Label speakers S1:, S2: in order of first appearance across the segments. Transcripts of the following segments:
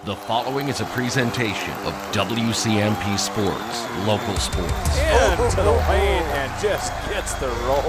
S1: The following is a presentation of WCMP Sports, local sports.
S2: Into the lane and just gets the roll.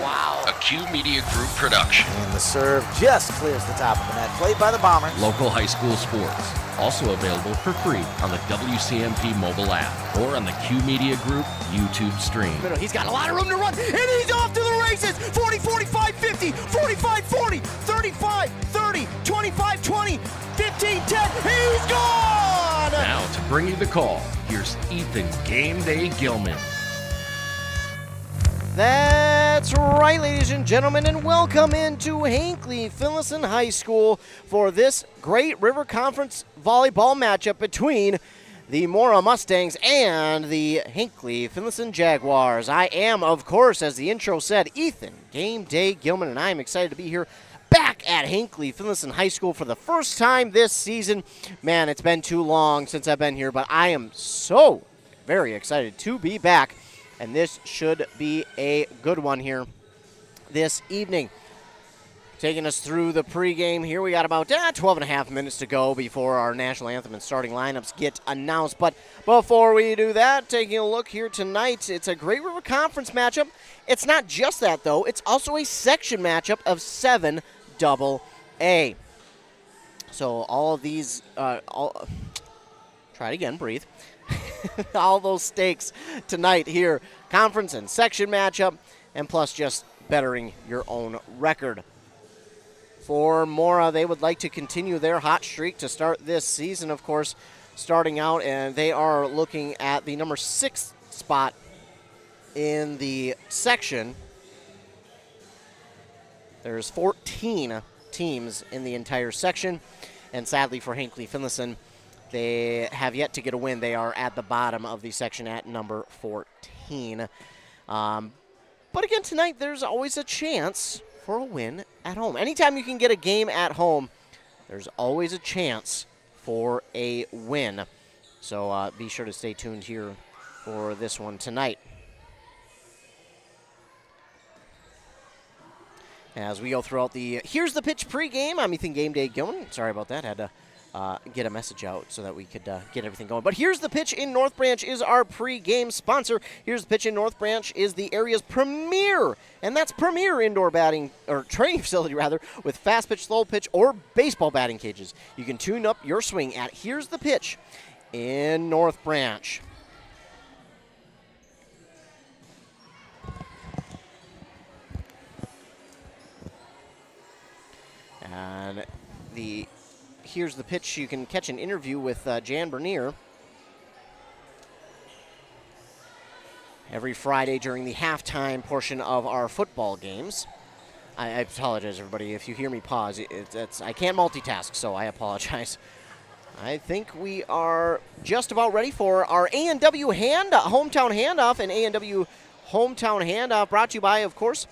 S1: Wow. A Q Media Group production.
S3: And the serve just clears the top of the net. Played by the Bombers.
S1: Local high school sports. Also available for free on the WCMP mobile app or on the Q Media Group YouTube stream.
S4: He's got a lot of room to run, and he's off to the races. 40, 45, 50, 45, 40, 35, 30, 25, 20, 15, 10. He's gone!
S1: Now, to bring you the call, here's Ethan Game Day Gilman.
S4: That's right, ladies and gentlemen, and welcome into Hinckley-Finlayson High School for this Great River Conference volleyball matchup between the Mora Mustangs and the Hinckley-Finlayson Jaguars. I am, of course, as the intro said, Ethan Game Day Gilman, and I am excited to be here back at Hinckley-Finlayson High School for the first time this season. Man, it's been too long since I've been here, but I am so very excited to be back. And this should be a good one here this evening. Taking us through the pregame here, we got about 12 and a half minutes to go before our national anthem and starting lineups get announced. But before we do that, taking a look here tonight, it's a Great River Conference matchup. It's not just that, though. It's also a section matchup of 7AA. So all of these, try it again, breathe. All those stakes tonight here, conference and section matchup, and plus just bettering your own record. For Mora, they would like to continue their hot streak to start this season, of course, starting out, and they are looking at the number 6 spot in the section. There's 14 teams in the entire section, and sadly for Hinckley-Finlayson, they have yet to get a win. They are at the bottom of the section at number 14. But again, tonight, there's always a chance for a win at home. Anytime you can get a game at home, there's always a chance for a win. So be sure to stay tuned here for this one tonight. As we go throughout the Here's the Pitch pregame, I'm Ethan Game Day Gilman. Sorry about that. Had to get a message out so that we could get everything going. But Here's the Pitch in North Branch is our pregame sponsor. Here's the Pitch in North Branch is the area's premier, and that's premier indoor batting, or training facility rather, with fast pitch, slow pitch, or baseball batting cages. You can tune up your swing at Here's the Pitch in North Branch. And the Here's the Pitch. You can catch an interview with Jan Bernier every Friday during the halftime portion of our football games. I apologize, everybody. If you hear me pause, I can't multitask, so I apologize. I think we are just about ready for our A&W hometown handoff, and A&W hometown handoff brought to you by, of course,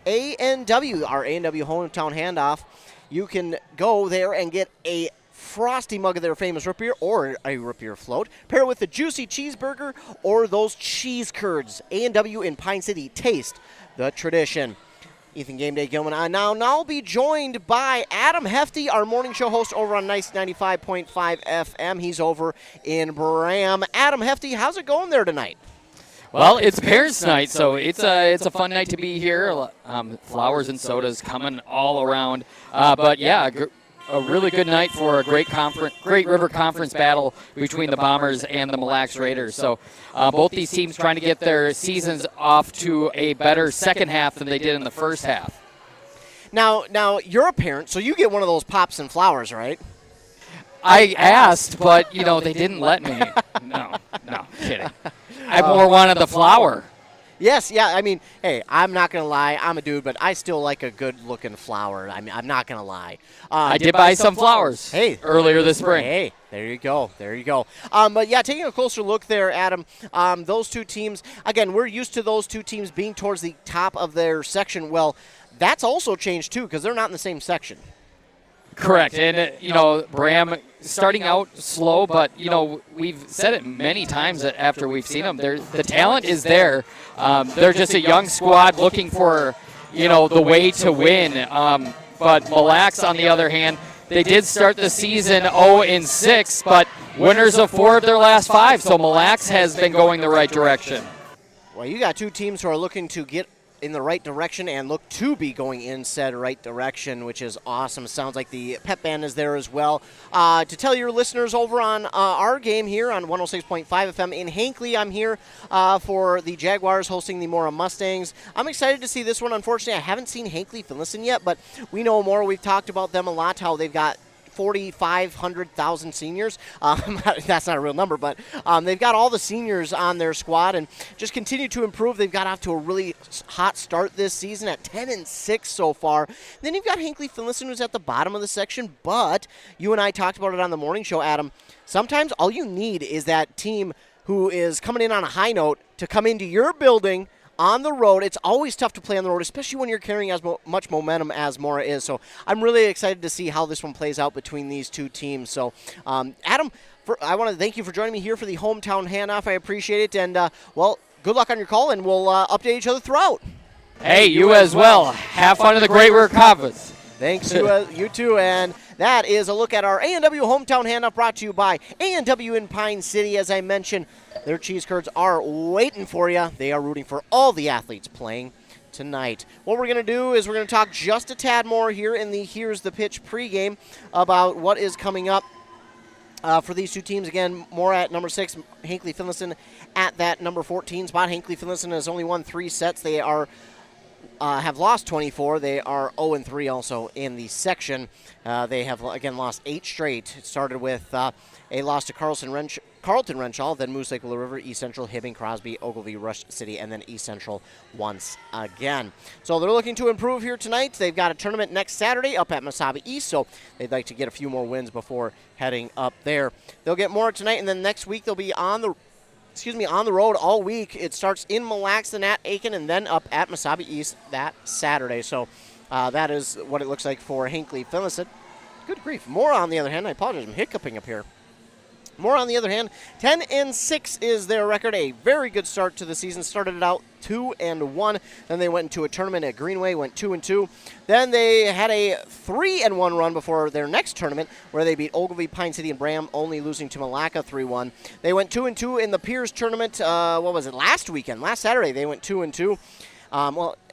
S4: A&W, our A&W hometown handoff. You can go there and get a frosty mug of their famous root beer or a root beer float. Pair it with a juicy cheeseburger or those cheese curds. A&W in Pine City. Taste the tradition. Ethan Game Day Gilman on now. Now I'll be joined by Adam Hefty, our morning show host over on Nice 95.5 FM. He's over in Bram. Adam Hefty, how's it going there tonight?
S5: Well, it's Parents' Night, so it's a fun night to be here. Flowers and sodas coming all around. But yeah, a really good night for a Great River Conference battle between the Bombers and the Mille Lacs Raiders. So both these teams trying to get their seasons off to a better second half than they did in the first half.
S4: Now you're a parent, so you get one of those pops and flowers, right?
S5: I asked, but they didn't let me. No, kidding. I more wanted the flower.
S4: Yes, yeah, I mean, hey, I'm not going to lie. I'm a dude, but I still like a good-looking flower. I mean, I'm not going to lie.
S5: I did buy some flowers earlier this spring.
S4: Hey, there you go. But, yeah, taking a closer look there, Adam, those two teams, again, we're used to those two teams being towards the top of their section. Well, that's also changed, too, because they're not in the same section.
S5: Correct. And, Bram starting out slow, but, we've said it many times after we've seen them. The talent is there. They're just a young squad looking for, the way to win. But Mille Lacs, on the other hand, They did start the season 0-6, but winners of 4 of their last 5, so Mille Lacs has been going the right direction.
S4: Well, you got two teams who are looking to get in the right direction and look to be going in said right direction, which is awesome. Sounds like the pep band is there as well. To tell your listeners over on our game here on 106.5 FM in Hinckley, I'm here for the Jaguars hosting the Mora Mustangs. I'm excited to see this one. Unfortunately, I haven't seen Hinckley-Finlayson yet, but we know Mora. We've talked about them a lot, how they've got 4,500,000 seniors. That's not a real number, but they've got all the seniors on their squad and just continue to improve. They've got off to a really hot start this season at 10-6 so far. Then you've got Hinckley-Finlayson, who's at the bottom of the section, but you and I talked about it on the morning show, Adam. Sometimes all you need is that team who is coming in on a high note to come into your building on the road. It's always tough to play on the road, especially when you're carrying as much momentum as Mora is. So I'm really excited to see how this one plays out between these two teams. So, Adam, I want to thank you for joining me here for the hometown handoff. I appreciate it. And, well, good luck on your call, and we'll update each other throughout.
S5: Hey, you as well. Have fun in the Great River Conference.
S4: Thanks, you too. And that is a look at our A&W hometown handoff brought to you by A&W in Pine City. As I mentioned, their cheese curds are waiting for you. They are rooting for all the athletes playing tonight. What we're going to do is we're going to talk just a tad more here in the Here's the Pitch pregame about what is coming up for these two teams. Again, Mora at number 6, Hinckley-Finlayson at that number 14 spot. Hinckley-Finlayson has only won 3 sets. They are have lost 24. They are 0-3 also in the section. They have, again, lost 8 straight. It started with a loss to Carlton Renshaw, then Moose Lake, Willow River, East Central, Hibbing, Crosby, Ogilvie, Rush City, and then East Central once again. So they're looking to improve here tonight. They've got a tournament next Saturday up at Mesabi East, so they'd like to get a few more wins before heading up there. They'll get more tonight, and then next week they'll be on the road all week. It starts in Mille Lacs, then at Aiken, and then up at Mesabi East that Saturday. So that is what it looks like for Hinckley-Finlayson. Good grief. Mora, on the other hand, I apologize, I'm hiccuping up here. Mora, on the other hand, 10-6 is their record. A very good start to the season. Started it out 2-1. Then they went into a tournament at Greenway, went 2-2. Then they had a 3-1 run before their next tournament, where they beat Ogilvie, Pine City, and Bram, only losing to Malacca 3-1. They went 2-2 in the Piers tournament. Last Saturday, they went 2-2.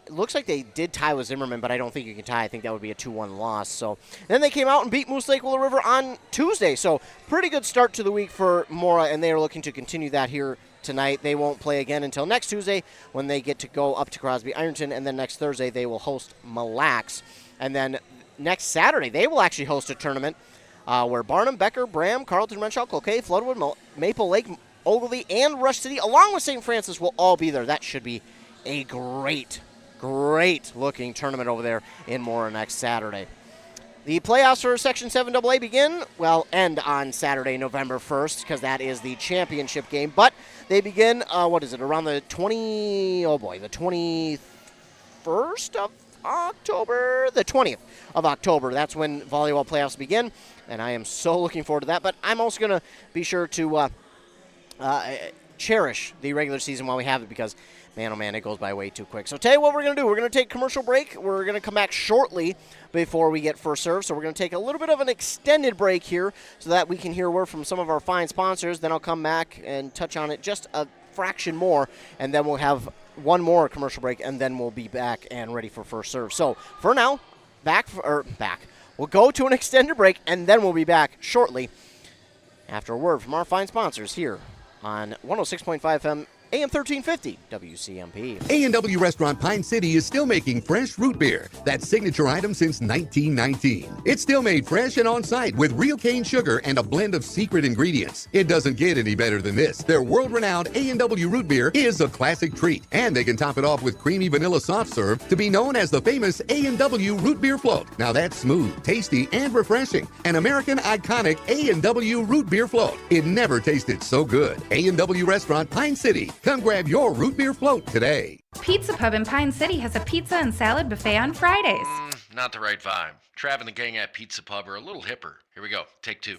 S4: It looks like they did tie with Zimmerman, but I don't think you can tie. I think that would be a 2-1 loss. So then they came out and beat Moose Lake Willow River on Tuesday. So pretty good start to the week for Mora, and they are looking to continue that here tonight. They won't play again until next Tuesday when they get to go up to Crosby Ironton, and then next Thursday they will host Mille Lacs. And then next Saturday they will actually host a tournament where Barnum, Becker, Bram, Carlton, Renshaw, Cloquet, Floodwood, Maple Lake, Ogilvie, and Rush City, along with St. Francis, will all be there. That should be a great looking tournament over there in Mora next Saturday. The playoffs for Section 7AA end on Saturday, November 1st, because that is the championship game. But they begin, around the 21st of October? The 20th of October. That's when volleyball playoffs begin, and I am so looking forward to that. But I'm also going to be sure to cherish the regular season while we have it, because man, oh man, it goes by way too quick. So tell you what we're going to do. We're going to take a commercial break. We're going to come back shortly before we get first serve. So we're going to take a little bit of an extended break here so that we can hear word from some of our fine sponsors. Then I'll come back and touch on it just a fraction more, and then we'll have one more commercial break, and then we'll be back and ready for first serve. So for now, we'll go to an extended break, and then we'll be back shortly after a word from our fine sponsors here on 106.5 FM, AM 1350, WCMP.
S6: A&W Restaurant Pine City is still making fresh root beer. That signature item since 1919. It's still made fresh and on site with real cane sugar and a blend of secret ingredients. It doesn't get any better than this. Their world-renowned A&W root beer is a classic treat, and they can top it off with creamy vanilla soft serve to be known as the famous A&W root beer float. Now that's smooth, tasty, and refreshing. An American iconic A&W root beer float. It never tasted so good. A&W Restaurant Pine City. Come grab your root beer float today.
S7: Pizza Pub in Pine City has a pizza and salad buffet on Fridays.
S1: Not the right vibe. Trav and the gang at Pizza Pub are a little hipper. Here we go. Take 2.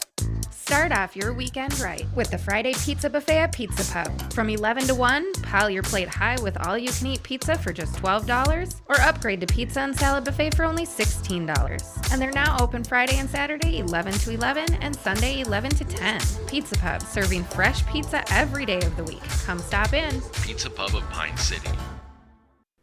S7: Start off your weekend right with the Friday Pizza Buffet at Pizza Pub. From 11 to 1, pile your plate high with all-you-can-eat pizza for just $12, or upgrade to Pizza and Salad Buffet for only $16. And they're now open Friday and Saturday 11 to 11 and Sunday 11 to 10. Pizza Pub, serving fresh pizza every day of the week. Come stop in.
S1: Pizza Pub of Pine City.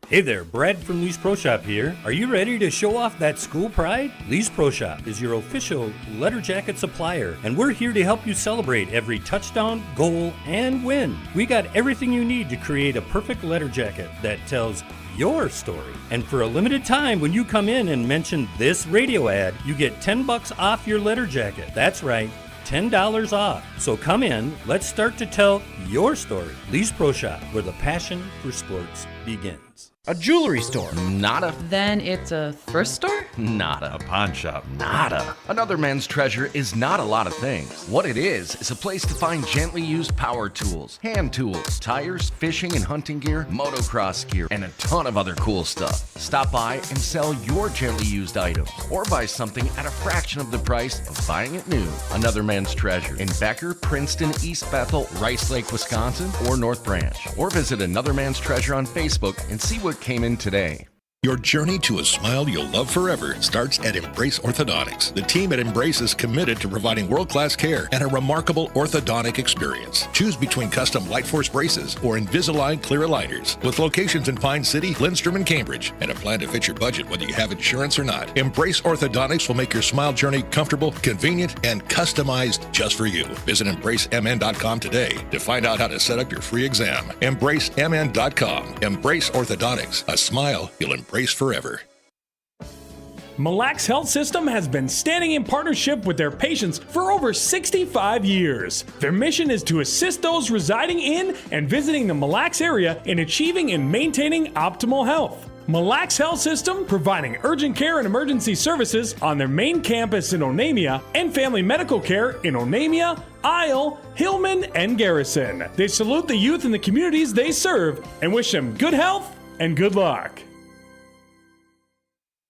S8: Hey there, Brad from Lee's Pro Shop here. Are you ready to show off that school pride? Lee's Pro Shop is your official letter jacket supplier, and we're here to help you celebrate every touchdown, goal, and win. We got everything you need to create a perfect letter jacket that tells your story. And for a limited time, when you come in and mention this radio ad, you get $10 off your letter jacket. That's right, $10 off. So come in, let's start to tell your story. Lee's Pro Shop, where the passion for sports begins.
S4: A jewelry store.
S1: Nada.
S9: Then it's a thrift store?
S1: Nada.
S2: A pawn shop.
S1: Nada. Another Man's Treasure is not a lot of things. What it is a place to find gently used power tools, hand tools, tires, fishing and hunting gear, motocross gear, and a ton of other cool stuff. Stop by and sell your gently used items, or buy something at a fraction of the price of buying it new. Another Man's Treasure in Becker, Princeton, East Bethel, Rice Lake, Wisconsin, or North Branch. Or visit Another Man's Treasure on Facebook and see what came in today.
S10: Your journey to a smile you'll love forever starts at Embrace Orthodontics. The team at Embrace is committed to providing world-class care and a remarkable orthodontic experience. Choose between custom Light Force braces or Invisalign clear aligners. With locations in Pine City, Lindstrom, and Cambridge, and a plan to fit your budget whether you have insurance or not. Embrace Orthodontics will make your smile journey comfortable, convenient, and customized just for you. Visit EmbraceMN.com today to find out how to set up your free exam. EmbraceMN.com. Embrace Orthodontics. A smile you'll embrace forever.
S11: Mille Lacs Health System has been standing in partnership with their patients for over 65 years. Their mission is to assist those residing in and visiting the Mille Lacs area in achieving and maintaining optimal health. Mille Lacs Health System providing urgent care and emergency services on their main campus in Onamia and family medical care in Onamia, Isle, Hillman, and Garrison. They salute the youth in the communities they serve and wish them good health and good luck.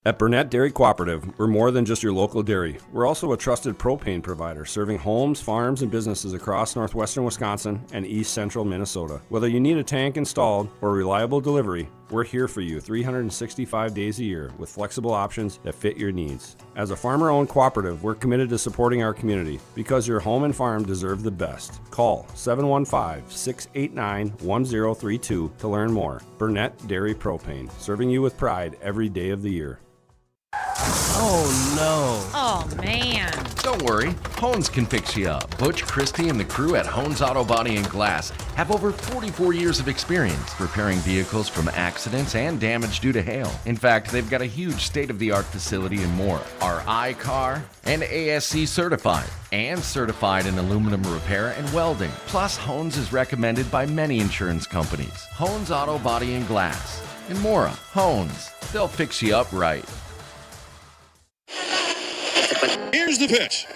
S12: At Burnett Dairy Cooperative, we're more than just your local dairy. We're also a trusted propane provider, serving homes, farms, and businesses across northwestern Wisconsin and east central Minnesota. Whether you need a tank installed or reliable delivery, we're here for you 365 days a year with flexible options that fit your needs. As a farmer-owned cooperative, we're committed to supporting our community because your home and farm deserve the best. Call 715-689-1032 to learn more. Burnett Dairy Propane, serving you with pride every day of the year.
S1: Oh no.
S9: Oh, man.
S1: Don't worry, Hones can fix you up. Butch, Christie, and the crew at Hones Auto Body and Glass have over 44 years of experience repairing vehicles from accidents and damage due to hail. In fact, they've got a huge state-of-the-art facility in Mora, are I-CAR and ASC certified, and certified in aluminum repair and welding. Plus, Hones is recommended by many insurance companies. Hones Auto Body and Glass in Mora. Hones, they'll fix you up right.
S10: Here's the pitch.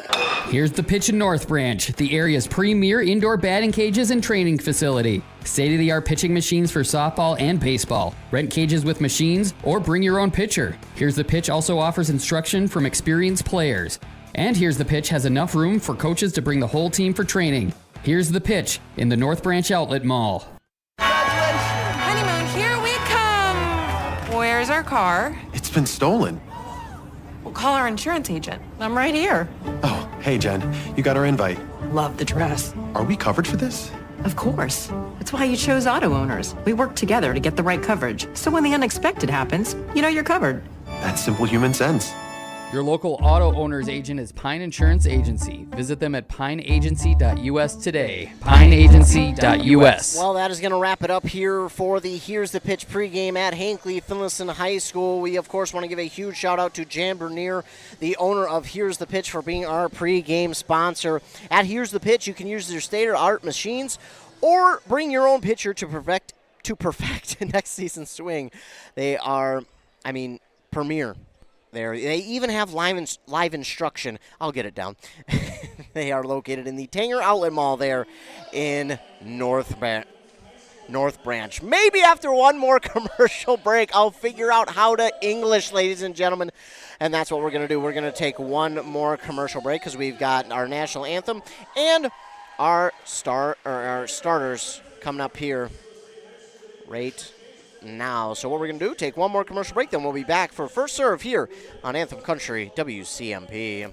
S5: Here's the pitch in North Branch, the area's premier indoor batting cages and training facility. State-of-the-art pitching machines for softball and baseball. Rent cages with machines or bring your own pitcher. Here's the Pitch also offers instruction from experienced players. And Here's the Pitch has enough room for coaches to bring the whole team for training. Here's the Pitch in the North Branch Outlet Mall.
S9: Honeymoon, here we come. Where's our car?
S13: It's been stolen.
S9: We'll call our insurance agent. I'm right here.
S13: Oh, hey, Jen. You got our invite.
S9: Love the dress.
S13: Are we covered for this?
S9: Of course. That's why you chose auto owners. We work together to get the right coverage. So when the unexpected happens, you know you're covered.
S13: That's simple human sense.
S5: Your local auto owner's agent is Pine Insurance Agency. Visit them at pineagency.us today. Pineagency.us.
S4: Well, that is going to wrap it up here for the Here's the Pitch pregame at Hinckley-Finlayson High School. We, of course, want to give a huge shout-out to Jan Bernier, the owner of Here's the Pitch, for being our pregame sponsor. At Here's the Pitch, you can use their state-of-the-art machines or bring your own pitcher to perfect next season's swing. They are, premier. They even have live instruction. I'll get it down. They are located in the Tanger Outlet Mall there in North Branch. North Branch. Maybe after one more commercial break, I'll figure out how to English, ladies and gentlemen. And that's what we're going to do. We're going to take one more commercial break because we've got our national anthem and our starters coming up here right now. So what we're going to do, take one more commercial break, then we'll be back for First Serve here on Anthem Country WCMP.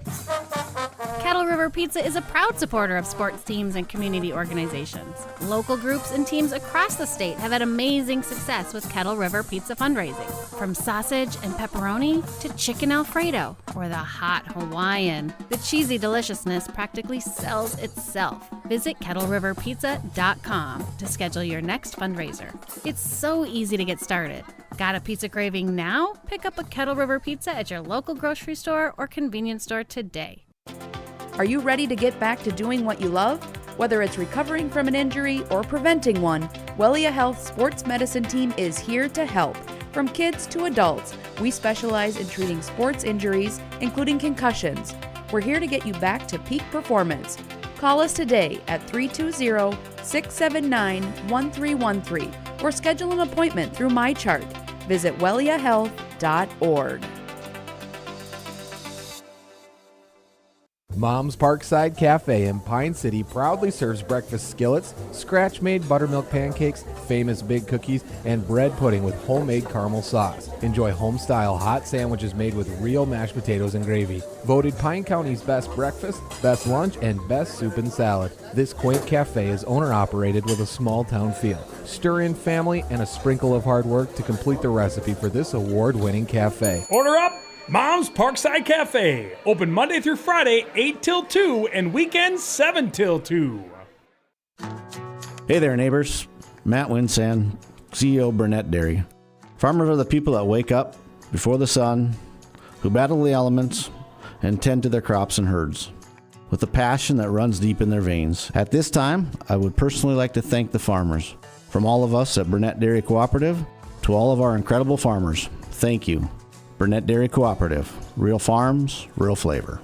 S14: Kettle River Pizza is a proud supporter of sports teams and community organizations. Local groups and teams across the state have had amazing success with Kettle River Pizza fundraising. From sausage and pepperoni to chicken Alfredo or the hot Hawaiian, the cheesy deliciousness practically sells itself. Visit KettleRiverPizza.com to schedule your next fundraiser. It's so easy to get started. Got a pizza craving now? Pick up a Kettle River Pizza at your local grocery store or convenience store today.
S15: Are you ready to get back to doing what you love? Whether it's recovering from an injury or preventing one, Wellia Health Sports Medicine Team is here to help. From kids to adults, we specialize in treating sports injuries, including concussions. We're here to get you back to peak performance. Call us today at 320-679-1313 or schedule an appointment through MyChart. Visit welliahealth.org.
S16: Mom's Parkside Cafe in Pine City proudly serves breakfast skillets, scratch-made buttermilk pancakes, famous big cookies, and bread pudding with homemade caramel sauce. Enjoy home-style hot sandwiches made with real mashed potatoes and gravy. Voted Pine County's best breakfast, best lunch, and best soup and salad. This quaint cafe is owner-operated with a small-town feel. Stir in family and a sprinkle of hard work to complete the recipe for this award-winning cafe.
S11: Order up! Mom's Parkside Cafe. Open Monday through Friday, 8 till 2, and weekends, 7 till 2.
S17: Hey there, neighbors. Matt Winsan, CEO Burnett Dairy. Farmers are the people that wake up before the sun, who battle the elements, and tend to their crops and herds with a passion that runs deep in their veins. At this time, I would personally like to thank the farmers. From all of us at Burnett Dairy Cooperative to all of our incredible farmers, thank you. Burnett Dairy Cooperative. Real farms, real flavor.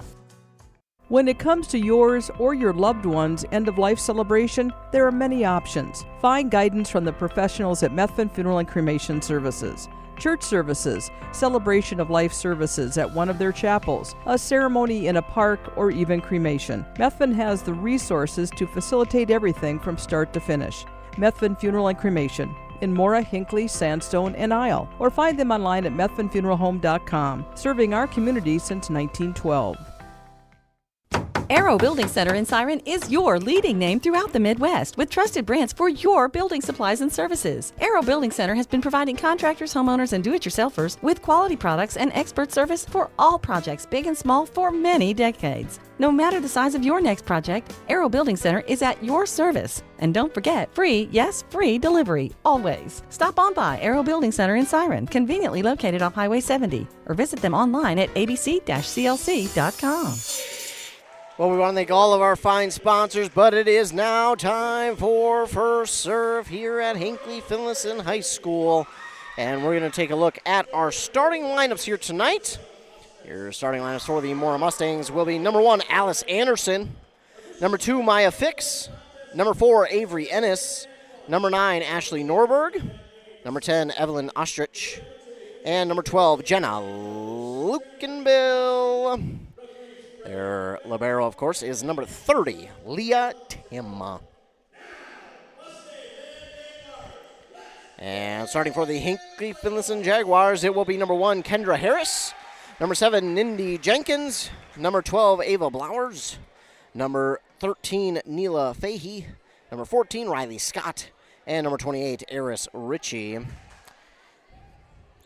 S18: When it comes to yours or your loved one's end-of-life celebration, there are many options. Find guidance from the professionals at Methvin Funeral and Cremation Services. Church services, celebration of life services at one of their chapels, a ceremony in a park, or even cremation. Methvin has the resources to facilitate everything from start to finish. Methvin Funeral and Cremation in Mora, Hinckley, Sandstone, and Isle, or find them online at methvinfuneralhome.com, serving our community since 1912.
S19: Arrow Building Center in Siren is your leading name throughout the Midwest with trusted brands for your building supplies and services. Arrow Building Center has been providing contractors, homeowners, and do-it-yourselfers with quality products and expert service for all projects, big and small, for many decades. No matter the size of your next project, Arrow Building Center is at your service. And don't forget, free, yes, free delivery, always. Stop on by Arrow Building Center in Siren, conveniently located off Highway 70, or visit them online at abc-clc.com.
S4: Well, we want to thank all of our fine sponsors, but it is now time for First Serve here at Hinckley-Finlayson High School. And we're going to take a look at our starting lineups here tonight. Your starting lineups for the Mora Mustangs will be number 1, Alice Anderson. Number 2, Maya Fix. Number 4, Avery Ennis. Number 9, Ashley Norberg. Number 10, Evelyn Ostrich. And number 12, Jenna Lukenbill. Their libero, of course, is number 30, Leah Tim. And starting for the Hinckley-Finlayson Jaguars, it will be number 1, Kendra Harris. Number 7, Nindy Jenkins. Number 12, Ava Blowers. Number 13, Neela Fahey. Number 14, Riley Scott. And number 28, Eris Ritchie.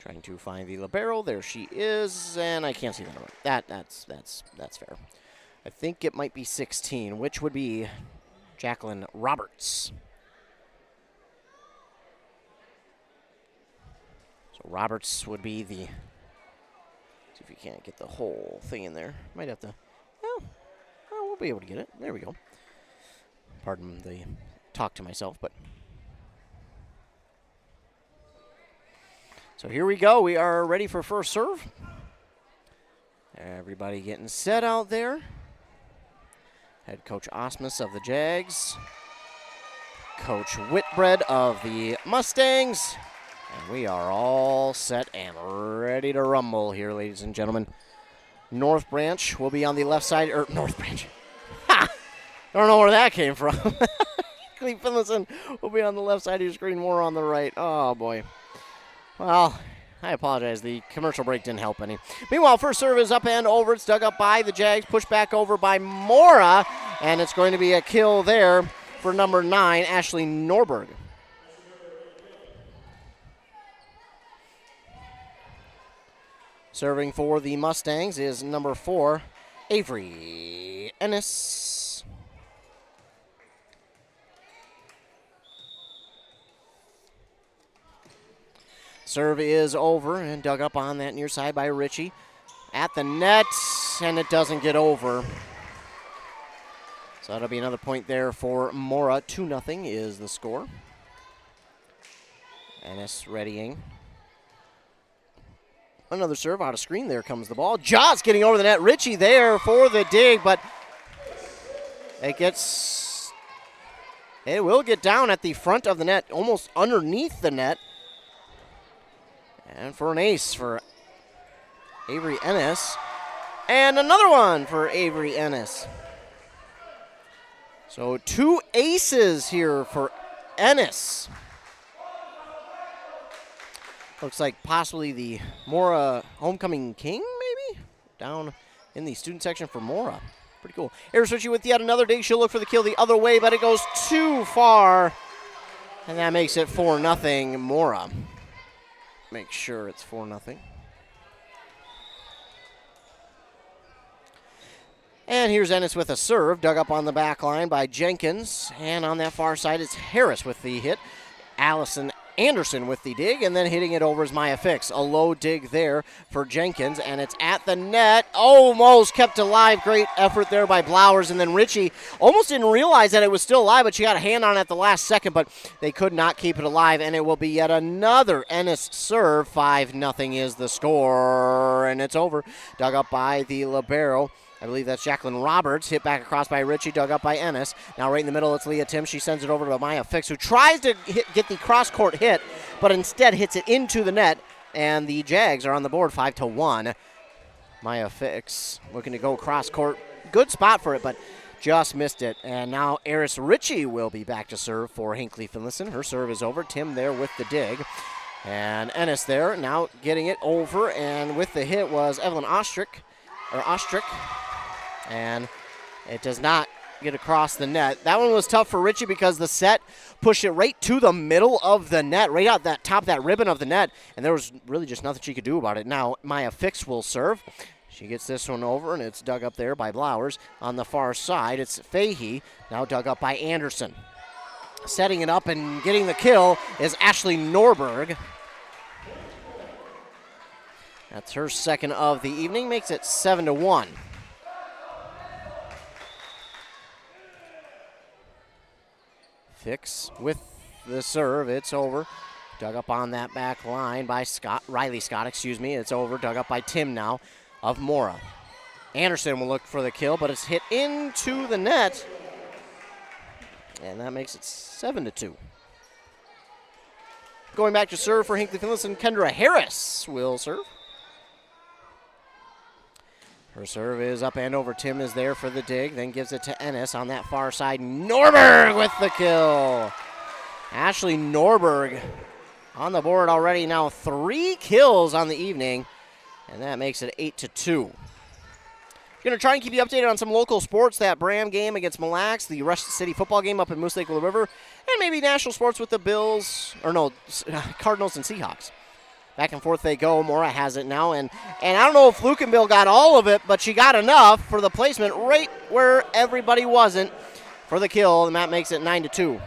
S4: Trying to find the libero. There she is, and I can't see the number. That's fair. I think it might be 16, which would be Jacqueline Roberts. So Roberts would be the. See if we can't get the whole thing in there. Might have to. Oh, we'll be able to get it. There we go. Pardon the talk to myself, but. So here we go. We are ready for first serve. Everybody getting set out there. Head coach Osmus of the Jags. Coach Whitbread of the Mustangs. And we are all set and ready to rumble here, ladies and gentlemen. North Branch will be on the left side, or North Branch. Ha! I don't know where that came from. Hinckley-Finlayson will be on the left side of your screen, Mora on the right. Oh, boy. Well, I apologize. The commercial break didn't help any. Meanwhile, first serve is up and over. It's dug up by the Jags, pushed back over by Mora, and it's going to be a kill there for number 9, Ashley Norberg. Serving for the Mustangs is number 4, Avery Ennis. Serve is over and dug up on that near side by Ritchie. At the net, and it doesn't get over. So that'll be another point there for Mora. 2-0 is the score. Ennis readying. Another serve out of screen. There comes the ball. Jaws getting over the net. Ritchie there for the dig, but it will get down at the front of the net, almost underneath the net. And for an ace for Avery Ennis. And another one for Avery Ennis. So 2 aces here for Ennis. Looks like possibly the Mora homecoming king, maybe? Down in the student section for Mora. Pretty cool. Eris Ritchie with yet another dig. She'll look for the kill the other way, but it goes too far. And that makes it 4-0 Mora. Make sure it's 4-0. And here's Ennis with a serve. Dug up on the back line by Jenkins. And on that far side, it's Harris with the hit. Allison Anderson with the dig, and then hitting it over is Maya Fix. A low dig there for Jenkins, and it's at the net. Almost kept alive. Great effort there by Blowers, and then Ritchie almost didn't realize that it was still alive, but she got a hand on it at the last second, but they could not keep it alive, and it will be yet another Ennis serve. 5-0 is the score, and it's over. Dug up by the libero. I believe that's Jacqueline Roberts. Hit back across by Ritchie, dug up by Ennis. Now right in the middle, it's Leah Tim. She sends it over to Maya Fix, who tries to get the cross-court hit, but instead hits it into the net, and the Jags are on the board 5-1. Maya Fix looking to go cross-court. Good spot for it, but just missed it. And now Eris Ritchie will be back to serve for Hinckley-Finlayson. Her serve is over. Tim there with the dig. And Ennis there now getting it over, and with the hit was Evelyn Ostrick. And it does not get across the net. That one was tough for Ritchie because the set pushed it right to the middle of the net, right out that top, that ribbon of the net, and there was really just nothing she could do about it. Now Maya Fix will serve. She gets this one over, and it's dug up there by Blowers. On the far side, it's Fahey, now dug up by Anderson. Setting it up and getting the kill is Ashley Norberg. That's her second of the evening, makes it 7-1. Fix with the serve. It's over. Dug up on that back line by Riley Scott. It's over. Dug up by Tim now of Mora. Anderson will look for the kill, but it's hit into the net. And that makes it 7-2. Going back to serve for Hinckley-Finlayson, Kendra Harris will serve. Her serve is up and over. Tim is there for the dig, then gives it to Ennis on that far side. Norberg with the kill. Ashley Norberg on the board already now. 3 kills on the evening, and that makes it 8-2. Going to try and keep you updated on some local sports, that Bram game against Mille Lacs, the Rush City football game up in Moose Lake Willow River, and maybe national sports with the Cardinals and Seahawks. Back and forth they go. Mora has it now, and I don't know if Lukenbill got all of it, but she got enough for the placement right where everybody wasn't for the kill, and that makes it 9-2.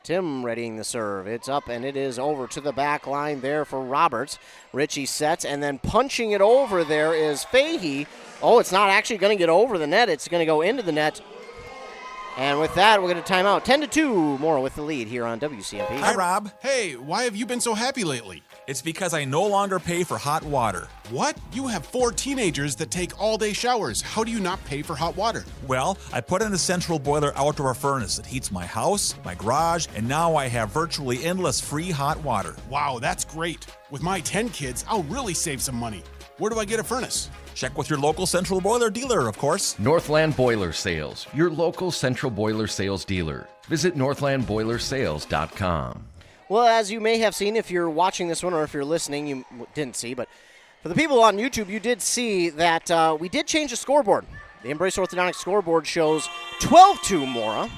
S4: Tim readying the serve. It's up, and it is over to the back line there for Roberts. Ritchie sets, and then punching it over there is Fahey. Oh, it's not actually going to get over the net. It's going to go into the net. And with that, we're going to time out. 10-2, Mora with the lead here on WCMP.
S20: Hi, Rob. Hey, why have you been so happy lately? It's because I no longer pay for hot water.
S21: What? You have 4 teenagers that take all-day showers. How do you not pay for hot water?
S20: Well, I put in a central boiler outdoor furnace that heats my house, my garage, and now I have virtually endless free hot water.
S21: Wow, that's great. With my 10 kids, I'll really save some money. Where do I get a furnace?
S20: Check with your local central boiler dealer, of course.
S1: Northland Boiler Sales, your local central boiler sales dealer. Visit northlandboilersales.com.
S4: Well, as you may have seen if you're watching this one, or if you're listening, you didn't see, but for the people on YouTube, you did see that we did change the scoreboard. The Embrace Orthodontics scoreboard shows 12-2 Mora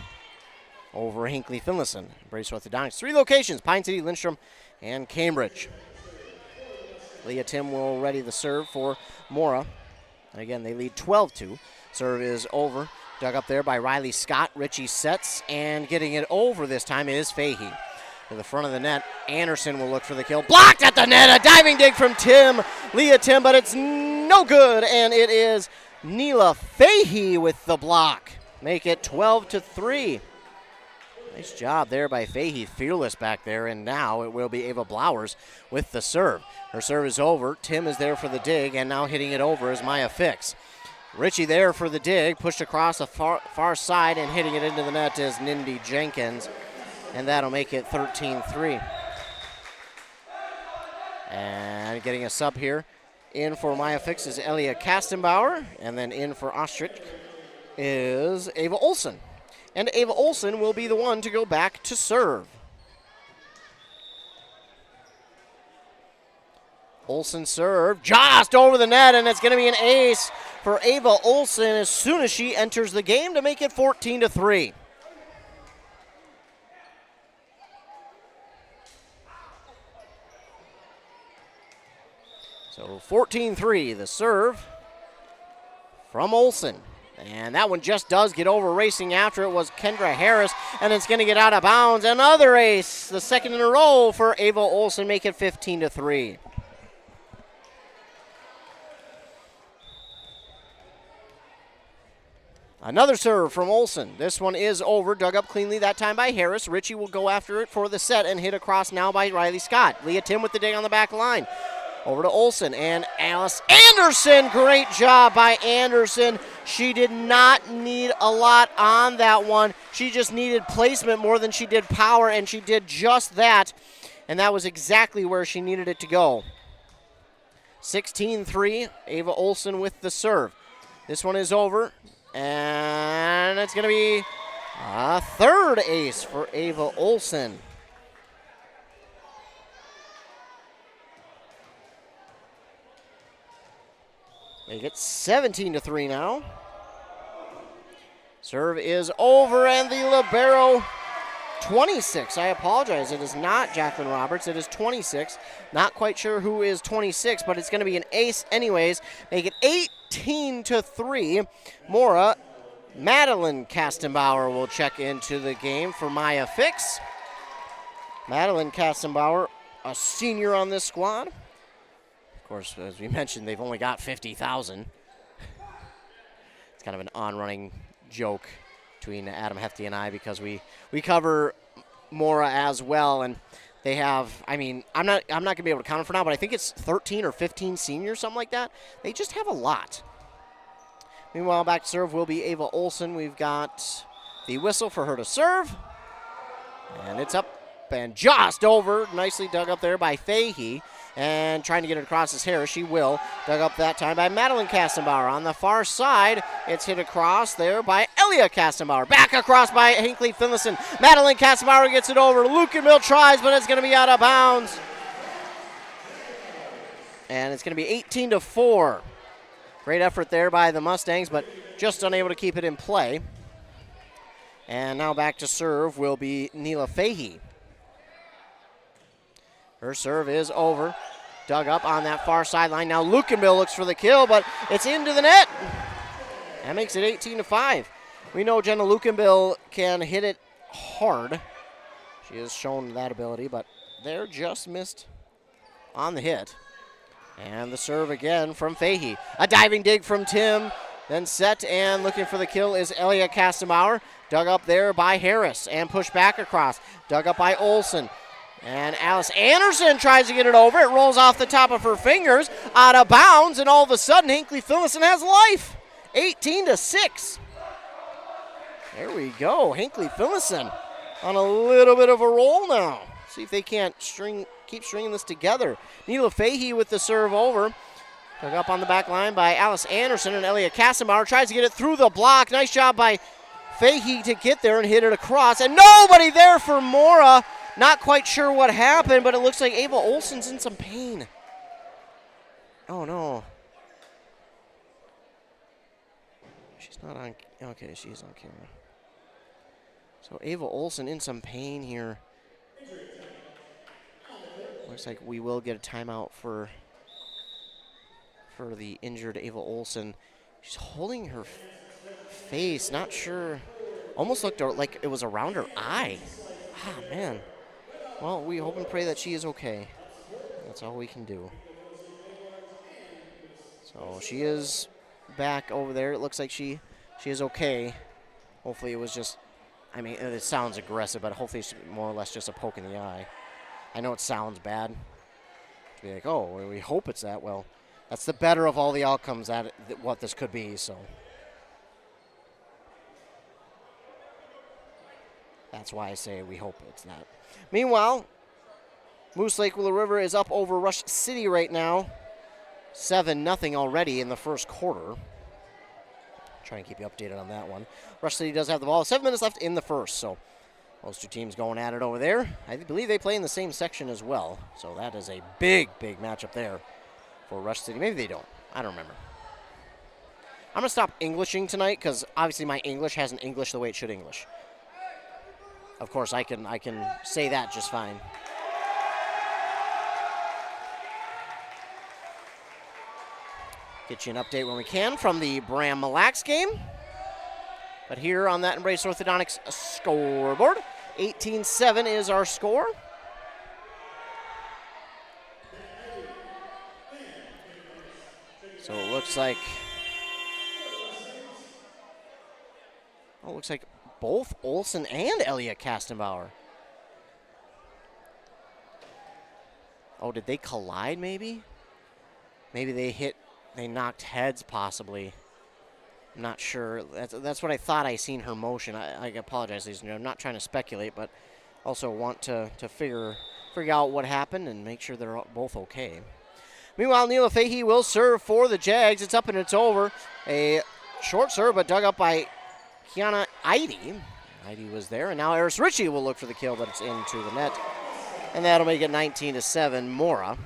S4: over Hinckley-Finlayson. Embrace Orthodontics, 3 locations, Pine City, Lindstrom, and Cambridge. Leah Tim will ready the serve for Mora. And again, they lead 12-2. Serve is over. Dug up there by Riley Scott. Richie sets, and getting it over this time is Fahey. To the front of the net, Anderson will look for the kill. Blocked at the net, a diving dig from Leah Tim, but it's no good, and it is Neela Fahey with the block. Make it 12-3. Nice job there by Fahey, fearless back there, and now it will be Ava Blowers with the serve. Her serve is over. Tim is there for the dig, and now hitting it over is Maya Fix. Richie there for the dig, pushed across the far side, and hitting it into the net is Nindy Jenkins. And that'll make it 13-3. And getting a sub here. In for Maya Fix is Elia Kastenbauer. And then in for Ostrich is Ava Olsen. And Ava Olsen will be the one to go back to serve. Olsen serve just over the net, and it's going to be an ace for Ava Olsen as soon as she enters the game to make it 14-3. So 14-3, the serve from Olsen. And that one just does get over. Racing after it was Kendra Harris, and it's going to get out of bounds. Another ace, the second in a row for Ava Olsen, make it 15-3. Another serve from Olsen. This one is over, dug up cleanly that time by Harris. Richie will go after it for the set and hit across now by Riley Scott. Leah Tim with the dig on the back line. Over to Olsen and Alice Anderson. Great job by Anderson. She did not need a lot on that one. She just needed placement more than she did power, and she did just that. And that was exactly where she needed it to go. 16-3, Ava Olsen with the serve. This one is over, and it's going to be a third ace for Ava Olsen. Make it 17-3 now. Serve is over, and the libero 26. I apologize. It is not Jacqueline Roberts. It is 26. Not quite sure who is 26, but it's going to be an ace anyways. Make it 18-3. Mora, Madeline Kastenbauer will check into the game for Maya Fix. Madeline Kastenbauer, a senior on this squad. Of course, as we mentioned, they've only got 50,000. It's kind of an on-running joke between Adam Hefty and I because we cover Mora as well, and they have, I mean, I'm not going to be able to count it for now, but I think it's 13 or 15 seniors, something like that. They just have a lot. Meanwhile, back to serve will be Ava Olsen. We've got the whistle for her to serve, and it's up and just over. Nicely dug up there by Fahey. And trying to get it across his hair, she will. Dug up that time by Madeline Kastenbauer. On the far side, it's hit across there by Elia Kastenbauer. Back across by Hinckley-Finlayson. Madeline Kastenbauer gets it over. Lukenville tries, but it's going to be out of bounds. And it's going to be 18-4. Great effort there by the Mustangs, but just unable to keep it in play. And now back to serve will be Neela Fahey. Her serve is over. Dug up on that far sideline. Now Lukenville looks for the kill, but it's into the net. That makes it 18-5. We know Jenna Lukenville can hit it hard. She has shown that ability, but they're just missed on the hit. And the serve again from Fahey. A diving dig from Tim. Then set and looking for the kill is Elia Kastenbauer. Dug up there by Harris and pushed back across. Dug up by Olsen. And Alice Anderson tries to get it over. It rolls off the top of her fingers, out of bounds, and all of a sudden Hinckley-Finlayson has life. 18-6. There we go. Hinckley-Finlayson on a little bit of a roll now. See if they can't keep stringing this together. Neela Fahey with the serve over. Dug up on the back line by Alice Anderson, and Elia Kassenbauer tries to get it through the block. Nice job by Fahey to get there and hit it across. And nobody there for Mora. Not quite sure what happened, but it looks like Ava Olsen's in some pain. Oh, no. She's not on. Okay, she's on camera. So Ava Olsen in some pain here. Looks like we will get a timeout for the injured Ava Olsen. She's holding her face, not sure. Almost looked like it was around her eye. Ah, man. Well, we hope and pray that she is okay. That's all we can do. So she is back over there. It looks like she is okay. Hopefully it was just, I mean, it sounds aggressive, but hopefully it's more or less just a poke in the eye. I know it sounds bad. To be like, oh, we hope it's that. Well, that's the better of all the outcomes that what this could be, so. That's why I say we hope it's that. Meanwhile, Moose Lake Willow River is up over Rush City right now. 7-0 already in the first quarter. Try and keep you updated on that one. Rush City does have the ball. 7 minutes left in the first, so those two teams going at it over there. I believe they play in the same section as well, so that is a big, big matchup there for Rush City. Maybe they don't. I don't remember. I'm going to stop Englishing tonight because obviously my English hasn't English the way it should English. Of course, I can say that just fine. Get you an update when we can from the Bram Mille Lacs game. But here on that Embrace Orthodontics scoreboard, 18-7 is our score. So it looks like both Olsen and Elia Kastenbauer. Oh, did they collide maybe? Maybe they knocked heads possibly. I'm not sure. That's what I thought I seen her motion. I apologize, ladies and gentlemen. I'm not trying to speculate, but also want to figure out what happened and make sure they're both okay. Meanwhile, Neela Fahey will serve for the Jags. It's up and it's over. A short serve, but dug up by Kiana Eide. Eide was there, and now Eris Ritchie will look for the kill, but it's into the net. And that'll make it 19-7, Mora.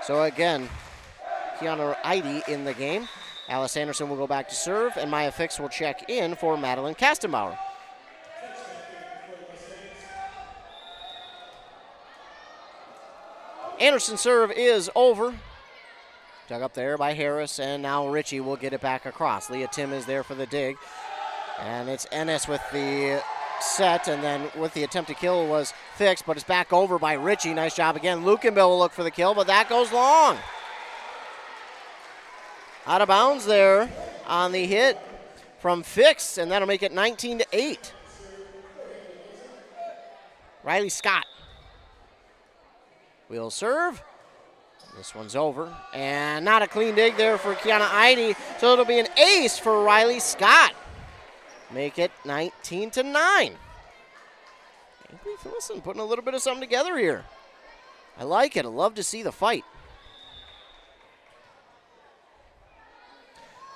S4: So again, Kiana Eide in the game. Alice Anderson will go back to serve, and Maya Fix will check in for Madeline Kastenbauer. Anderson's serve is over. Dug up there by Harris, and now Ritchie will get it back across. Leah Tim is there for the dig. And it's Ennis with the set, and then with the attempt to kill was Fix, but it's back over by Ritchie. Nice job again. Lukenbill will look for the kill, but that goes long. Out of bounds there on the hit from Fix, and that'll make it 19-8. Riley Scott will serve. This one's over, and not a clean dig there for Kiana Eide, so it'll be an ace for Riley Scott. Make it 19-9. Hinckley-Finlayson putting a little bit of something together here. I like it. I love to see the fight.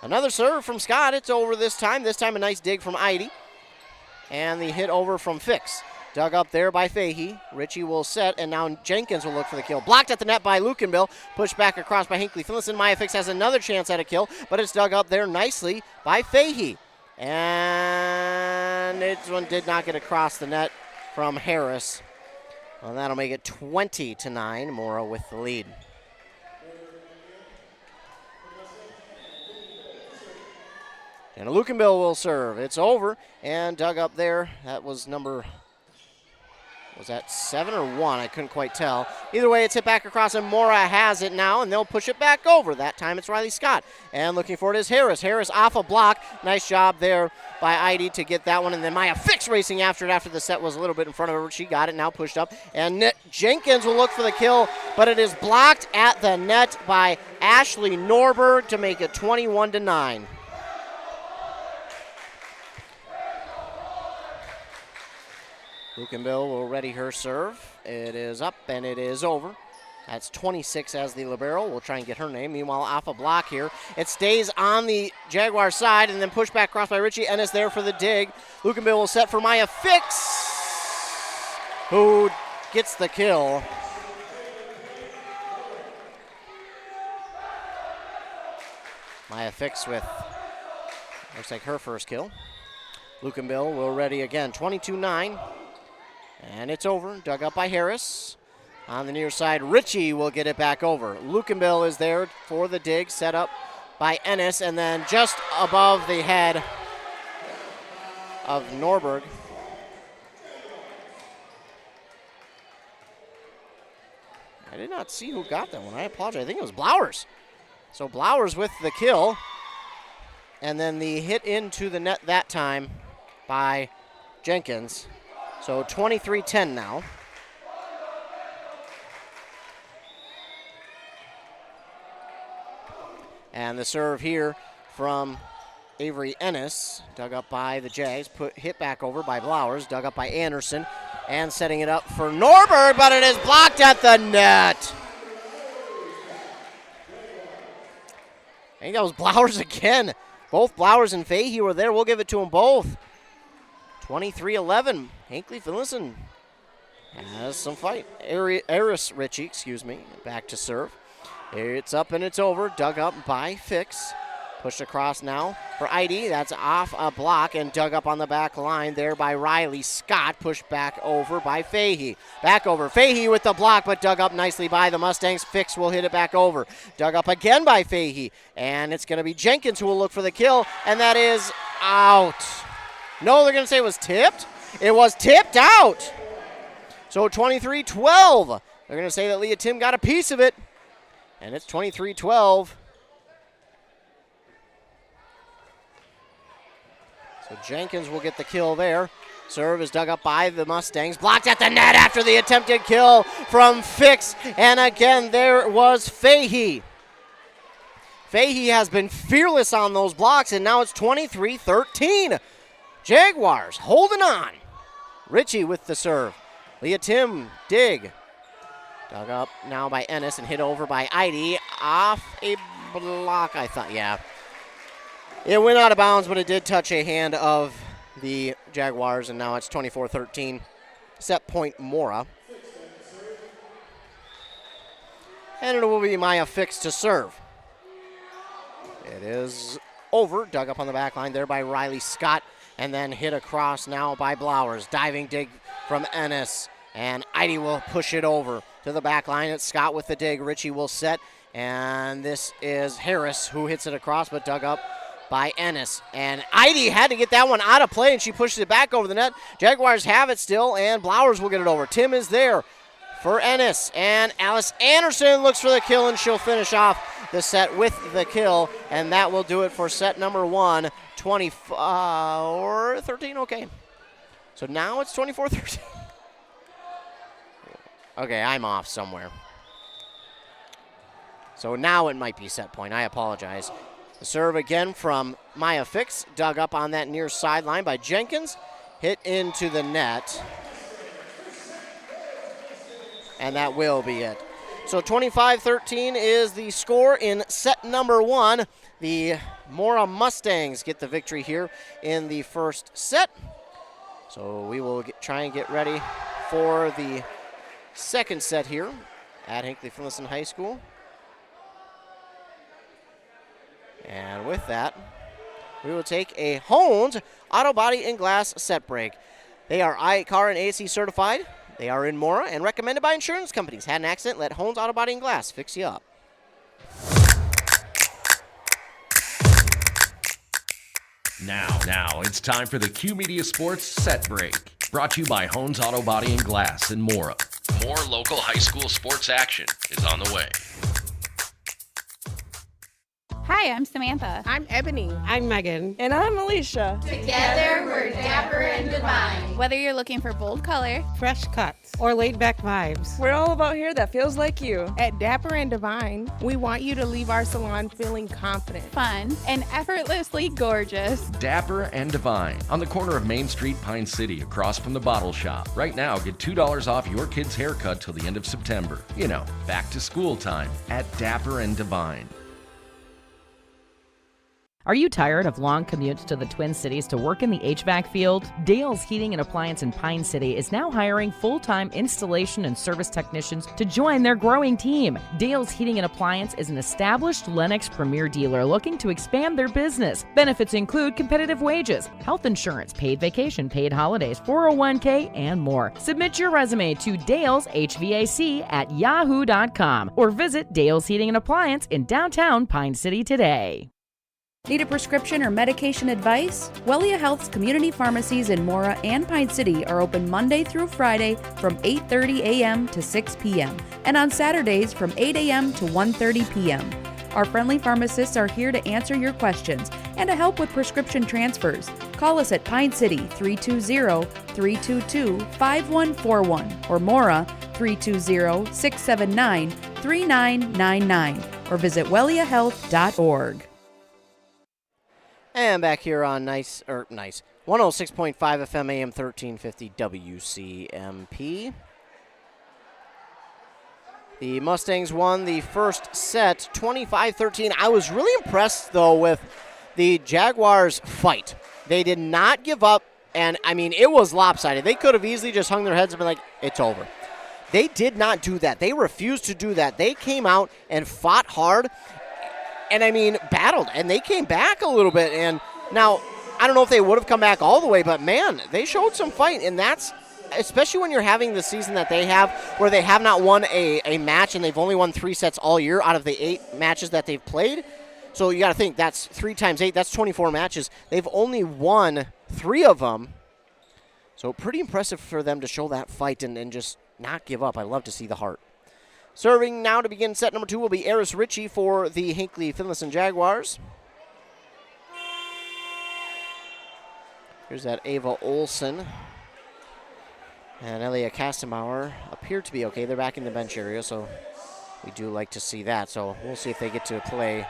S4: Another serve from Scott. It's over this time. This time a nice dig from Eide. And the hit over from Fix. Dug up there by Fahey. Ritchie will set, and now Jenkins will look for the kill. Blocked at the net by Lukenbill. Pushed back across by Hinckley-Finlayson. Maya Fix has another chance at a kill, but it's dug up there nicely by Fahey. And this one did not get across the net from Harris. Well, that'll make it 20-9. Mora with the lead. And Lukenbill will serve. It's over and dug up there. That was number Was that 7 or 1? I couldn't quite tell. Either way, it's hit back across, and Mora has it now, and they'll push it back over. That time it's Riley Scott. And looking for it is Harris. Harris off a block. Nice job there by Heidi to get that one. And then Maya Fix racing after it after the set was a little bit in front of her. She got it, now pushed up. And Jenkins will look for the kill, but it is blocked at the net by Ashley Norberg to make it 21-9. Lukenbill will ready her serve. It is up and it is over. That's 26 as the libero. We'll try and get her name. Meanwhile, off a block here. It stays on the Jaguar side and then pushed back across by Richie Ennis there for the dig. Lukenbill will set for Maya Fix, who gets the kill. Maya Fix with, looks like her first kill. Lukenbill will ready again, 22-9. And it's over, dug up by Harris. On the near side, Richie will get it back over. Lukenbill is there for the dig, set up by Ennis, and then just above the head of Norberg. I did not see who got that one. I apologize. I think it was Blowers. So Blowers with the kill. And then the hit into the net that time by Jenkins. So 23-10 now. And the serve here from Avery Ennis, dug up by the Jags, hit back over by Blowers, dug up by Anderson, and setting it up for Norberg, but it is blocked at the net. I think that was Blowers again. Both Blowers and Fahey were there. We'll give it to them both. 23-11. Hinckley-Finlayson has some fight. Eris Ritchie, back to serve. It's up and it's over. Dug up by Fix. Pushed across now for Heidi. That's off a block and dug up on the back line there by Riley Scott. Pushed back over by Fahey. Back over. Fahey with the block, but dug up nicely by the Mustangs. Fix will hit it back over. Dug up again by Fahey. And it's going to be Jenkins who will look for the kill. And that is out. No, they're going to say it was tipped. It was tipped out. So 23-12. They're going to say that Leah Tim got a piece of it. And it's 23-12. So Jenkins will get the kill there. Serve is dug up by the Mustangs. Blocked at the net after the attempted kill from Fix. And again, there was Fahey. Fahey has been fearless on those blocks, and now it's 23-13. Jaguars holding on. Richie with the serve. Leah Tim, dig. Dug up now by Ennis and hit over by Heidi. Off a block, I thought, yeah. It went out of bounds, but it did touch a hand of the Jaguars, and now it's 24-13. Set point Mora. And it will be Maya Fix to serve. It is over. Dug up on the back line there by Riley Scott. And then hit across now by Blowers. Diving dig from Ennis. And Heidi will push it over to the back line. It's Scott with the dig. Richie will set. And this is Harris who hits it across, but dug up by Ennis. And Heidi had to get that one out of play, and she pushes it back over the net. Jaguars have it still, and Blowers will get it over. Tim is there for Ennis. And Alice Anderson looks for the kill, and she'll finish off the set with the kill. And that will do it for set number 1. 24-13, okay. So now it's 24-13. Okay, I'm off somewhere. So now it might be set point. I apologize. The serve again from Maya Fix. Dug up on that near sideline by Jenkins. Hit into the net. And that will be it. So 25-13 is the score in set number 1. The Mora Mustangs get the victory here in the first set. So we will try and get ready for the second set here at Hinckley-Finlayson High School. And with that, we will take a Hones Auto Body and Glass set break. They are ICAR and AC certified. They are in Mora and recommended by insurance companies. Had an accident? Let Hones Auto Body and Glass fix you up.
S1: Now it's time for the Q Media Sports set break. Brought to you by Hones Auto Body and Glass in Mora. More local high school sports action is on the way.
S3: Hi, I'm Samantha.
S22: I'm Ebony. I'm Megan.
S3: And I'm Alicia.
S22: Together, we're dapper and divine.
S3: Whether you're looking for bold color,
S22: Fresh cuts, or laid-back vibes,
S3: we're all about hair that feels like you.
S22: at Dapper and Divine, we want you to leave our salon feeling confident.
S3: Fun, and effortlessly gorgeous.
S1: Dapper and Divine on the corner of Main Street, Pine City, across from the Bottle Shop. Right now, get $2 off your kid's haircut till the end of September. You know, back to school time at Dapper and Divine.
S23: Are you tired of long commutes to the Twin Cities to work in the HVAC field? Dale's Heating and Appliance in Pine City is now hiring full-time installation and service technicians to join their growing team. Dale's Heating and Appliance is an established Lennox Premier dealer looking to expand their business. Benefits include competitive wages, health insurance, paid vacation, paid holidays, 401k, and more. Submit your resume to daleshvac@yahoo.com or visit Dale's Heating and Appliance in downtown Pine City today.
S15: Need a prescription or medication advice? Wellia Health's community pharmacies in Mora and Pine City are open Monday through Friday from 8:30 a.m. to 6 p.m. and on Saturdays from 8 a.m. to 1:30 p.m. Our friendly pharmacists are here to answer your questions and to help with prescription transfers. Call us at Pine City 320-322-5141 or Mora 320-679-3999 or visit welliahealth.org.
S4: And back here on nice 106.5 FM AM 1350 WCMP. The Mustangs won the first set 25-13. I was really impressed, though, with the Jaguars' fight. They did not give up, and, I mean, it was lopsided. They could have easily just hung their heads and been like, it's over. They did not do that. They refused to do that. They came out and fought hard. And, I mean, battled, and they came back a little bit. And now, I don't know if they would have come back all the way, but, man, they showed some fight. And that's, especially when you're having the season that they have, where they have not won a match, and they've only won 3 sets all year out of the 8 matches that they've played. So you got to think, that's 3 times 8, that's 24 matches. They've only won 3 of them. So pretty impressive for them to show that fight and just not give up. I love to see the heart. Serving now to begin set number 2 will be Eris Ritchie for the Hinckley-Finlayson Jaguars. Here's that Ava Olsen. And Elia Kastenbauer appear to be okay. They're back in the bench area, so we do like to see that. So we'll see if they get to play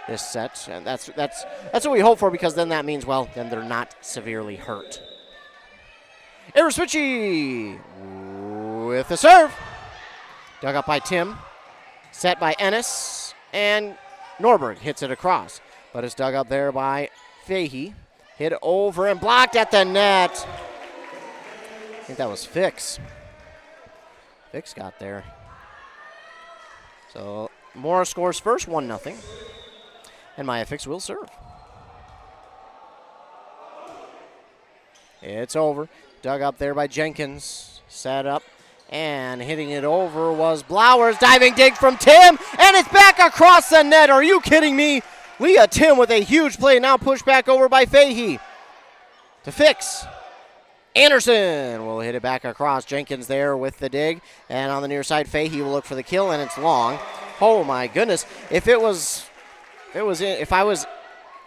S4: this set. And that's what we hope for, because then that means, well, then they're not severely hurt. Eris Ritchie with the serve. Dug up by Tim, set by Ennis, and Norberg hits it across. But it's dug up there by Fahey. Hit over and blocked at the net. I think that was Fix. Fix got there. So Mora scores first, 1-0. And Maya Fix will serve. It's over. Dug up there by Jenkins. Set up. And hitting it over was Blowers. Diving dig from Tim. And it's back across the net. Are you kidding me? Leah Tim with a huge play. Now pushed back over by Fahey. To Fix. Anderson will hit it back across. Jenkins there with the dig. And on the near side, Fahey will look for the kill. And it's long. Oh, my goodness. If I was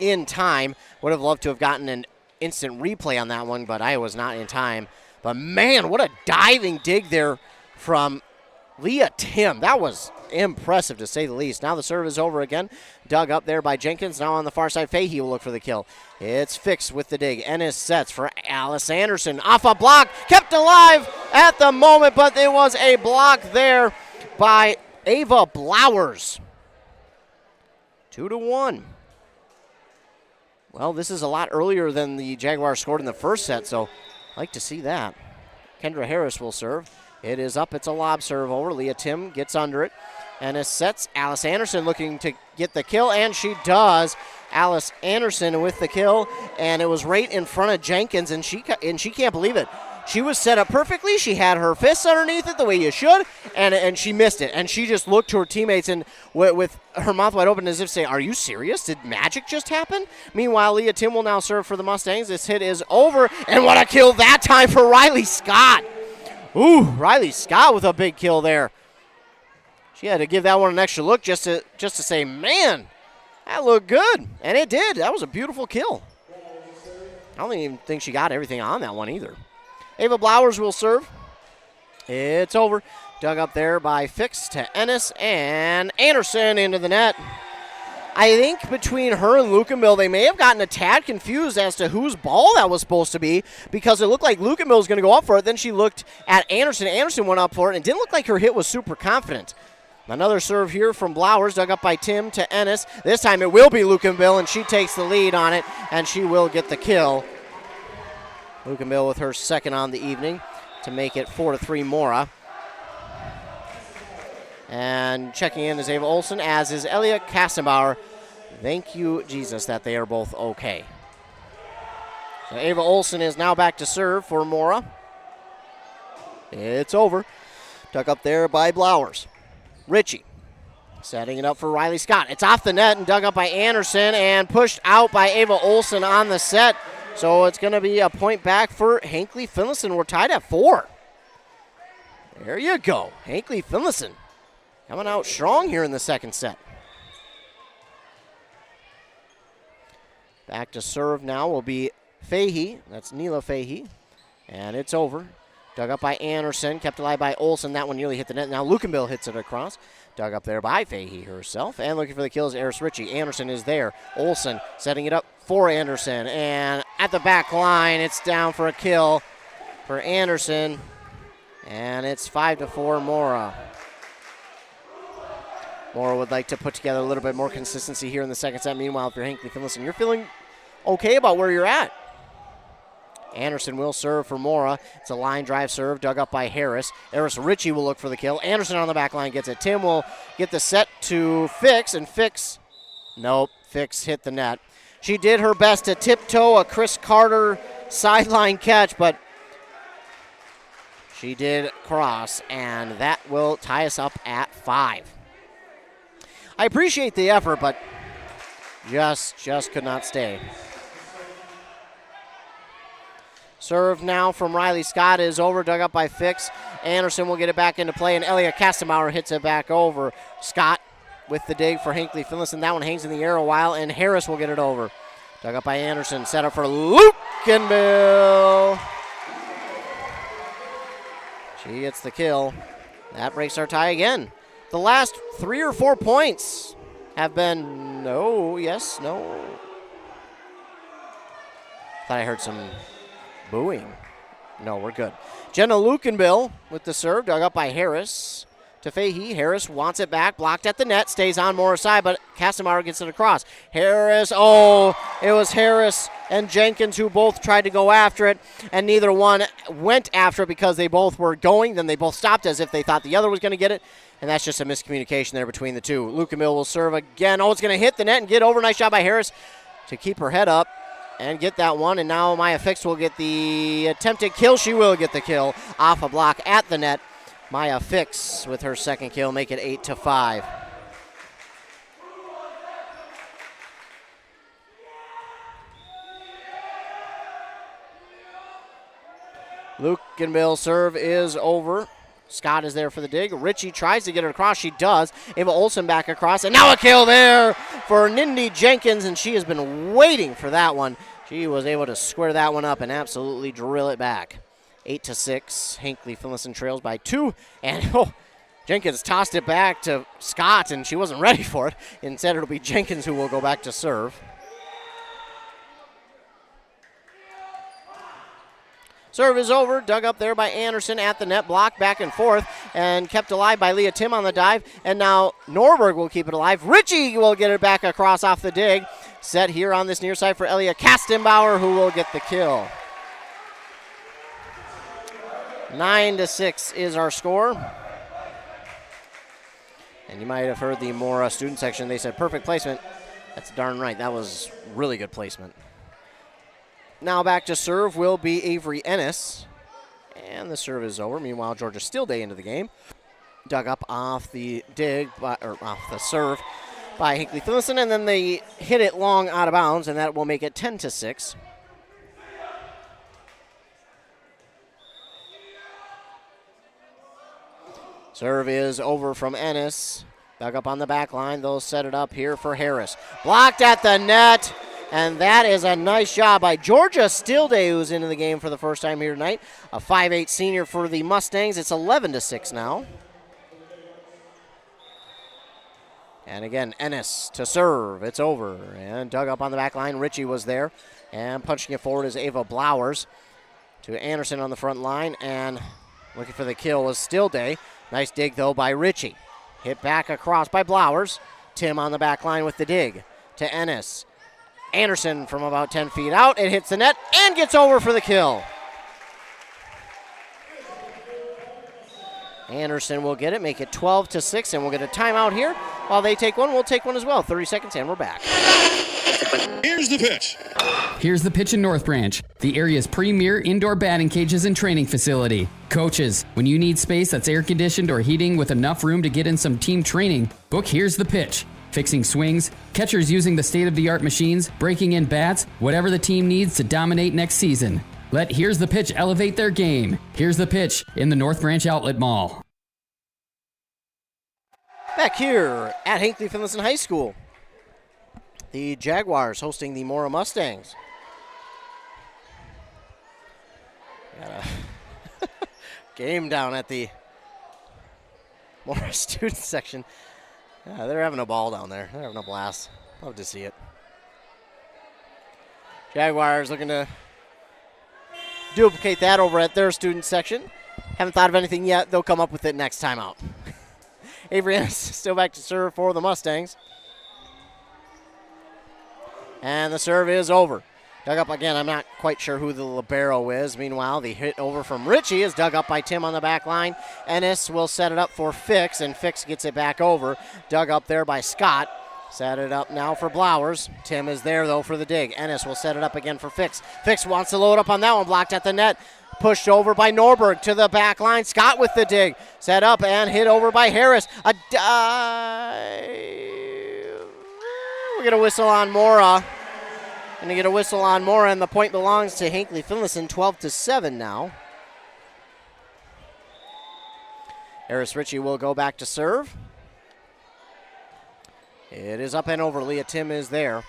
S4: in time, would have loved to have gotten an instant replay on that one. But I was not in time. But, man, what a diving dig there from Leah Tim. That was impressive, to say the least. Now the serve is over again. Dug up there by Jenkins. Now on the far side, Fahey will look for the kill. It's Fix with the dig. Ennis sets for Alice Anderson. Off a block. Kept alive at the moment, but it was a block there by Ava Blowers. 2-1. Well, this is a lot earlier than the Jaguars scored in the first set, so like to see that. Kendra Harris will serve. It is up. It's a lob serve over. Leah Tim gets under it. And it sets Alice Anderson looking to get the kill, and she does. Alice Anderson with the kill, and it was right in front of Jenkins, and she can't believe it. She was set up perfectly. She had her fists underneath it the way you should, and she missed it. And she just looked to her teammates and with her mouth wide open as if to say, are you serious? Did magic just happen? Meanwhile, Leah Tim will now serve for the Mustangs. This hit is over, and what a kill that time for Riley Scott. Ooh, Riley Scott with a big kill there. She had to give that one an extra look just to say, man, that looked good. And it did. That was a beautiful kill. I don't even think she got everything on that one either. Ava Blowers will serve. It's over. Dug up there by Fix to Ennis, and Anderson into the net. I think between her and Lukenbill, they may have gotten a tad confused as to whose ball that was supposed to be, because it looked like Lukenbill was going to go up for it. Then she looked at Anderson. Anderson went up for it, and it didn't look like her hit was super confident. Another serve here from Blowers, dug up by Tim to Ennis. This time it will be Lukenbill, and she takes the lead on it, and she will get the kill. Lukenbill with her second on the evening to make it 4-3 Mora. And checking in is Ava Olsen, as is Elia Kastenbauer. Thank you, Jesus, that they are both okay. So Ava Olsen is now back to serve for Mora. It's over. Dug up there by Blowers. Ritchie setting it up for Riley Scott. It's off the net and dug up by Anderson and pushed out by Ava Olsen on the set. So it's going to be a point back for Hinckley-Finlayson. We're tied at 4. There you go. Hinckley-Finlayson coming out strong here in the second set. Back to serve now will be Fahey. That's Neela Fahey. And it's over. Dug up by Anderson, kept alive by Olsen. That one nearly hit the net. Now Lukenbill hits it across. Dug up there by Fahey herself. And looking for the kills, Eris Ritchie. Anderson is there. Olsen setting it up for Anderson. And at the back line, it's down for a kill for Anderson. And it's 5-4 Mora. Mora would like to put together a little bit more consistency here in the second set. Meanwhile, if you're Hinckley-Finlayson, you're feeling okay about where you're at. Anderson will serve for Mora. It's a line drive serve dug up by Harris. Eris Ritchie will look for the kill. Anderson on the back line gets it. Tim will get the set to Fix, and Fix hit the net. She did her best to tiptoe a Chris Carter sideline catch, but she did cross, and that will tie us up at 5. I appreciate the effort, but just could not stay. Serve now from Riley Scott is over, dug up by Fix. Anderson will get it back into play, and Elia Kastenbauer hits it back over. Scott with the dig for Hinckley-Finlayson. That one hangs in the air a while, and Harris will get it over. Dug up by Anderson, set up for Lukenbill. She gets the kill. That breaks our tie again. The last 3 or 4 points have been no. Thought I heard some booing. No, we're good. Jenna Lukenbill with the serve, dug up by Harris to Fahey. Harris wants it back, blocked at the net, stays on Mora's side, but Kastenbauer gets it across. Harris, it was Harris and Jenkins who both tried to go after it, and neither one went after it because they both were going. Then they both stopped as if they thought the other was going to get it, and that's just a miscommunication there between the two. Lukenbill will serve again. It's going to hit the net and get over. Nice job by Harris to keep her head up and get that one, and now Maya Fix will get the attempted kill. She will get the kill off a block at the net. Maya Fix with her second kill, make it 8-5. Lukenbill serve is over. Scott is there for the dig. Ritchie tries to get it across. She does. Ava Olsen back across. And now a kill there for Nindy Jenkins, and she has been waiting for that one. She was able to square that one up and absolutely drill it back. 8-6. Hinckley-Finlayson trails by 2. And Jenkins tossed it back to Scott, and she wasn't ready for it. Instead, it'll be Jenkins who will go back to serve. Serve is over, dug up there by Anderson at the net, blocked back and forth, and kept alive by Leah Tim on the dive. And now Norberg will keep it alive. Ritchie will get it back across off the dig. Set here on this near side for Elia Kastenbauer, who will get the kill. 9-6 is our score. And you might have heard the Mora student section. They said perfect placement. That's darn right. That was really good placement. Now back to serve will be Avery Ennis. And the serve is over. Meanwhile, Georgia Stillday into the game. Dug up off the off the serve by Hinckley-Finlayson, and then they hit it long out of bounds, and that will make it 10-6. Serve is over from Ennis. Dug up on the back line. They'll set it up here for Harris. Blocked at the net. And that is a nice job by Georgia Stillday, who's into the game for the first time here tonight. A 5'8 senior for the Mustangs. It's 11-6 now. And again, Ennis to serve. It's over. And dug up on the back line. Ritchie was there. And punching it forward is Ava Blowers to Anderson on the front line. And looking for the kill was Stillday. Nice dig, though, by Ritchie. Hit back across by Blowers. Tim on the back line with the dig to Ennis. Anderson from about 10 feet out. It hits the net and gets over for the kill. Anderson will get it, make it 12-6, and we'll get a timeout here. While they take one, we'll take one as well. 30 seconds, and we're back.
S6: Here's the pitch.
S7: Here's the pitch in North Branch, the area's premier indoor batting cages and training facility. Coaches, when you need space that's air-conditioned or heating with enough room to get in some team training, book Here's the Pitch. Fixing swings, catchers using the state-of-the-art machines, breaking in bats, whatever the team needs to dominate next season. Let Here's the Pitch elevate their game. Here's the Pitch in the North Branch Outlet Mall.
S4: Back here at Hinckley-Finlayson High School, the Jaguars hosting the Mora Mustangs. Got a game down at the Mora student section. Yeah, they're having a ball down there. They're having a blast. Love to see it. Jaguars looking to duplicate that over at their student section. Haven't thought of anything yet. They'll come up with it next time out. Avery Ennis still back to serve for the Mustangs. And the serve is over. Dug up again. I'm not quite sure who the libero is. Meanwhile, the hit over from Ritchie is dug up by Tim on the back line. Ennis will set it up for Fix, and Fix gets it back over. Dug up there by Scott. Set it up now for Blowers. Tim is there, though, for the dig. Ennis will set it up again for Fix. Fix wants to load up on that one. Blocked at the net. Pushed over by Norberg to the back line. Scott with the dig. Set up and hit over by Harris. A dive. We're going to whistle on Mora. Going to get a whistle on Mora, and the point belongs to Hinckley-Finlayson, 12-7 now. Harris Ritchie will go back to serve. It is up and over. Leah Tim is there.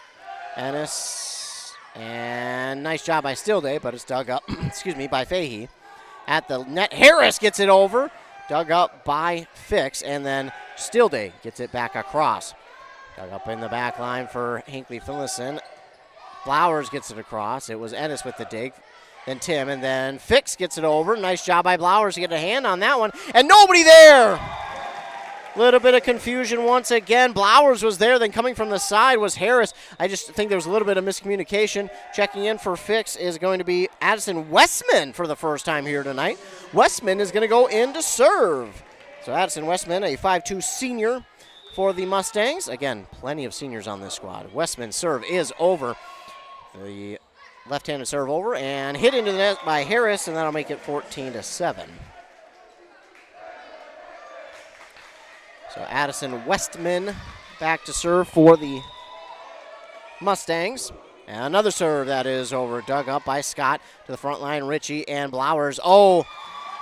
S4: Ennis, and nice job by Stillday, but it's dug up, by Fahey. At the net, Harris gets it over. Dug up by Fix, and then Stillday gets it back across. Dug up in the back line for Hinckley-Finlayson. Flowers gets it across. It was Ennis with the dig. Then Tim, and then Fix gets it over. Nice job by Blowers to get a hand on that one. And nobody there! Little bit of confusion once again. Blowers was there, then coming from the side was Harris. I just think there was a little bit of miscommunication. Checking in for Fix is going to be Addison Westman for the first time here tonight. Westman is going to go in to serve. So Addison Westman, a 5'2 senior for the Mustangs. Again, plenty of seniors on this squad. Westman's serve is over. The left-handed serve over and hit into the net by Harris, and that'll make it 14-7. So Addison Westman back to serve for the Mustangs. And another serve that is over, dug up by Scott to the front line, Ritchie and Blowers. Oh,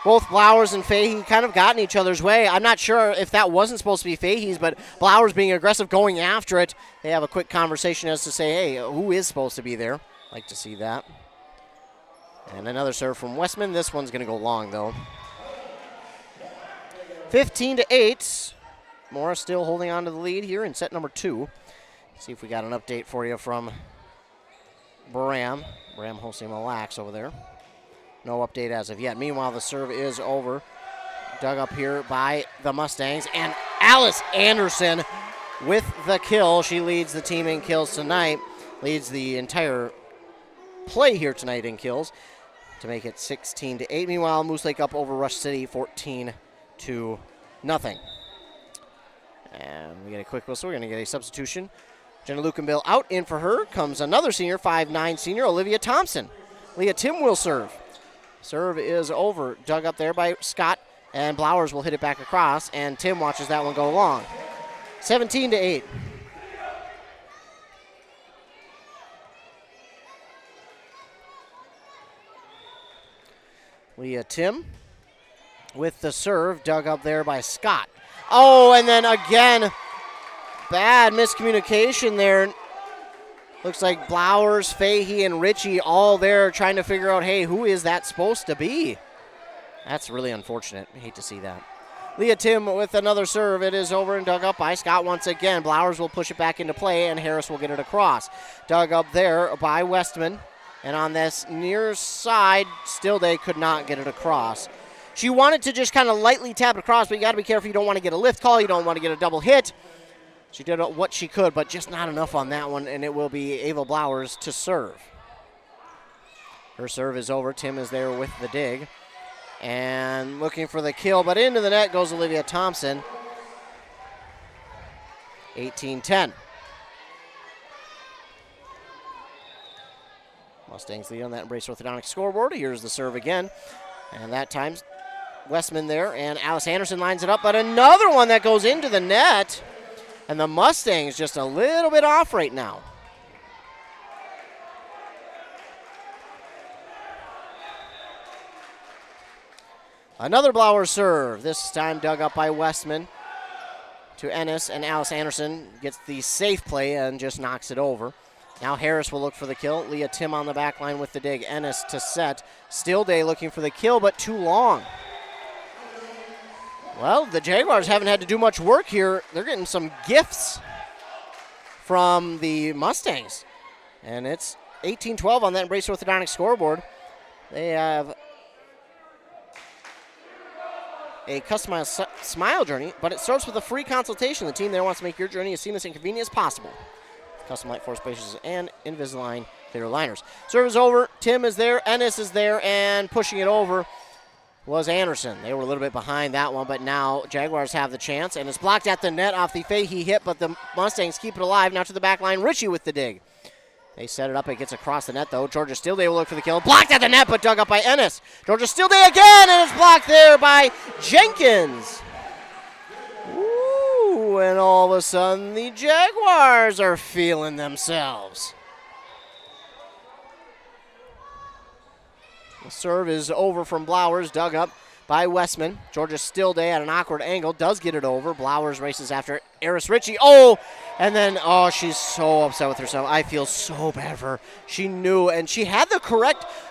S4: both Blowers and Fahey kind of got in each other's way. I'm not sure if that wasn't supposed to be Fahey's, but Blowers being aggressive, going after it. They have a quick conversation as to say, hey, who is supposed to be there? Like to see that. And another serve from Westman. This one's going to go long, though. 15-8. Mora still holding on to the lead here in set number 2. See if we got an update for you from Bram. Bram hosting Mille Lacs over there. No update as of yet. Meanwhile, the serve is over. Dug up here by the Mustangs. And Alice Anderson with the kill. She leads the team in kills tonight. Leads the entire play here tonight in kills to make it 16-8. Meanwhile, Moose Lake up over Rush City 14-0. And we get a quick whistle. We're going to get a substitution. Jenna Lukenbill out. In for her comes another senior, 5'9 senior, Olivia Thompson. Leah Tim will serve. Serve is over. Dug up there by Scott, and Blowers will hit it back across, and Tim watches that one go long. 17-8. Leah Tim with the serve, dug up there by Scott. Oh, and then again, bad miscommunication there. Looks like Blowers, Fahey, and Ritchie all there trying to figure out, hey, who is that supposed to be? That's really unfortunate. I hate to see that. Leah Tim with another serve. It is over and dug up by Scott once again. Blowers will push it back into play, and Harris will get it across. Dug up there by Westman. And on this near side, Stillday could not get it across. She wanted to just kind of lightly tap it across, but you got to be careful. You don't want to get a lift call. You don't want to get a double hit. She did what she could, but just not enough on that one, and it will be Ava Blowers to serve. Her serve is over. Tim is there with the dig. And looking for the kill, but into the net goes Olivia Thompson. 18-10. Mustangs lead on that Embrace Orthodontics scoreboard. Here's the serve again. And that time, Westman there, and Alice Anderson lines it up, but another one that goes into the net. And the Mustangs just a little bit off right now. Another Blowers serve, this time dug up by Westman to Ennis, and Alice Anderson gets the safe play and just knocks it over. Now Harris will look for the kill. Leah Tim on the back line with the dig. Ennis to set. Stillday looking for the kill, but too long. Well, the Jaguars haven't had to do much work here. They're getting some gifts from the Mustangs. And it's 18-12 on that Embrace Orthodontics scoreboard. They have a customized smile journey, but it starts with a free consultation. The team there wants to make your journey as seamless and convenient as possible. Custom light force braces and Invisalign clear aligners. Serve is over. Tim is there. Ennis is there, and pushing it over was Anderson. They were a little bit behind that one, but now Jaguars have the chance, and it's blocked at the net off the Fahey hit, but the Mustangs keep it alive. Now to the back line, Ritchie with the dig. They set it up. It gets across the net, though. Georgia Stillday will look for the kill. Blocked at the net, but dug up by Ennis. Georgia Stillday again, and it's blocked there by Jenkins. Ooh, and all of a sudden, the Jaguars are feeling themselves. The serve is over from Blowers, dug up by Westman. Georgia Stillday at an awkward angle does get it over. Blowers races after Eris Ritchie. Oh, and then, she's so upset with herself. I feel so bad for her. She knew, and she had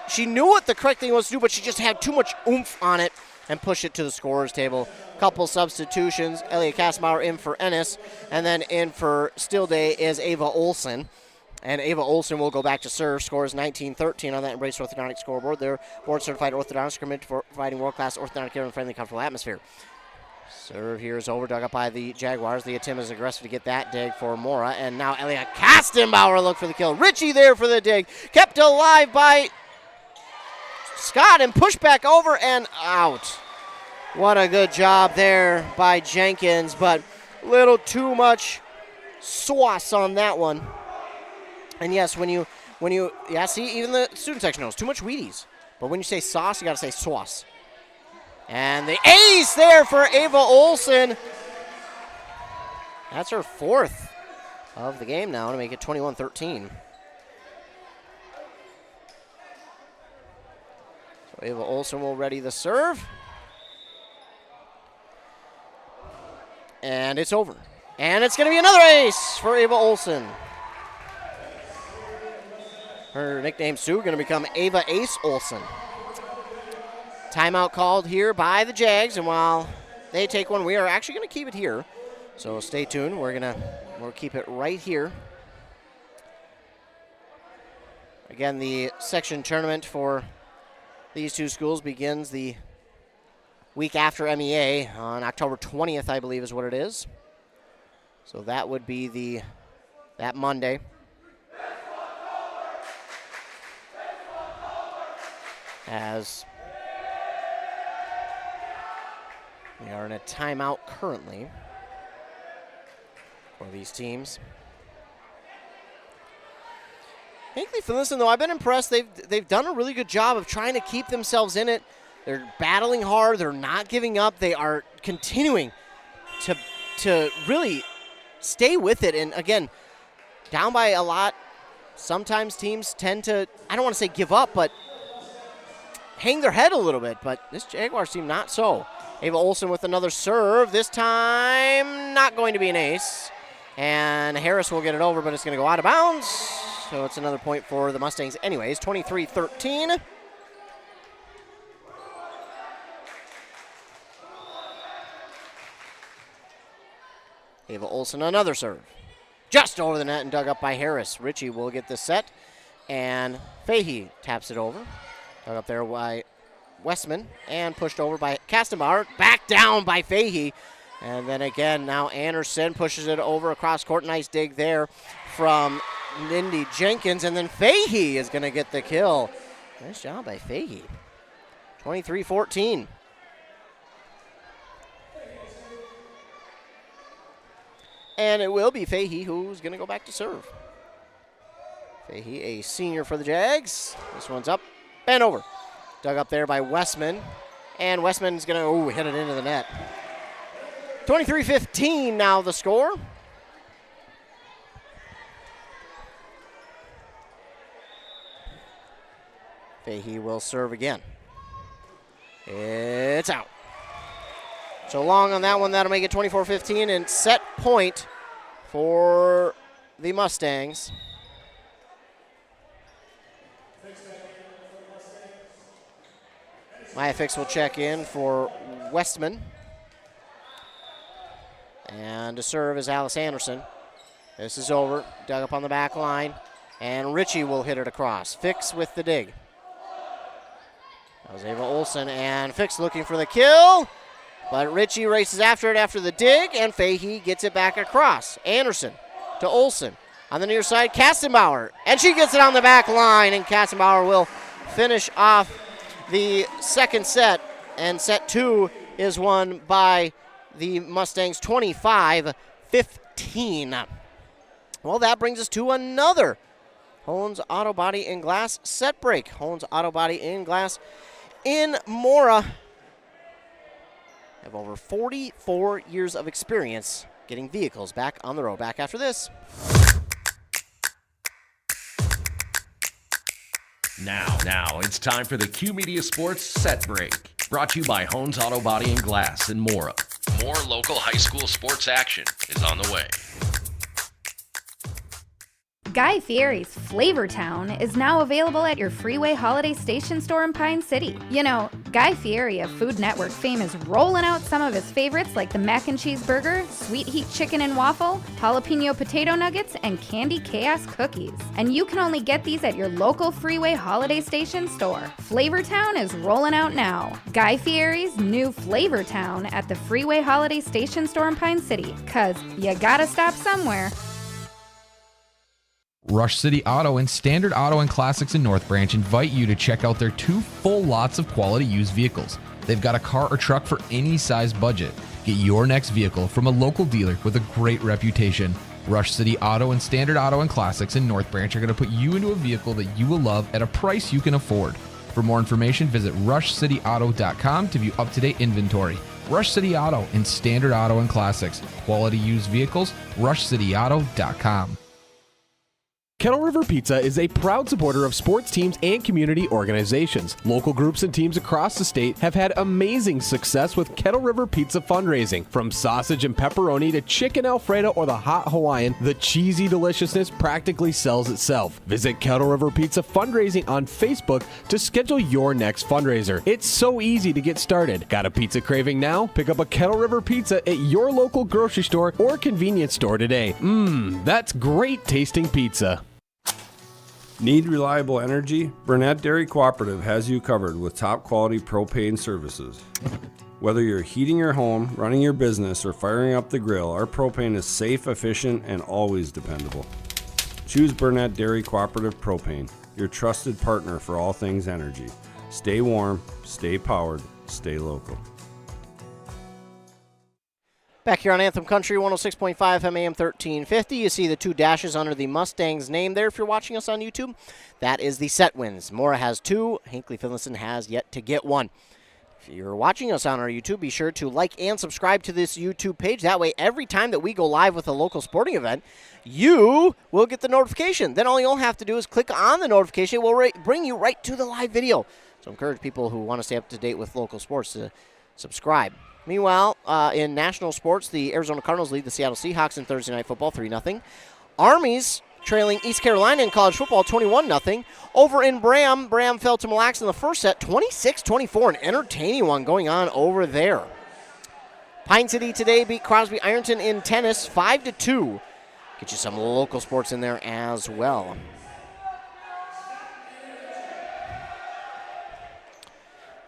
S4: she knew what the correct thing was to do, but she just had too much oomph on it and pushed it to the scorer's table. Couple substitutions. Elliot Kassmauer in for Ennis, and then in for Stillday is Ava Olson. And Ava Olson will go back to serve. Scores 19-13 on that Embrace Orthodontics scoreboard. They're board-certified orthodontists committed for providing world-class orthodontic care in a friendly, comfortable atmosphere. Serve here is over, dug up by the Jaguars. Leah Tim is aggressive to get that dig for Mora. And now Elliot Kastenbauer look for the kill. Ritchie there for the dig. Kept alive by Scott and pushed back over and out. What a good job there by Jenkins, but a little too much sauce on that one. And yes, when you, see, even the student section knows, too much Wheaties. But when you say sauce, you got to say sauce. And the ace there for Ava Olson. That's her fourth of the game now to make it 21-13. So Ava Olson will ready the serve. And it's over. And it's going to be another ace for Ava Olson. Her nickname, Sue, going to become Ava Ace Olson. Timeout called here by the Jags, and while they take one, we are actually going to keep it here. So stay tuned. We'll keep it right here. Again, the section tournament for these two schools begins the week after MEA on October 20th, I believe is what it is. So that would be that Monday. As we are in a timeout currently for these teams. Hinckley-Finlayson, though, I've been impressed. They've done a really good job of trying to keep themselves in it. They're battling hard. They're not giving up. They are continuing to really stay with it. And, again, down by a lot, sometimes teams tend to, I don't want to say give up, but hang their head a little bit. But this Jaguars team, not so. Ava Olsen with another serve. This time, not going to be an ace. And Harris will get it over, but it's going to go out of bounds. So it's another point for the Mustangs anyways, 23-13. Ava Olsen, another serve. Just over the net and dug up by Harris. Ritchie will get this set. And Fahey taps it over. Dug up there by Westman and pushed over by Kastenbauer. Back down by Fahey. And then again, now Anderson pushes it over across court. Nice dig there from Lindy Jenkins. And then Fahey is going to get the kill. Nice job by Fahey. 23-14. And it will be Fahey who's going to go back to serve. Fahey, a senior for the Jags. This one's up and over. Dug up there by Westman. And Westman's going to hit it into the net. 23-15 now the score. Fahey will serve again. It's out. So long on that one, that'll make it 24-15 and set point for the Mustangs. Myafix will check in for Westman. And to serve is Alice Anderson. This is over, dug up on the back line, and Ritchie will hit it across. Fix with the dig. That was Ava Olsen, and Fix looking for the kill, but Ritchie races after it after the dig, and Fahey gets it back across. Anderson to Olsen. On the near side, Kastenbauer, and she gets it on the back line, and Kastenbauer will finish off the second set, and set two is won by the Mustangs 25-15. Well, that brings us to another Holmes Auto Body and Glass set break. Holmes Auto Body and Glass in Mora have over 44 years of experience getting vehicles back on the road. Back after this.
S1: Now, it's time for the Q Media Sports Set Break. Brought to you by Holmes Auto Body and Glass in Mora. More local high school sports action is on the way.
S2: Guy Fieri's Flavortown is now available at your Freeway Holiday Station store in Pine City. You know, Guy Fieri of Food Network fame is rolling out some of his favorites like the mac and cheese burger, sweet heat chicken and waffle, jalapeno potato nuggets, and candy chaos cookies. And you can only get these at your local Freeway Holiday Station store. Flavortown is rolling out now. Guy Fieri's new Flavortown at the Freeway Holiday Station store in Pine City, 'cause you gotta stop somewhere.
S8: Rush City Auto and Standard Auto and Classics in North Branch invite you to check out their 2 full lots of quality used vehicles. They've got a car or truck for any size budget. Get your next vehicle from a local dealer with a great reputation. Rush City Auto and Standard Auto and Classics in North Branch are going to put you into a vehicle that you will love at a price you can afford. For more information, visit rushcityauto.com to view up-to-date inventory. Rush City Auto and Standard Auto and Classics. Quality used vehicles, rushcityauto.com.
S12: Kettle River Pizza is a proud supporter of sports teams and community organizations. Local groups and teams across the state have had amazing success with Kettle River Pizza fundraising. From sausage and pepperoni to chicken Alfredo or the hot Hawaiian, the cheesy deliciousness practically sells itself. Visit Kettle River Pizza Fundraising on Facebook to schedule your next fundraiser. It's so easy to get started. Got a pizza craving now? Pick up a Kettle River Pizza at your local grocery store or convenience store today. That's great tasting pizza.
S24: Need reliable energy? Burnett Dairy Cooperative has you covered with top quality propane services. Whether you're heating your home, running your business, or firing up the grill, our propane is safe, efficient, and always dependable. Choose Burnett Dairy Cooperative Propane, your trusted partner for all things energy. Stay warm, stay powered, stay local.
S4: Back here on Anthem Country, 106.5 FM AM 1350. You see the two dashes under the Mustangs name there if you're watching us on YouTube. That is the set wins. Mora has 2. Hinckley-Finlayson has yet to get 1. If you're watching us on our YouTube, be sure to like and subscribe to this YouTube page. That way, every time that we go live with a local sporting event, you will get the notification. Then all you'll have to do is click on the notification. It will bring you right to the live video. So encourage people who want to stay up to date with local sports to subscribe. Meanwhile, in national sports, the Arizona Cardinals lead the Seattle Seahawks in Thursday Night Football 3-0. Army's trailing East Carolina in college football 21-0. Over in Bram fell to Mille Lacs in the first set, 26-24. An entertaining one going on over there. Pine City today beat Crosby Ironton in tennis 5-2. Get you some local sports in there as well.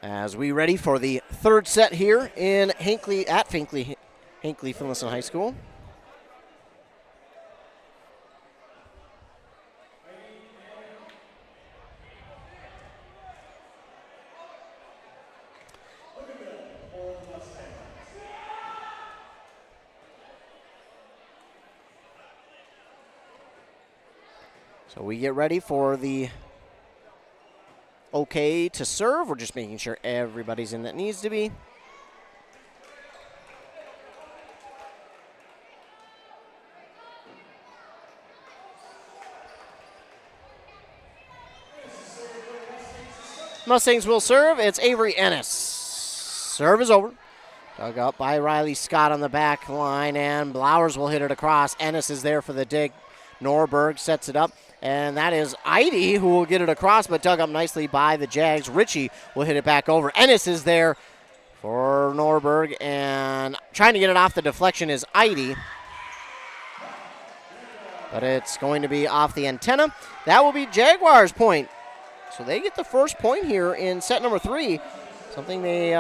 S4: As we ready for the third set here in Hinckley-Finlayson High School. So we get ready for the okay to serve. We're just making sure everybody's in that needs to be. Mustangs will serve. It's Avery Ennis. Serve is over. Dug up by Riley Scott on the back line, and Blowers will hit it across. Ennis is there for the dig. Norberg sets it up, and that is Eide who will get it across, but dug up nicely by the Jags. Ritchie will hit it back over. Ennis is there for Norberg, and trying to get it off the deflection is Eide. But it's going to be off the antenna. That will be Jaguars' point. So they get the first point here in set number 3, something they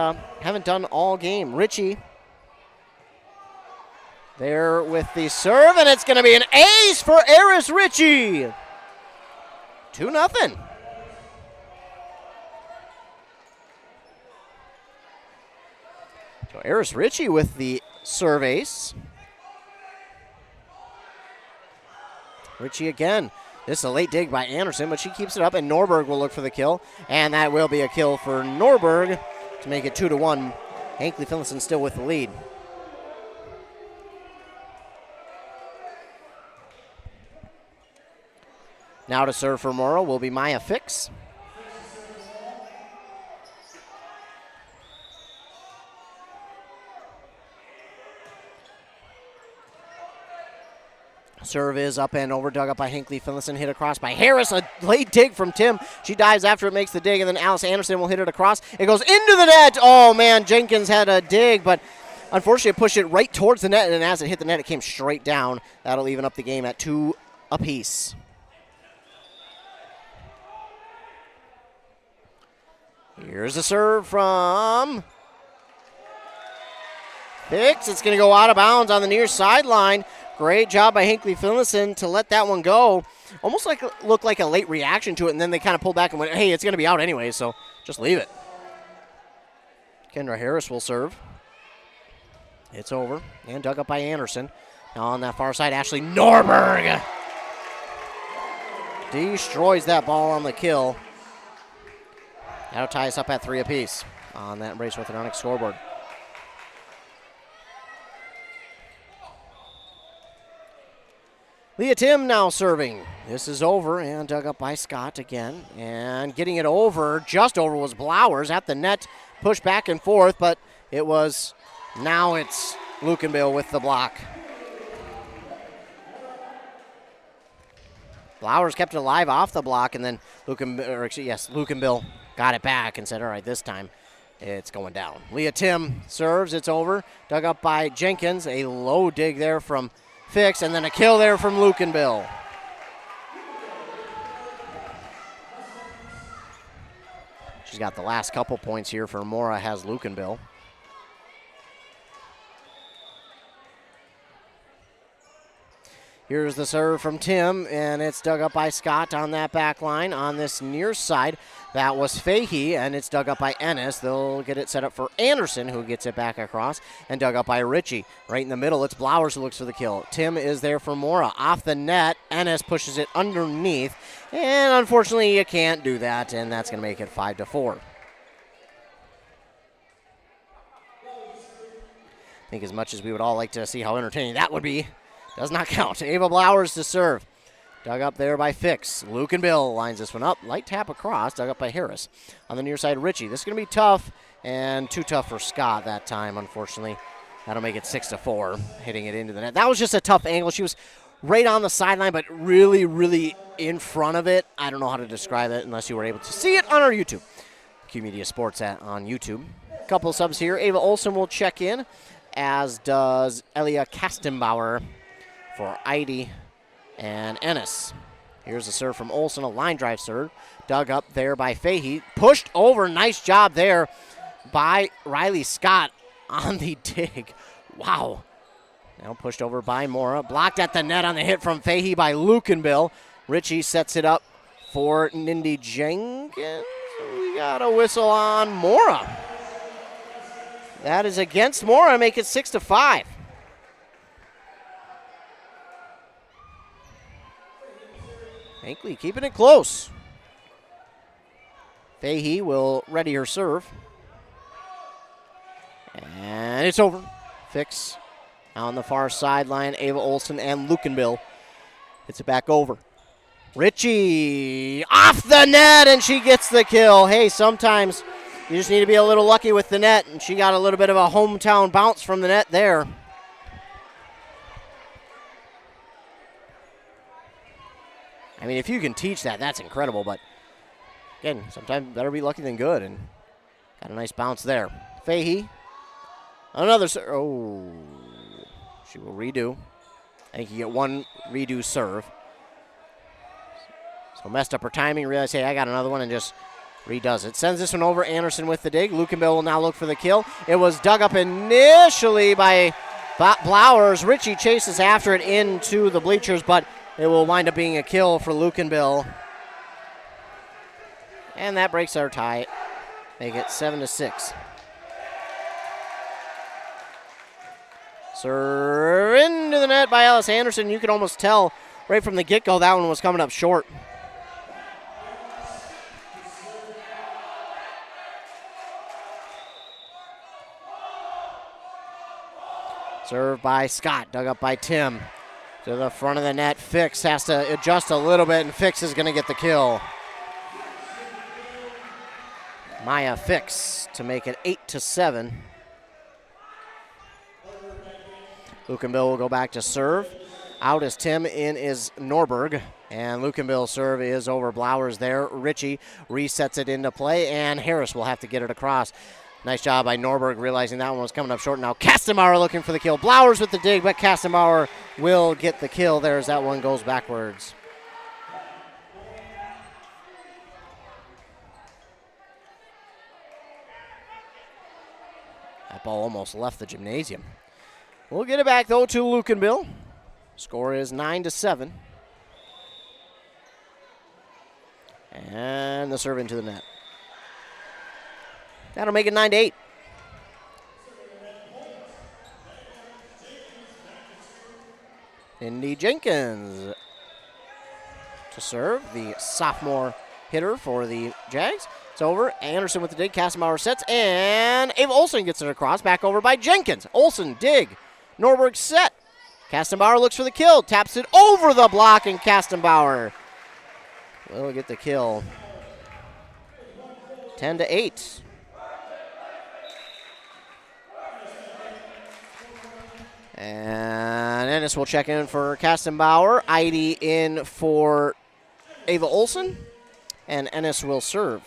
S4: haven't done all game. Ritchie there with the serve, and it's going to be an ace for Eris Ritchie. 2-0. So Eris Ritchie with the serve ace. Ritchie again. This is a late dig by Anderson, but she keeps it up, and Norberg will look for the kill, and that will be a kill for Norberg to make it 2-1. Hinckley-Finlayson still with the lead. Now to serve for Mora will be Maya Fix. Serve is up and over, dug up by Hinckley-Finlayson, hit across by Harris. A late dig from Tim. She dives after it, makes the dig, and then Alice Anderson will hit it across. It goes into the net. Oh, man, Jenkins had a dig, but unfortunately it pushed it right towards the net, and as it hit the net, it came straight down. That'll even up the game at 2 apiece. Here's a serve from Fix. It's going to go out of bounds on the near sideline. Great job by Hinckley-Finlayson to let that one go. Almost like looked like a late reaction to it, and then they kind of pulled back and went, hey, it's going to be out anyway, so just leave it. Kendra Harris will serve. It's over, and dug up by Anderson. Now on that far side, Ashley Norberg destroys that ball on the kill. That'll tie us up at 3 apiece on that Brace Orthodontics scoreboard. Leah Tim now serving. This is over and dug up by Scott again. And getting it over, just over, was Blowers at the net. Pushed back and forth, but it was, now it's Lukenbill with the block. Blowers kept it alive off the block, and then Lukenbill got it back and said, all right, this time it's going down. Leah Tim serves, it's over. Dug up by Jenkins, a low dig there from Fix, and then a kill there from Lukenbill. She's got the last couple points here for Mora, has Lukenbill. Here's the serve from Tim, and it's dug up by Scott on that back line. On this near side, that was Fahey, and it's dug up by Ennis. They'll get it set up for Anderson, who gets it back across, and dug up by Ritchie. Right in the middle, it's Blowers who looks for the kill. Tim is there for Mora. Off the net, Ennis pushes it underneath, and unfortunately you can't do that, and that's going to make it 5-4. I think as much as we would all like to see how entertaining that would be, does not count. Ava Blowers to serve. Dug up there by Fix. Luke and Bill lines this one up. Light tap across. Dug up by Harris. On the near side, Ritchie. This is going to be tough, and too tough for Scott that time, unfortunately. That'll make it 6-4, hitting it into the net. That was just a tough angle. She was right on the sideline, but really, really in front of it. I don't know how to describe it unless you were able to see it on our YouTube. Q Media Sports on YouTube. A couple of subs here. Ava Olsen will check in, as does Elia Kastenbauer for Eide and Ennis. Here's a serve from Olsen, a line drive serve. Dug up there by Fahey. Pushed over. Nice job there by Riley Scott on the dig. Wow. Now pushed over by Mora. Blocked at the net on the hit from Fahey by Lukenbill. Ritchie sets it up for Nindy Jenkins. We got a whistle on Mora. That is against Mora. Make it 6-5. Hinckley keeping it close. Fahey will ready her serve. And it's over. Fix on the far sideline. Ava Olsen and Lukenbill. Hits it back over. Ritchie off the net, and she gets the kill. Hey, sometimes you just need to be a little lucky with the net, and she got a little bit of a hometown bounce from the net there. I mean, if you can teach that, that's incredible. But, again, sometimes better be lucky than good. And got a nice bounce there. Fahey. Another serve. Oh. She will redo. I think you get one redo serve. So messed up her timing. Realized, hey, I got another one, and just redoes it. Sends this one over. Anderson with the dig. Lukenbill will now look for the kill. It was dug up initially by Blowers. Ritchie chases after it into the bleachers, but it will wind up being a kill for Lukenbill. And that breaks our tie. Make it 7-6. Serve into the net by Alice Anderson. You could almost tell right from the get-go that one was coming up short. Serve by Scott. Dug up by Tim. To the front of the net. Fix has to adjust a little bit, and Fix is going to get the kill. Maya Fix to make it 8-7. Lukenbill will go back to serve. Out is Tim, in is Norberg. And Lukenbill's serve is over Blowers there. Ritchie resets it into play, and Harris will have to get it across. Nice job by Norberg, realizing that one was coming up short. Now Kastenbauer looking for the kill. Blowers with the dig, but Kastenbauer will get the kill there as that one goes backwards. That ball almost left the gymnasium. We'll get it back, though, to Lukenbill. Score is 9-7. And the serve into the net. That'll make it 9-8. Indy Jenkins to serve, the sophomore hitter for the Jags. It's over. Anderson with the dig. Kastenbauer sets, and Ava Olsen gets it across. Back over by Jenkins. Olsen dig. Norberg set. Kastenbauer looks for the kill. Taps it over the block, and Kastenbauer will get the kill. 10-8. And Ennis will check in for Kastenbauer. Eide in for Ava Olsen. And Ennis will serve.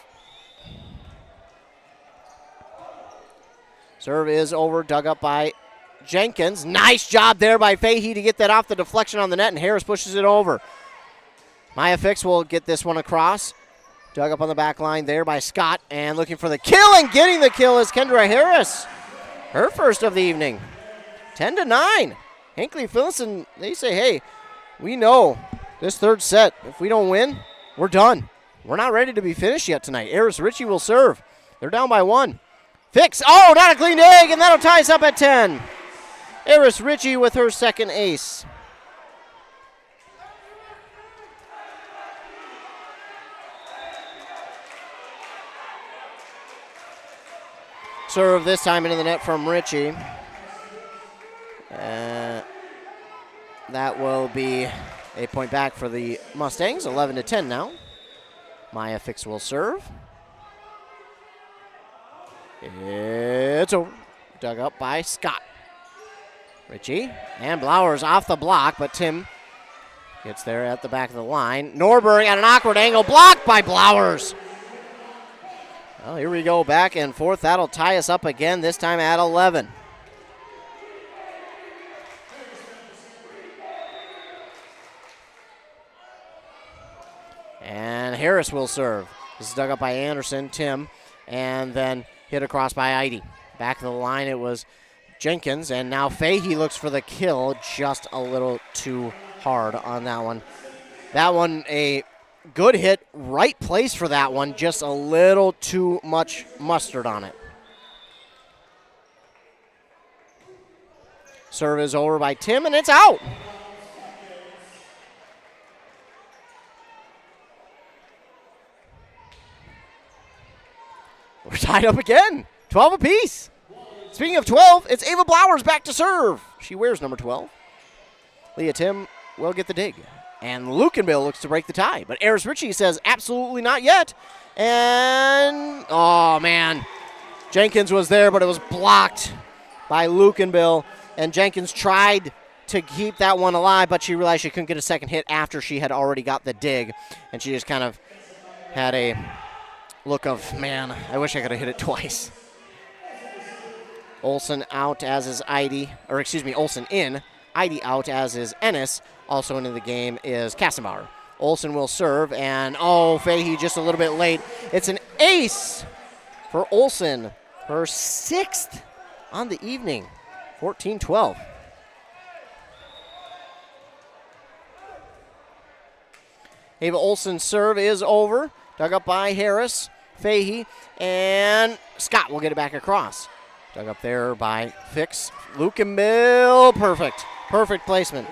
S4: Serve is over, dug up by Jenkins. Nice job there by Fahey to get that off the deflection on the net, and Harris pushes it over. Maya Fix will get this one across. Dug up on the back line there by Scott, and looking for the kill, and getting the kill is Kendra Harris. Her first of the evening. 10-9. Hinckley-Finlayson, they say, hey, we know this third set, if we don't win, we're done. We're not ready to be finished yet tonight. Eris Ritchie will serve. They're down by 1. Fix. Oh, not a clean egg, and that'll tie us up at 10. Eris Ritchie with her second ace. Serve this time into the net from Ritchie. That will be a point back for the Mustangs, 11-10 now. Maya Fix will serve. It's over. Dug up by Scott. Ritchie and Blowers off the block, but Tim gets there at the back of the line. Norberg at an awkward angle, blocked by Blowers. Well, here we go, back and forth. That'll tie us up again, this time at 11. And Harris will serve. This is dug up by Anderson, Tim, and then hit across by Eide. Back of the line, it was Jenkins, and now Fahey looks for the kill, just a little too hard on that one. That one, a good hit, right place for that one, just a little too much mustard on it. Serve is over by Tim, and it's out. We're tied up again, 12 apiece. Speaking of 12, it's Ava Blowers back to serve. She wears number 12. Leah Tim will get the dig. And Lukenbill looks to break the tie. But Eris Ritchie says absolutely not yet. And, oh man, Jenkins was there, but it was blocked by Lukenbill. And Jenkins tried to keep that one alive, but she realized she couldn't get a second hit after she had already got the dig. And she just kind of had a look of, man, I wish I could have hit it twice. Olsen out, as is Eide, or excuse me, Olsen in. Eide out, as is Ennis. Also into the game is Kassenbauer. Olsen will serve, and oh, Fahey just a little bit late. It's an ace for Olsen, her 6th on the evening, 14-12. Ava Olsen's serve is over. Dug up by Harris, Fahey, and Scott will get it back across. Dug up there by Fix. Lukenbill, perfect. Perfect placement.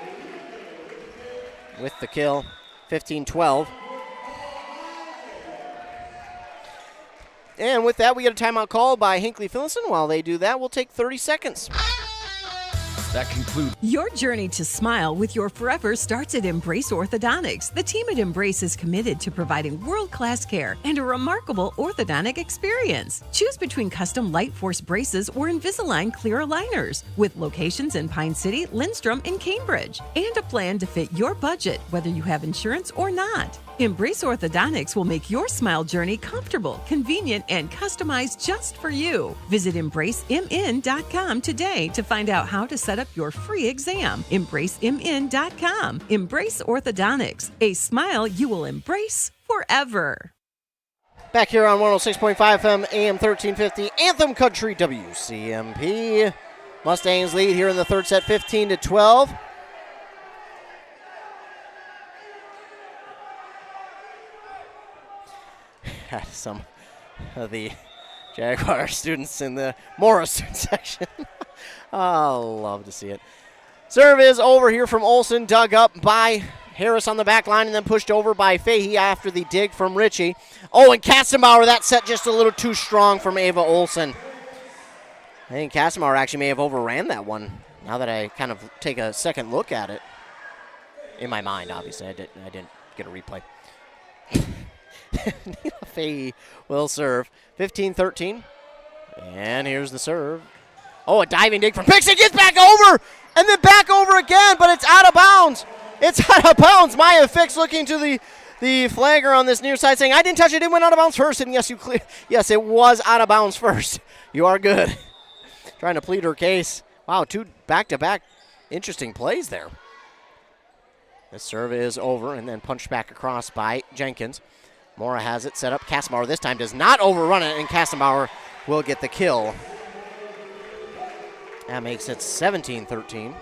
S4: With the kill, 15-12. And with that, we get a timeout call by Hinckley-Finlayson. While they do that, we'll take 30 seconds.
S1: That concludes
S5: your journey to smile with your forever starts at Embrace Orthodontics. The team at Embrace is committed to providing world-class care and a remarkable orthodontic experience. Choose between custom Light Force braces or Invisalign clear aligners with locations in Pine City, Lindstrom, and Cambridge, and a plan to fit your budget, whether you have insurance or not. Embrace Orthodontics will make your smile journey comfortable, convenient, and customized just for you. Visit EmbraceMN.com today to find out how to set up your free exam. EmbraceMN.com. Embrace Orthodontics, a smile you will embrace forever.
S4: Back here on 106.5 FM, AM 1350, Anthem Country WCMP. Mustangs lead here in the third set, 15-12. Had some of the Jaguar students in the Mora student section. I'll love to see it. Serve is over here from Olsen, dug up by Harris on the back line and then pushed over by Fahey after the dig from Ritchie. Oh, and Kassenbauer, that set just a little too strong from Ava Olsen. I think Kassenbauer actually may have overran that one now that I kind of take a second look at it. In my mind, obviously. I didn't get a replay. Neela Fahey will serve. 15-13. And here's the serve. Oh, a diving dig from Pixie. Gets back over. And then back over again, but it's out of bounds. It's out of bounds. Maya Fix looking to the flagger on this near side saying, I didn't touch it. It went out of bounds first. And yes, yes, it was out of bounds first. You are good. Trying to plead her case. Wow, 2 back-to-back interesting plays there. The serve is over and then punched back across by Jenkins. Mora has it set up. Kassenbauer this time does not overrun it, and Kassenbauer will get the kill. That makes it 17-13.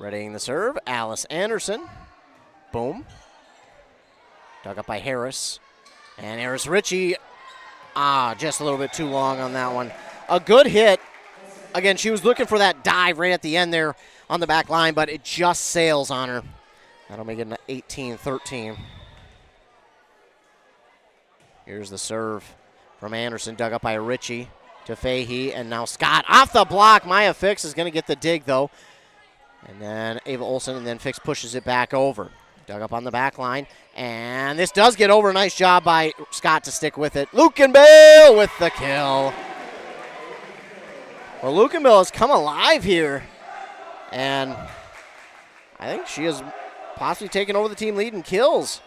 S4: Readying the serve, Alice Anderson. Boom. Dug up by Harris. And Harris Ritchie, just a little bit too long on that one. A good hit. Again, she was looking for that dive right at the end there on the back line, but it just sails on her. That'll make it an 18-13. Here's the serve from Anderson, dug up by Ritchie to Fahey, and now Scott off the block. Maya Fix is going to get the dig, though. And then Ava Olsen, and then Fix pushes it back over. Dug up on the back line, and this does get over. Nice job by Scott to stick with it. Lukenbale with the kill. Well, Lukenbale has come alive here, and I think she has possibly taken over the team lead in kills.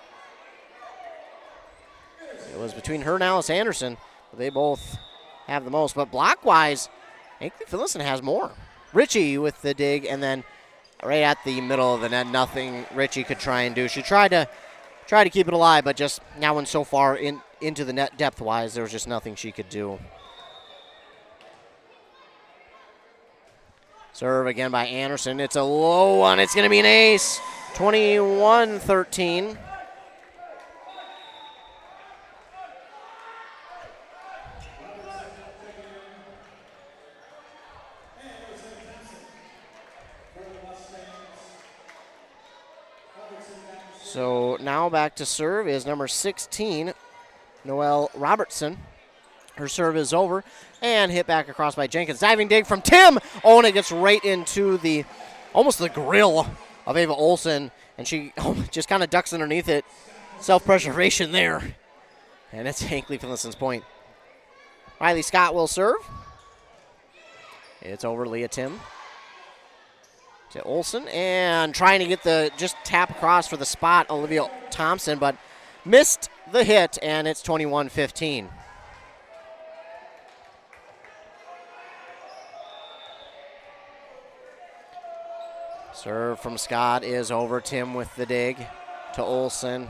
S4: It was between her and Alice Anderson. They both have the most, but block-wise, Hinckley-Finlayson has more. Ritchie with the dig, and then right at the middle of the net, nothing Ritchie could try and do. She tried to keep it alive, but just that one so far into the net depth-wise, there was just nothing she could do. Serve again by Anderson. It's a low one. It's going to be an ace. 21-13. So now back to serve is number 16, Noelle Robertson. Her serve is over and hit back across by Jenkins. Diving dig from Tim. Oh, and it gets right into almost the grill of Ava Olsen, and she just kind of ducks underneath it. Self-preservation there. And it's Hinckley-Finlayson's point. Riley Scott will serve. It's over Leah Tim to Olsen, and trying to get just tap across for the spot, Olivia Thompson, but missed the hit, and it's 21-15. Serve from Scott is over. Tim with the dig to Olsen,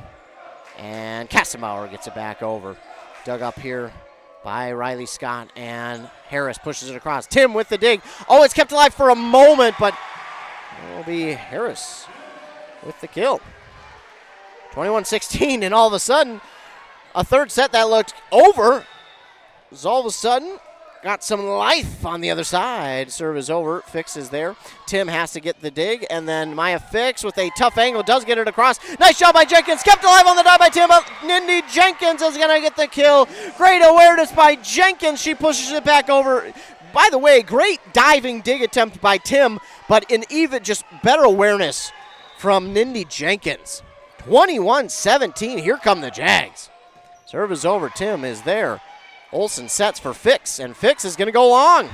S4: and Kastenbauer gets it back over. Dug up here by Riley Scott, and Harris pushes it across. Tim with the dig. Oh, it's kept alive for a moment, but it will be Harris with the kill. 21-16, and all of a sudden, a third set that looked over is all of a sudden got some life on the other side. Serve is over. Fix is there. Tim has to get the dig, and then Maya Fix with a tough angle does get it across. Nice job by Jenkins. Kept alive on the dive by Tim. Nindy Jenkins is going to get the kill. Great awareness by Jenkins. She pushes it back over. By the way, great diving dig attempt by Tim, but an even just better awareness from Nindy Jenkins. 21-17. Here come the Jags. Serve is over. Tim is there. Olsen sets for Fix, and Fix is going to go long.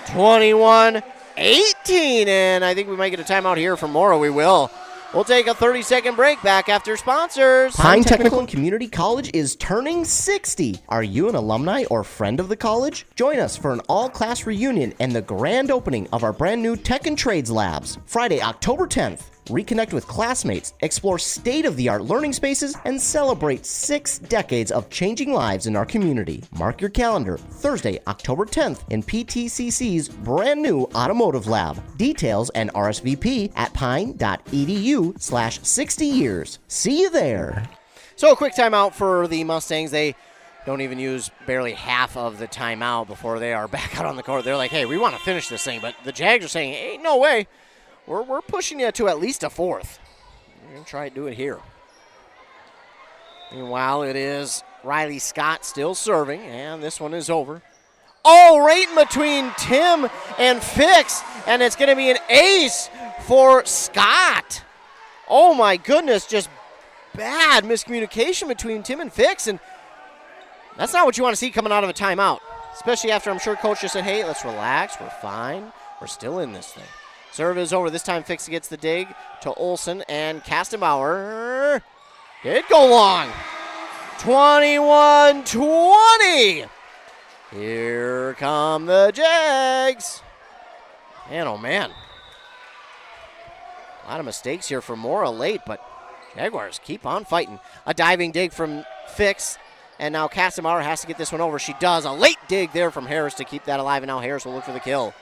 S4: 21-18, and I think we might get a timeout here from Mora. We will. We'll take a 30-second break back after sponsors.
S9: Pine Technical and Community College is turning 60. Are you an alumni or friend of the college? Join us for an all-class reunion and the grand opening of our brand new Tech and Trades Labs, Friday, October 10th. Reconnect with classmates, explore state-of-the-art learning spaces, and celebrate 6 decades of changing lives in our community. Mark your calendar, Thursday, October 10th in PTCC's brand new Automotive Lab. Details and RSVP at pine.edu/60 years. See you there.
S4: So a quick timeout for the Mustangs. They don't even use barely half of the timeout before they are back out on the court. They're like, hey, we want to finish this thing, but the Jags are saying, hey, no way. We're pushing you to at least a fourth. We're going to try to do it here. Meanwhile, it is Riley Scott still serving, and this one is over. Oh, right in between Tim and Fix, and it's going to be an ace for Scott. Oh, my goodness, just bad miscommunication between Tim and Fix, and that's not what you want to see coming out of a timeout, especially after I'm sure Coach just said, hey, let's relax, we're fine, we're still in this thing. Serve is over. This time Fix gets the dig to Olsen, and Kastenbauer did go long. 21-20. Here come the Jags. Man, oh man. A lot of mistakes here for Mora late, but Jaguars keep on fighting. A diving dig from Fix, and now Kastenbauer has to get this one over. She does. A late dig there from Harris to keep that alive, and now Harris will look for the kill.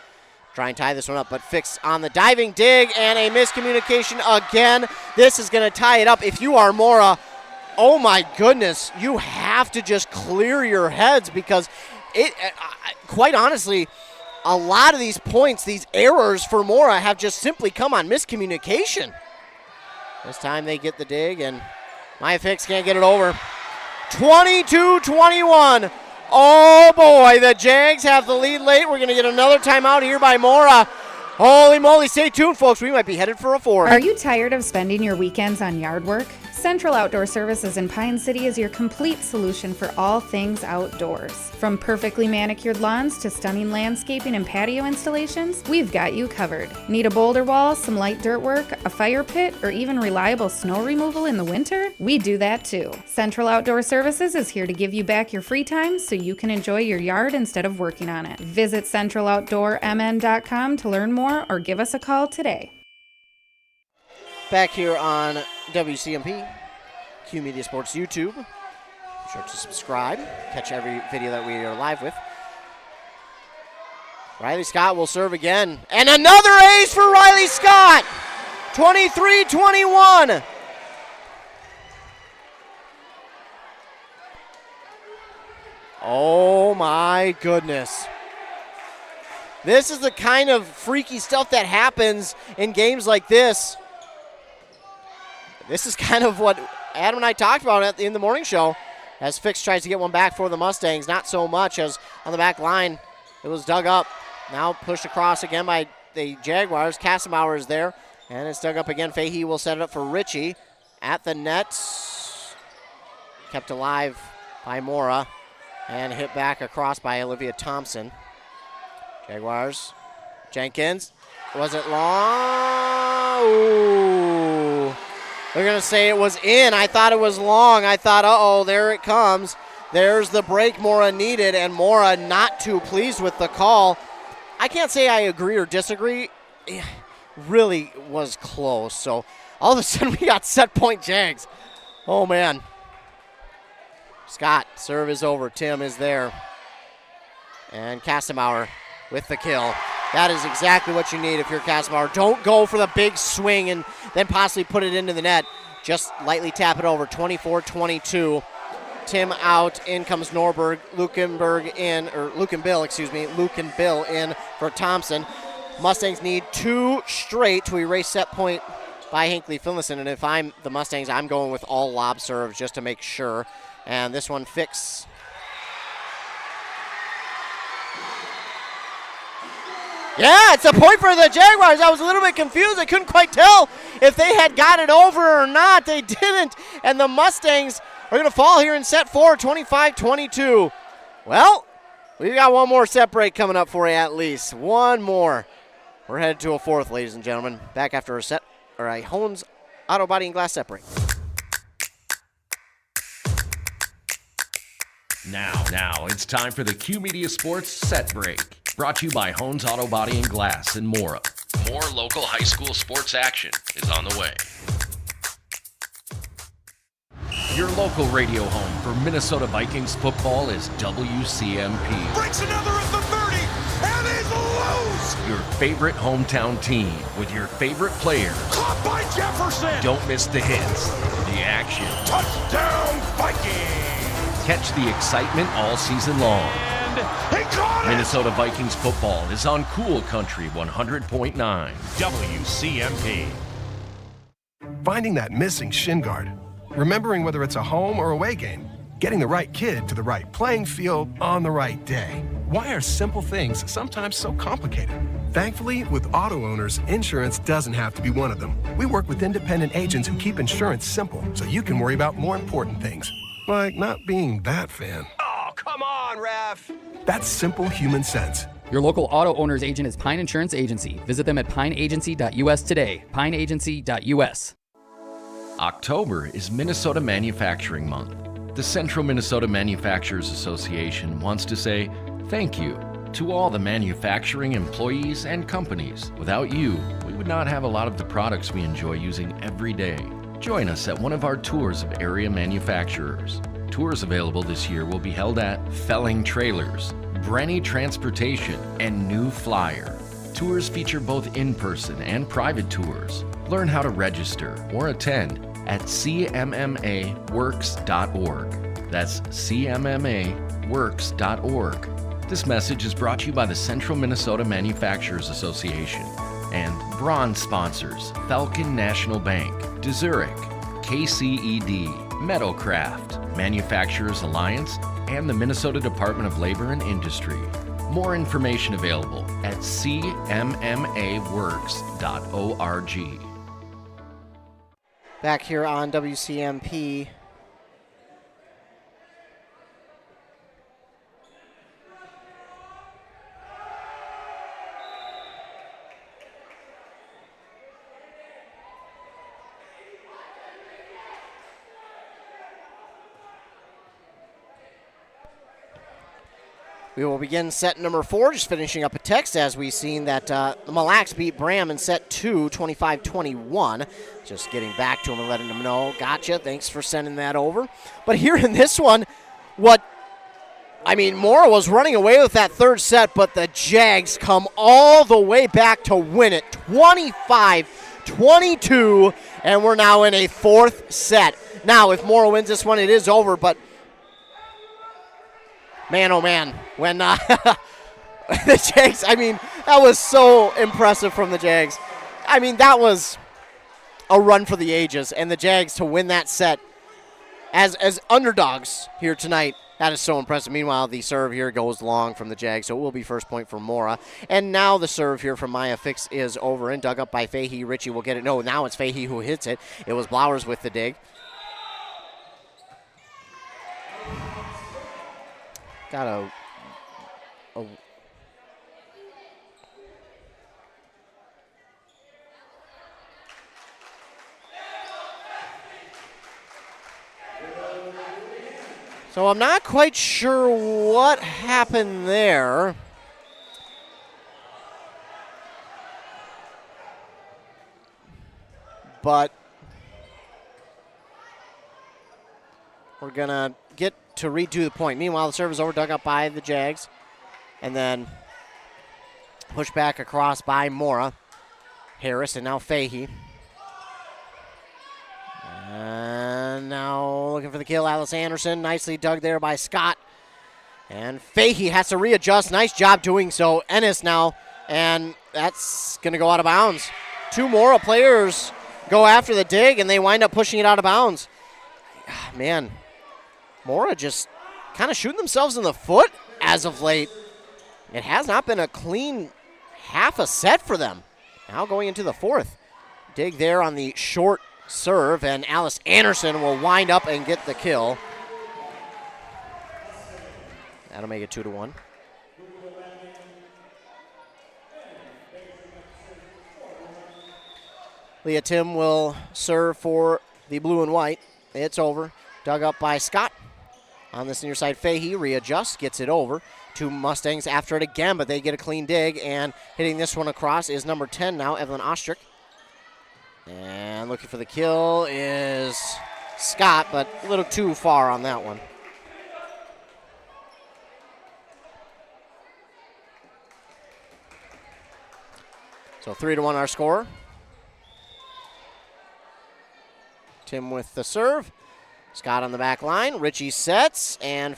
S4: Try and tie this one up, but Fix on the diving dig and a miscommunication again. This is going to tie it up. If you are Mora, oh my goodness, you have to just clear your heads because it, quite honestly, a lot of these points, these errors for Mora have just simply come on miscommunication. This time they get the dig and Maya Fix can't get it over. 22-21. Oh boy, the Jags have the lead late. We're going to get another timeout here by Mora. Holy moly, stay tuned, folks. We might be headed for a fourth.
S2: Are you tired of spending your weekends on yard work? Central Outdoor Services in Pine City is your complete solution for all things outdoors. From perfectly manicured lawns to stunning landscaping and patio installations, we've got you covered. Need a boulder wall, some light dirt work, a fire pit, or even reliable snow removal in the winter? We do that too. Central Outdoor Services is here to give you back your free time so you can enjoy your yard instead of working on it. Visit centraloutdoormn.com to learn more or give us a call today.
S4: Back here on WCMP, Q Media Sports YouTube. Be sure to subscribe, catch every video that we are live with. Riley Scott will serve again. And another ace for Riley Scott! 23-21. Oh my goodness. This is the kind of freaky stuff that happens in games like this. This is kind of what Adam and I talked about in the morning show as Fix tries to get one back for the Mustangs. Not so much as on the back line. It was dug up. Now pushed across again by the Jaguars. Kassemauer is there, and it's dug up again. Fahey will set it up for Ritchie at the net. Kept alive by Mora and hit back across by Olivia Thompson. Jaguars. Jenkins. Was it long? Ooh. They're going to say it was in. I thought it was long. I thought, uh-oh, there it comes. There's the break Mora needed, and Mora not too pleased with the call. I can't say I agree or disagree. It really was close. So all of a sudden we got set point Jags. Oh, man. Scott, serve is over. Tim is there. And Kassemauer with the kill. That is exactly what you need if you're Kassemauer. Don't go for the big swing and then possibly put it into the net. Just lightly tap it over. 24-22. Tim out. In comes Norberg. Luke and Bill in for Thompson. Mustangs need 2 straight to erase set point by Hinckley-Finlayson. And if I'm the Mustangs, I'm going with all lob serves just to make sure. And this one Fix. Yeah, it's a point for the Jaguars. I was a little bit confused. I couldn't quite tell if they had got it over or not. They didn't. And the Mustangs are going to fall here in set 4, 25-22. Well, we've got one more set break coming up for you at least. One more. We're headed to a fourth, ladies and gentlemen. Back after a Hones Auto Body and Glass set break.
S1: Now it's time for the Q Media Sports set break. Brought to you by Hones Auto Body and Glass in Mora. More local high school sports action is on the way. Your local radio home for Minnesota Vikings football is WCMP.
S6: Breaks another at the 30, and he's loose!
S1: Your favorite hometown team with your favorite players.
S6: Caught by Jefferson!
S1: Don't miss the hits, the action.
S6: Touchdown Vikings!
S1: Catch the excitement all season long.
S6: He caught it!
S1: Minnesota Vikings football is on Cool Country 100.9.
S6: WCMP.
S10: Finding that missing shin guard. Remembering whether it's a home or away game. Getting the right kid to the right playing field on the right day. Why are simple things sometimes so complicated? Thankfully, with auto owners, insurance doesn't have to be one of them. We work with independent agents who keep insurance simple so you can worry about more important things. Like not being that fan.
S6: Oh, come on, ref!
S10: That's simple human sense.
S7: Your local auto owner's agent is Pine Insurance Agency. Visit them at pineagency.us today. pineagency.us.
S1: October is Minnesota Manufacturing Month. The Central Minnesota Manufacturers Association wants to say thank you to all the manufacturing employees and companies. Without you, we would not have a lot of the products we enjoy using every day. Join us at one of our tours of area manufacturers. Tours available this year will be held at Felling Trailers, Brenny Transportation, and New Flyer. Tours feature both in-person and private tours. Learn how to register or attend at cmmaworks.org. That's cmmaworks.org. This message is brought to you by the Central Minnesota Manufacturers Association and bronze sponsors Falcon National Bank, DeZurich, KCED, Meadowcraft, Manufacturers Alliance, and the Minnesota Department of Labor and Industry. More information available at cmmaworks.org.
S4: Back here on WCMP. We will begin set number 4, just finishing up a text as we've seen that the Mille Lacs beat Bram in set 2, 25-21. Just getting back to him and letting him know, gotcha, thanks for sending that over. But here in this one, Mora was running away with that third set, but the Jags come all the way back to win it, 25-22, and we're now in a fourth set. Now, if Mora wins this one, it is over, but man, oh man, when the Jags, that was so impressive from the Jags. That was a run for the ages, and the Jags to win that set as underdogs here tonight, that is so impressive. Meanwhile, the serve here goes long from the Jags, so it will be first point for Mora. And now the serve here from Maya Fix is over and dug up by Fahey. Ritchie will get it. No, now it's Fahey who hits it. It was Blowers with the dig. Got a So I'm not quite sure what happened there. But we're going to get to redo the point. Meanwhile, the serve is over, dug up by the Jags. And then pushed back across by Mora. Harris and now Fahey. And now looking for the kill, Alice Anderson. Nicely dug there by Scott. And Fahey has to readjust. Nice job doing so. Ennis now. And that's going to go out of bounds. Two Mora players go after the dig, and they wind up pushing it out of bounds. Man, Mora just kind of shooting themselves in the foot as of late. It has not been a clean half a set for them. Now going into the fourth. Dig there on the short serve, and Alice Anderson will wind up and get the kill. That'll make it 2-1. Leah Tim will serve for the blue and white. It's over. Dug up by Scott. On this near side, Fahey readjusts, gets it over. Two Mustangs after it again, but they get a clean dig, and hitting this one across is number 10 now, Evelyn Ostrick. And looking for the kill is Scott, but a little too far on that one. So 3-1 our score. Tim with the serve. Scott on the back line. Ritchie sets, and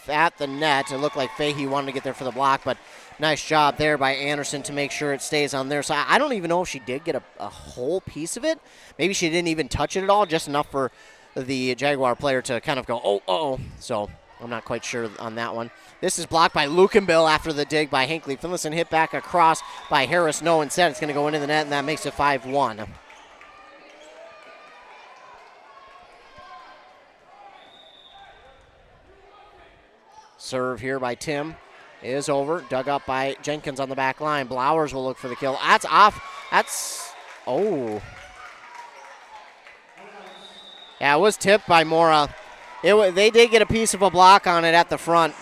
S4: at the net. It looked like Fahey wanted to get there for the block, but nice job there by Anderson to make sure it stays on their side. I don't even know if she did get a whole piece of it. Maybe she didn't even touch it at all, just enough for the Jaguar player to kind of go, oh. So I'm not quite sure on that one. This is blocked by Lukenbill after the dig by Hinckley-Finlayson. Hit back across by Harris. No, instead it's going to go into the net, and that makes it 5-1. Serve here by Tim is over. Dug up by Jenkins on the back line. Blowers will look for the kill. That's off. Yeah, it was tipped by Mora. They did get a piece of a block on it at the front.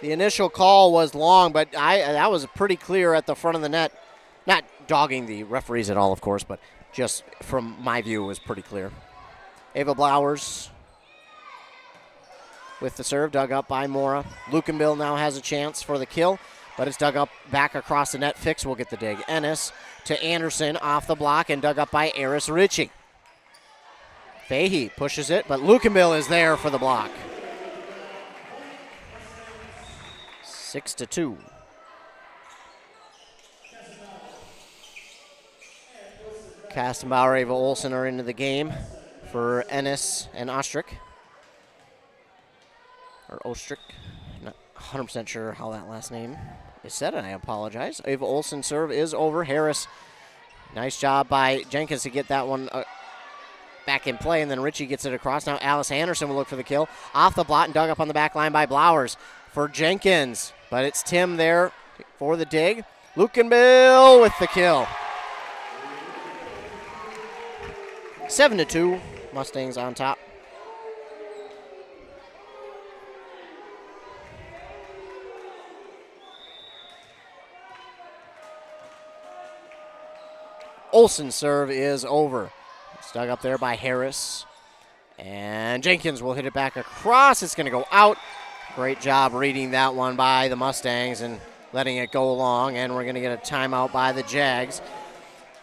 S4: The initial call was long, but that was pretty clear at the front of the net. Not dogging the referees at all, of course, but just from my view, it was pretty clear. Ava Blowers with the serve, dug up by Mora. Lukenbill now has a chance for the kill, but it's dug up back across the net. Fix will get the dig. Ennis to Anderson off the block and dug up by Eris Ritchie. Fahey pushes it, but Lukenbill is there for the block. 6-2. Kastenbauer, Ava Olsen are into the game for Ennis and Ostrick. Or Ostrick. Not 100% sure how that last name is said, and I apologize. Ava Olsen serve is over. Harris, nice job by Jenkins to get that one back in play, and then Ritchie gets it across. Now Alice Anderson will look for the kill. Off the blot and dug up on the back line by Blowers for Jenkins. But it's Tim there for the dig. Lukenbill with the kill. 7-2, Mustangs on top. Olsen's serve is over. It's dug up there by Harris. And Jenkins will hit it back across. It's going to go out. Great job reading that one by the Mustangs and letting it go along. And we're going to get a timeout by the Jags.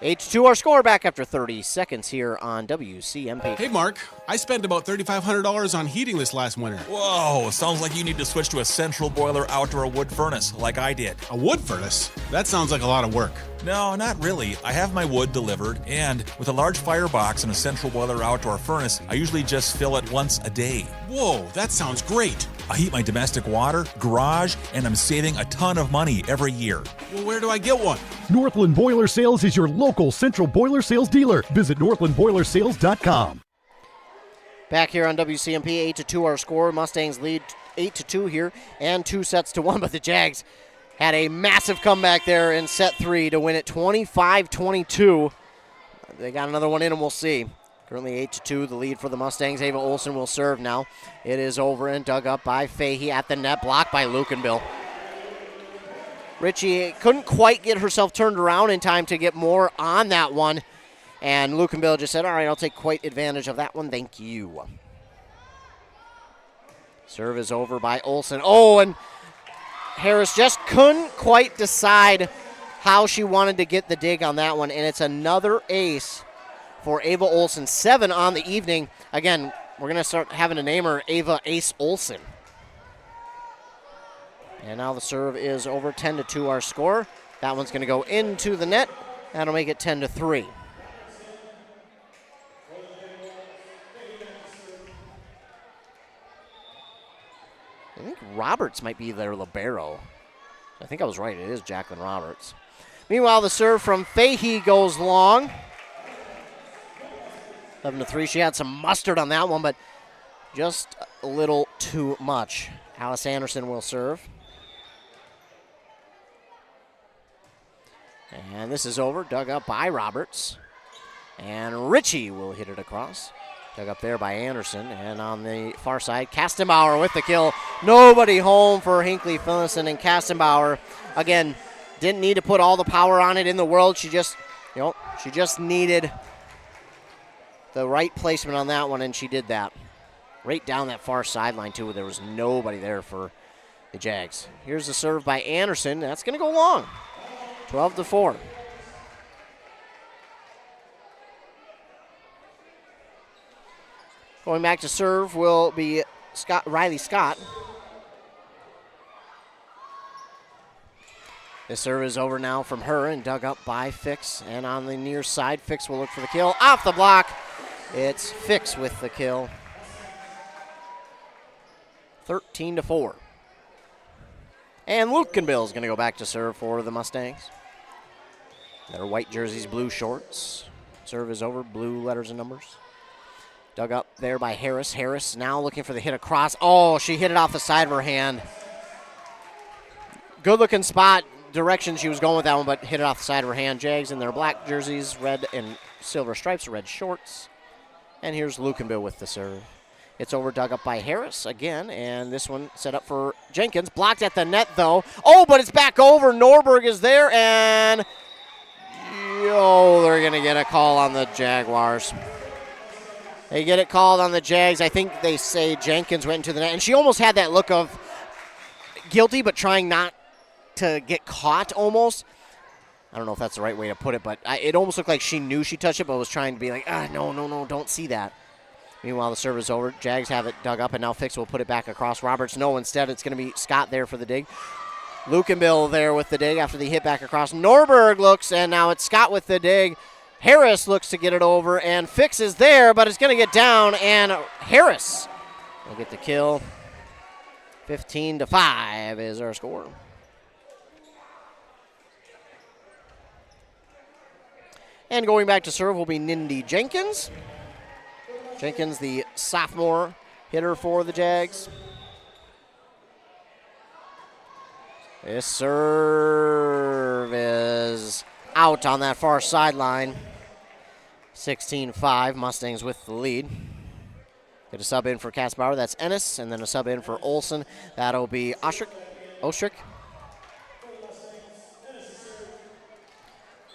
S4: 8-2 our score, back after 30 seconds here on WCMP.
S21: Hey, Mark, I spent about $3,500 on heating this last winter.
S20: Whoa, sounds like you need to switch to a central boiler outdoor wood furnace like I did.
S21: A wood furnace? That sounds like a lot of work.
S20: No, not really. I have my wood delivered, and with a large firebox and a central boiler outdoor furnace, I usually just fill it once a day.
S21: Whoa, that sounds great.
S20: I heat my domestic water, garage, and I'm saving a ton of money every year.
S21: Well, where do I get one?
S11: Northland Boiler Sales is your local central boiler sales dealer. Visit northlandboilersales.com.
S4: Back here on WCMP, 8-2 our score. Mustangs lead 8-2 here and 2-1, but the Jags had a massive comeback there in set 3 to win it 25-22. They got another one in, and we'll see. Currently 8-2, the lead for the Mustangs. Ava Olsen will serve now. It is over and dug up by Fahey at the net, blocked by Lukenbill. Ritchie couldn't quite get herself turned around in time to get more on that one. And Lukenbill just said, all right, I'll take quite advantage of that one. Thank you. Serve is over by Olsen. Oh, and Harris just couldn't quite decide how she wanted to get the dig on that one. And it's another ace for Ava Olsen. 7 on the evening. Again, we're going to start having to name her Ava Ace Olsen. And now the serve is over. 10-2 our score. That one's going to go into the net. That'll make it 10-3. I think Roberts might be their libero. I think I was right. It is Jacqueline Roberts. Meanwhile, the serve from Fahey goes long. 11-3. She had some mustard on that one, but just a little too much. Alice Anderson will serve. And this is over. Dug up by Roberts. And Ritchie will hit it across. Dug up there by Anderson. And on the far side, Kastenbauer with the kill. Nobody home for Hinckley-Finlayson, and Kastenbauer, again, didn't need to put all the power on it in the world. She just needed the right placement on that one, and she did that. Right down that far sideline, too. There was nobody there for the Jags. Here's the serve by Anderson. That's going to go long. 12-4. Going back to serve will be Riley Scott. The serve is over now from her and dug up by Fix. And on the near side, Fix will look for the kill. Off the block, it's Fix with the kill. 13-4. And Lukenbill is going to go back to serve for the Mustangs. Their white jerseys, blue shorts. Serve is over, blue letters and numbers. Dug up there by Harris. Harris now looking for the hit across. Oh, she hit it off the side of her hand. Good looking spot, direction she was going with that one, but hit it off the side of her hand. Jags in their black jerseys, red and silver stripes, red shorts. And here's Lukenbill with the serve. It's over, dug up by Harris again, and this one set up for Jenkins. Blocked at the net, though. Oh, but it's back over. Norberg is there, and they're going to get a call on the Jaguars. They get it called on the Jags. I think they say Jenkins went into the net, and she almost had that look of guilty but trying not to get caught almost. I don't know if that's the right way to put it, but it almost looked like she knew she touched it, but was trying to be like, no, don't see that. Meanwhile, the serve is over. Jags have it dug up, and now Fix will put it back across. Roberts, no, instead it's going to be Scott there for the dig. Lukenbill there with the dig after the hit back across. Norberg looks, and now it's Scott with the dig. Harris looks to get it over, and Fix is there, but it's going to get down, and Harris will get the kill. 15-5 is our score. And going back to serve will be Nindy Jenkins. Jenkins, the sophomore hitter for the Jags. This serve is out on that far sideline. 16-5, Mustangs with the lead. Get a sub in for Kaspbauer, that's Ennis, and then a sub in for Olson. That'll be Ostrick.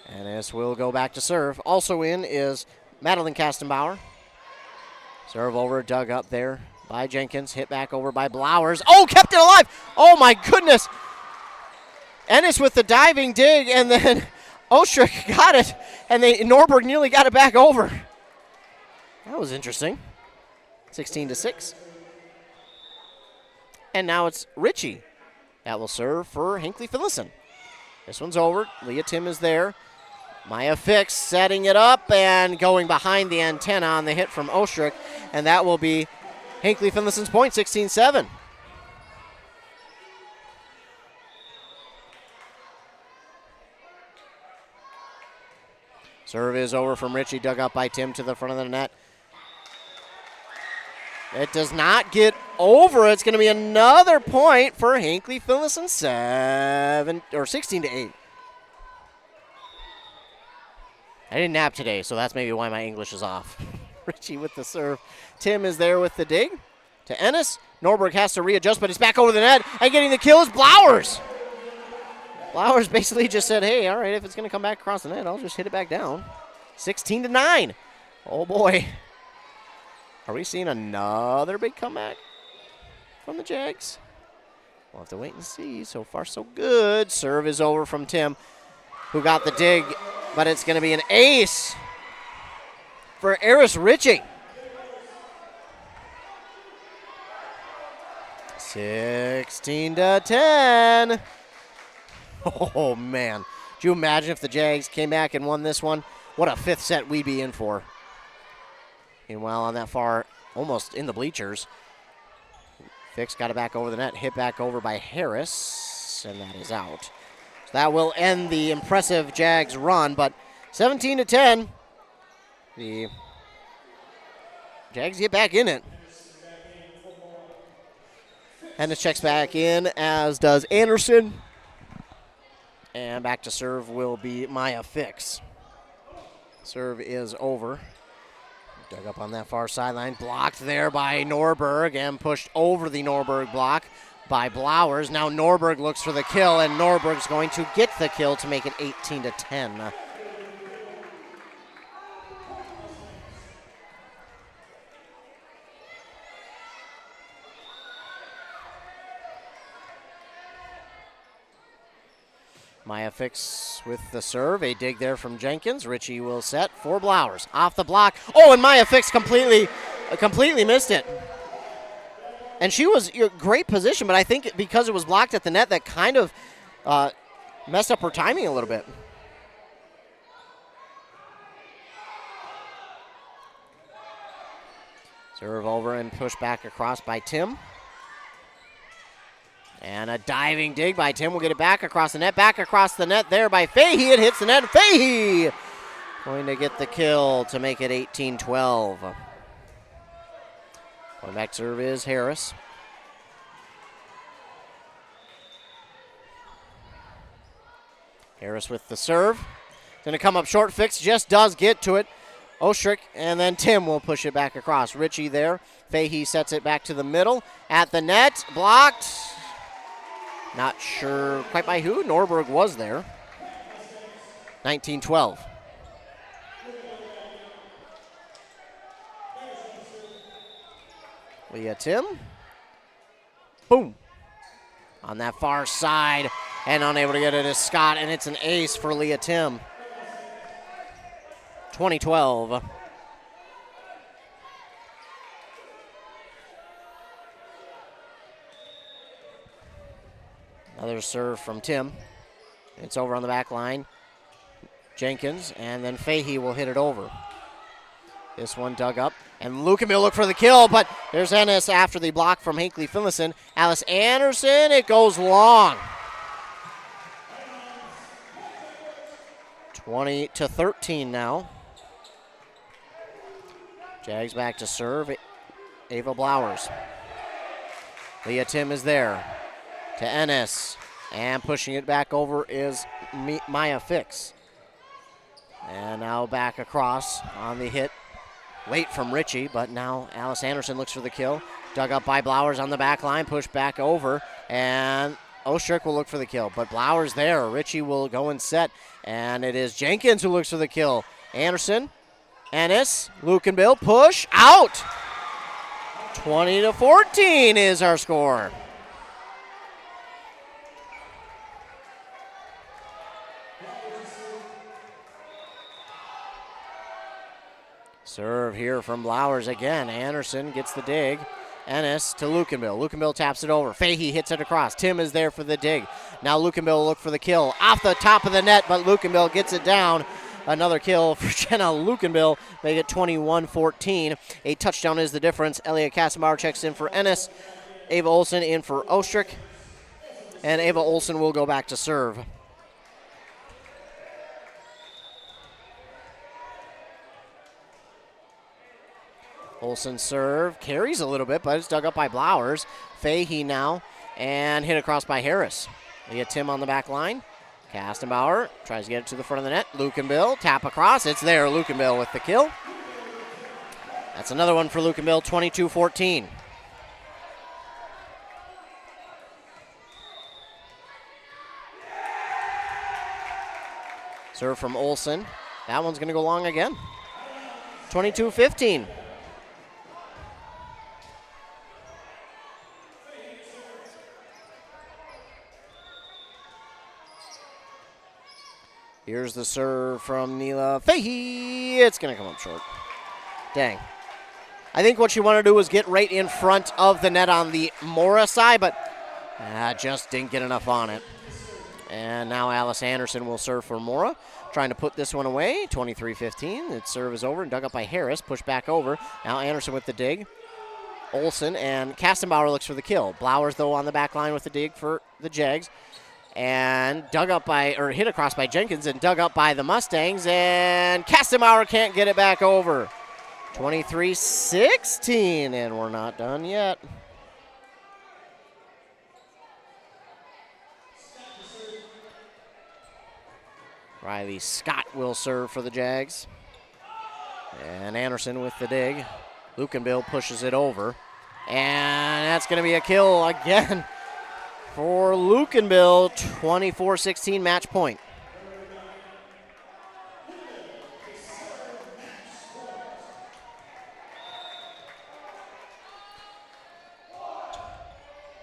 S4: And this will go back to serve. Also in is Madeline Kastenbauer. Serve over, dug up there by Jenkins. Hit back over by Blowers. Oh, kept it alive. Oh, my goodness. Ennis with the diving dig, and then Ostrick got it, and Norberg nearly got it back over. That was interesting. 16-6. And now it's Ritchie that will serve for Hinckley-Finlayson. This one's over. Leah Tim is there. Maya Fix setting it up and going behind the antenna on the hit from Ostrick, and that will be Hinckley-Finlayson's point, 16-7. Serve is over from Ritchie, dug up by Tim to the front of the net. It does not get over. It's going to be another point for Hinckley-Finlayson, 16-8. I didn't nap today, so that's maybe why my English is off. Ritchie with the serve. Tim is there with the dig to Ennis. Norberg has to readjust, but he's back over the net. And getting the kill is Blowers. Blowers basically just said, hey, all right, if it's going to come back across the net, I'll just hit it back down. 16-9. Oh, boy. Are we seeing another big comeback from the Jags? We'll have to wait and see. So far, so good. Serve is over from Tim, who got the dig, but it's going to be an ace for Eris Ritchie. 16-10. Oh, man. Do you imagine if the Jags came back and won this one? What a fifth set we'd be in for. Meanwhile, on that far, almost in the bleachers, Fix got it back over the net, hit back over by Harris, and that is out. So that will end the impressive Jags run, but 17-10, the Jags get back in it. And this checks back in, as does Anderson. And back to serve will be Maya Fix. Serve is over. Dug up on that far sideline. Blocked there by Norberg and pushed over the Norberg block by Blowers. Now Norberg looks for the kill, and Norberg's going to get the kill to make it 18-10. Maya Fix with the serve. A dig there from Jenkins. Ritchie will set for Blowers. Off the block. Oh, and Maya Fix completely missed it. And she was in great position, but I think because it was blocked at the net, that kind of messed up her timing a little bit. Serve over and push back across by Tim. And a diving dig by Tim will get it back across the net. Back across the net there by Fahey. It hits the net. Fahey going to get the kill to make it 18-12. Going back to serve is Harris. Harris with the serve. Going to come up short. Fix just does get to it. Ostrick, and then Tim will push it back across. Ritchie there. Fahey sets it back to the middle. At the net. Blocked. Not sure quite by who. Norberg was there. 19-12. Leah Tim. Boom. On that far side. and unable to get it is Scott, and it's an ace for Leah Tim. 20-12. Another serve from Tim. It's over on the back line. Jenkins, and then Fahey will hit it over. This one dug up, and Lucan will look for the kill, but there's Ennis after the block from Hinckley-Finlayson. Alice Anderson, it goes long. 20-13 now. Jags back to serve. Ava Blowers. Leah Tim is there to Ennis, and pushing it back over is Maya Fix. And now back across on the hit. Late from Richie, but now Alice Anderson looks for the kill. Dug up by Blowers on the back line, pushed back over, and Ostrick will look for the kill. But Blowers there. Richie will go and set, and it is Jenkins who looks for the kill. Anderson, Ennis, Lucanville, push, out! 20-14 is our score. Serve here from Blowers again. Anderson gets the dig. Ennis to Lucanville. Lucanville taps it over. Fahey hits it across. Tim is there for the dig. Now Lucanville will look for the kill. Off the top of the net, but Lucanville gets it down. Another kill for Jenna Lucanville. Make it 21-14. A touchdown is the difference. Elliot Casamauer checks in for Ennis. Ava Olsen in for Ostrick. And Ava Olsen will go back to serve. Olsen serve, carries a little bit, but it's dug up by Blowers. Fahey now, and hit across by Harris. Leah Tim on the back line. Kastenbauer tries to get it to the front of the net. Lucanville, tap across, it's there. Lucanville with the kill. That's another one for Lucanville, 22-14. Serve from Olsen. That one's going to go long again. 22-15. Here's the serve from Neela Fahey. It's going to come up short. Dang. I think what she wanted to do was get right in front of the net on the Mora side, but just didn't get enough on it. And now Alice Anderson will serve for Mora, trying to put this one away. 23-15. Its serve is over and dug up by Harris. Pushed back over. Now Anderson with the dig. Olsen and Kastenbauer looks for the kill. Blowers, though, on the back line with the dig for the Jags. And hit across by Jenkins and dug up by the Mustangs. And Kastenbauer can't get it back over. 23-16, and we're not done yet. Riley Scott will serve for the Jags. And Anderson with the dig. Lucanville pushes it over. And that's going to be a kill again for Lucanville. 24-16 match point.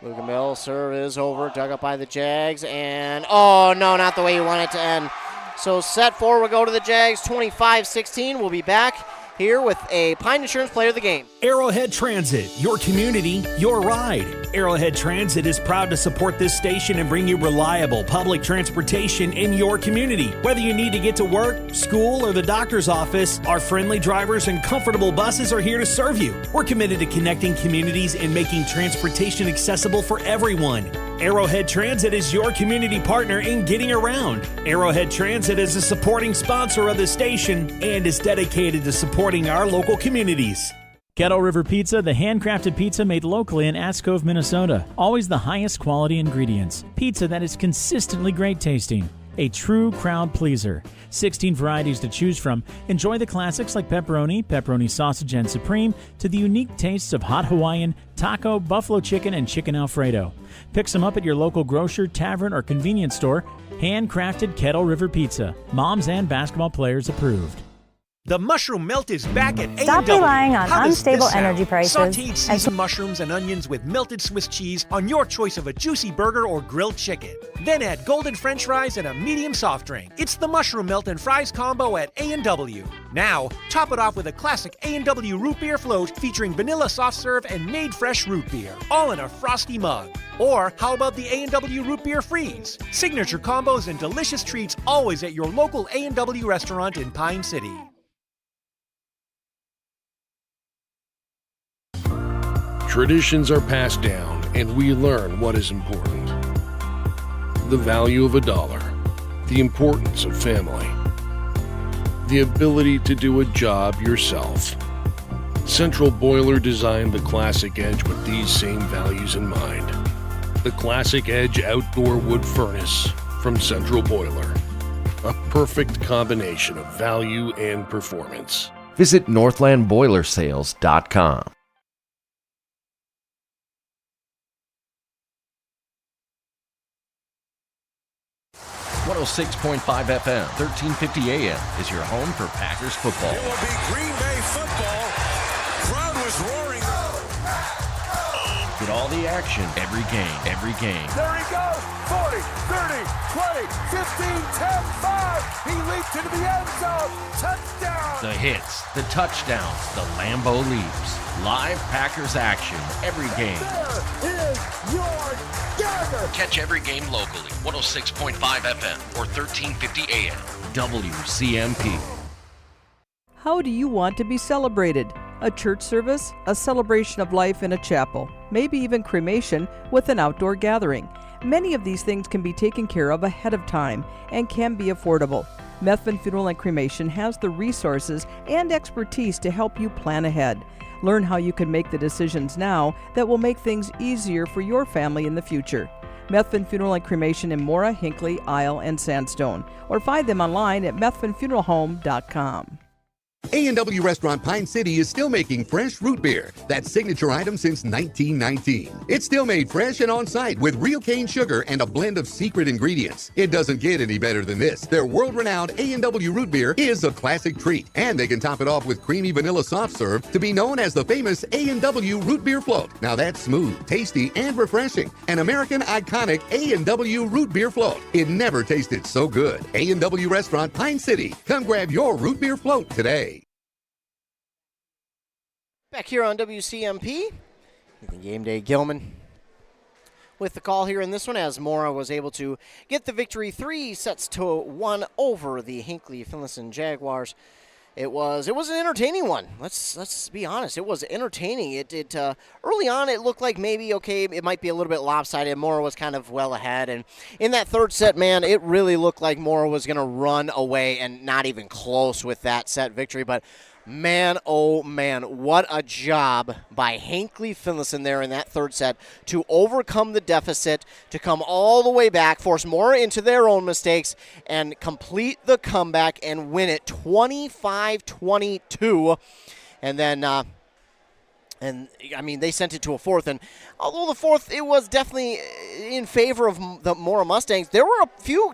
S4: Lucanville serve is over, dug up by the Jags, and oh no, not the way you want it to end. So set four will go to the Jags, 25-16. We'll be back here with a Pine Insurance Player of the Game.
S13: Arrowhead Transit, your community, your ride. Arrowhead Transit is proud to support this station and bring you reliable public transportation in your community. Whether you need to get to work, school, or the doctor's office, our friendly drivers and comfortable buses are here to serve you. We're committed to connecting communities and making transportation accessible for everyone. Arrowhead Transit is your community partner in getting around. Arrowhead Transit is a supporting sponsor of the station and is dedicated to supporting our local communities.
S14: Kettle River Pizza, the handcrafted pizza made locally in Ask Cove, Minnesota. Always the highest quality ingredients. Pizza that is consistently great tasting. A true crowd pleaser. 16 varieties to choose from. Enjoy the classics like pepperoni, pepperoni sausage and supreme, to the unique tastes of hot Hawaiian, taco, buffalo chicken, and chicken Alfredo. Pick some up at your local grocer, tavern, or convenience store. Handcrafted Kettle River Pizza. Moms and basketball players approved.
S16: The mushroom melt is back at A&W.
S17: Stop relying on
S16: How does
S17: unstable
S16: this sound?
S17: energy prices
S16: Sauteed
S17: and
S16: seasoned mushrooms and onions with melted Swiss cheese on your choice of a juicy burger or grilled chicken. Then add golden French fries and a medium soft drink. It's the mushroom melt and fries combo at A&W. Now, top it off with a classic A&W root beer float featuring vanilla soft serve and made fresh root beer, all in a frosty mug. Or how about the A&W root beer freeze? Signature combos and delicious treats always at your local A&W restaurant in Pine City.
S18: Traditions are passed down, and we learn what is important. The value of $1, the importance of family, the ability to do a job yourself. Central Boiler designed the Classic Edge with these same values in mind. The Classic Edge Outdoor Wood Furnace from Central Boiler. A perfect combination of value and performance.
S1: Visit northlandboilersales.com. 106.5 FM, 1350 AM is your home for Packers football.
S6: It will be Green Bay football. Crowd was roaring.
S1: Get all the action every game, every game.
S6: There he goes. 40, 30, 20, 15, 10, 5. He leaped into the end zone. Touchdown.
S1: The hits, the touchdowns, the Lambeau leaps. Live Packers action every game.
S6: There is your dagger.
S1: Catch every game locally. 106.5 FM or 1350 AM. WCMP.
S19: How do you want to be celebrated? A church service, a celebration of life in a chapel, maybe even cremation with an outdoor gathering. Many of these things can be taken care of ahead of time and can be affordable. Methvin Funeral and Cremation has the resources and expertise to help you plan ahead. Learn how you can make the decisions now that will make things easier for your family in the future. Methvin Funeral and Cremation in Mora, Hinckley, Isle, and Sandstone. Or find them online at methvinfuneralhome.com.
S25: A&W Restaurant Pine City is still making fresh root beer, that signature item since 1919. It's still made fresh and on-site with real cane sugar and a blend of secret ingredients. It doesn't get any better than this. Their world-renowned A&W root beer is a classic treat, and they can top it off with creamy vanilla soft serve to be known as the famous A&W root beer float. Now that's smooth, tasty, and refreshing. An American iconic A&W root beer float. It never tasted so good. A&W Restaurant Pine City. Come grab your root beer float today.
S4: Back here on WCMP, Game Day Gilman with the call here in this one as Mora was able to get the victory 3-1 over the Hinckley-Finlayson Jaguars. It was an entertaining one. Let's be honest. It was entertaining. It early on it looked like maybe it might be a little bit lopsided. Mora was kind of well ahead, and in that third set, man, it really looked like Mora was going to run away and not even close with that set victory. But man, oh man, what a job by Hinckley-Finlayson there in that third set to overcome the deficit, to come all the way back, force Mora into their own mistakes, and complete the comeback and win it 25-22. And then, they sent it to a fourth. And although the fourth, it was definitely in favor of the Mora Mustangs, there were a few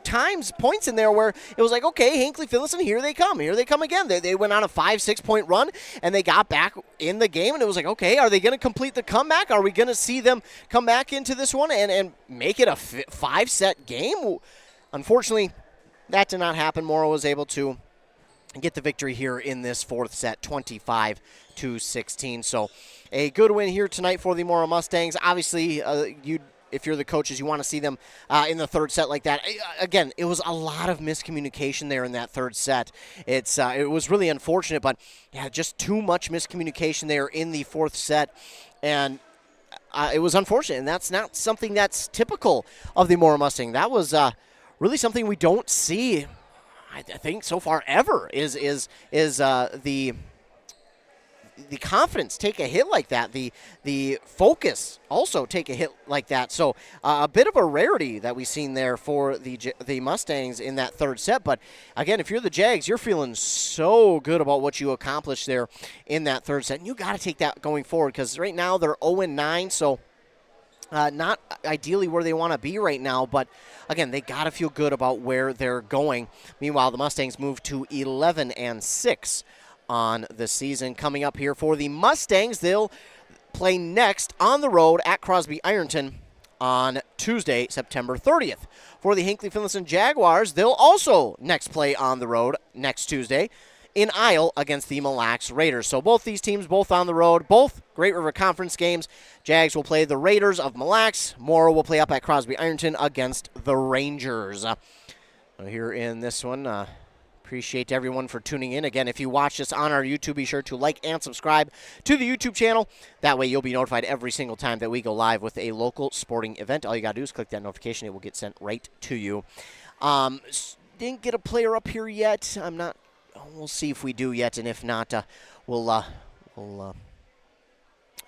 S4: points in there where it was like, okay, Hinckley-Finlayson, here they come again. They went on a 5-6 point run, and they got back in the game, and it was like, okay, are they going to complete the comeback? Are we going to see them come back into this one and make it a 5-set game? Unfortunately, that did not happen. Mora was able to get the victory here in this fourth set, 25-16. So a good win here tonight for the Mora Mustangs. Obviously, if you're the coaches, you want to see them in the third set like that. Again, it was a lot of miscommunication there in that third set. It was really unfortunate, but yeah, just too much miscommunication there in the fourth set. And it was unfortunate, and that's not something that's typical of the Mora Mustang. That was really something we don't see, I think, so far ever, is the confidence take a hit like that, the focus also take a hit like that. So a bit of a rarity that we've seen there for the Mustangs in that third set. But again, if you're the Jags, you're feeling so good about what you accomplished there in that third set. And you got to take that going forward, because right now they're 0-9, so not ideally where they want to be right now, but again, they got to feel good about where they're going. Meanwhile, the Mustangs move to 11-6 on the season. Coming up here for the Mustangs, they'll play next on the road at Crosby Ironton on Tuesday, September 30th. For the Hinckley-Finlayson Jaguars, they'll also next play on the road next Tuesday in Isle against the Mille Lacs Raiders. So both these teams, both on the road, both Great River Conference games. Jags will play the Raiders of Mille Lacs. Mora will play up at Crosby Ironton against the Rangers. Here in this one, appreciate everyone for tuning in. Again, if you watch this on our YouTube, be sure to like and subscribe to the YouTube channel. That way you'll be notified every single time that we go live with a local sporting event. All you got to do is click that notification. It will get sent right to you. Didn't get a player up here yet. We'll see if we do yet, and if not, we'll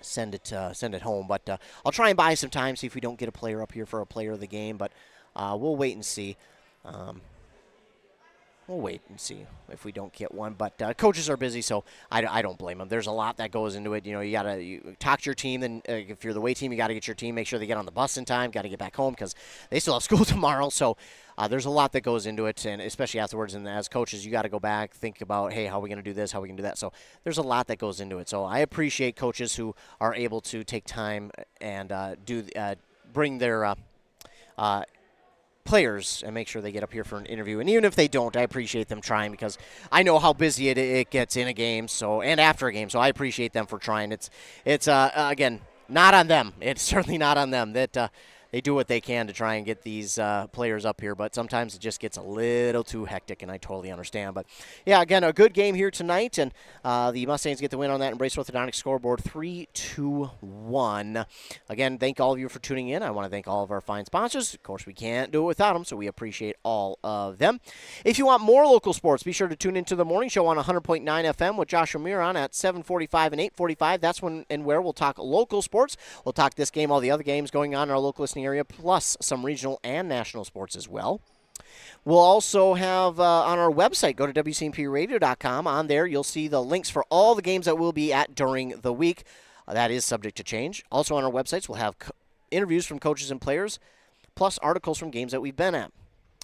S4: send it home. But I'll try and buy some time, see if we don't get a player up here for a player of the game. But we'll wait and see. We'll wait and see if we don't get one. But coaches are busy, so I don't blame them. There's a lot that goes into it. You got to talk to your team. Then if you're the away team, you got to get your team, make sure they get on the bus in time, got to get back home because they still have school tomorrow. So there's a lot that goes into it, and especially afterwards. And as coaches, you got to go back, think about, hey, how are we going to do this? How are we going to do that? So there's a lot that goes into it. So I appreciate coaches who are able to take time and bring their players and make sure they get up here for an interview. And even if they don't, I appreciate them trying because I know how busy it gets in a game and after a game. So I appreciate them for trying. It's again, not on them. It's certainly not on them that they do what they can to try and get these players up here, but sometimes it just gets a little too hectic, and I totally understand. But, yeah, again, a good game here tonight, and the Mustangs get the win on that Embrace Orthodontics scoreboard 3-2-1. Again, thank all of you for tuning in. I want to thank all of our fine sponsors. Of course, we can't do it without them, so we appreciate all of them. If you want more local sports, be sure to tune into the morning show on 100.9 FM with Joshua Miron at 7:45 and 8:45. That's when and where we'll talk local sports. We'll talk this game, all the other games going on in our local listening area, plus some regional and national sports as well. We'll also have on our website, go to WCMPradio.com. On there, you'll see the links for all the games that we'll be at during the week. That is subject to change. Also on our websites, we'll have interviews from coaches and players, plus articles from games that we've been at.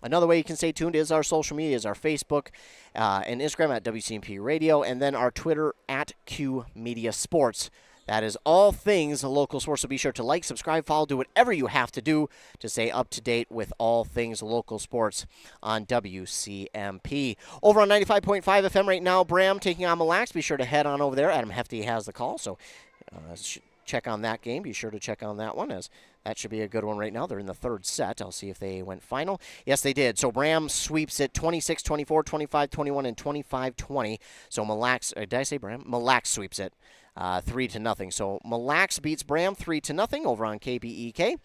S4: Another way you can stay tuned is our social media, is our Facebook and Instagram at WCMP Radio, and then our Twitter at Q Media Sports. That is all things local sports, so be sure to like, subscribe, follow, do whatever you have to do to stay up to date with all things local sports on WCMP. Over on 95.5 FM right now, Bram taking on Mille Lacs. Be sure to head on over there. Adam Hefty has the call, so check on that game. Be sure to check on that one, as that should be a good one right now. They're in the third set. I'll see if they went final. Yes, they did. So Bram sweeps it 26-24, 25-21, and 25-20. So Mille Lacs, did I say Bram? Mille Lacs sweeps it 3-0. So Mille Lacs beats Bram 3-0 over on KBEK.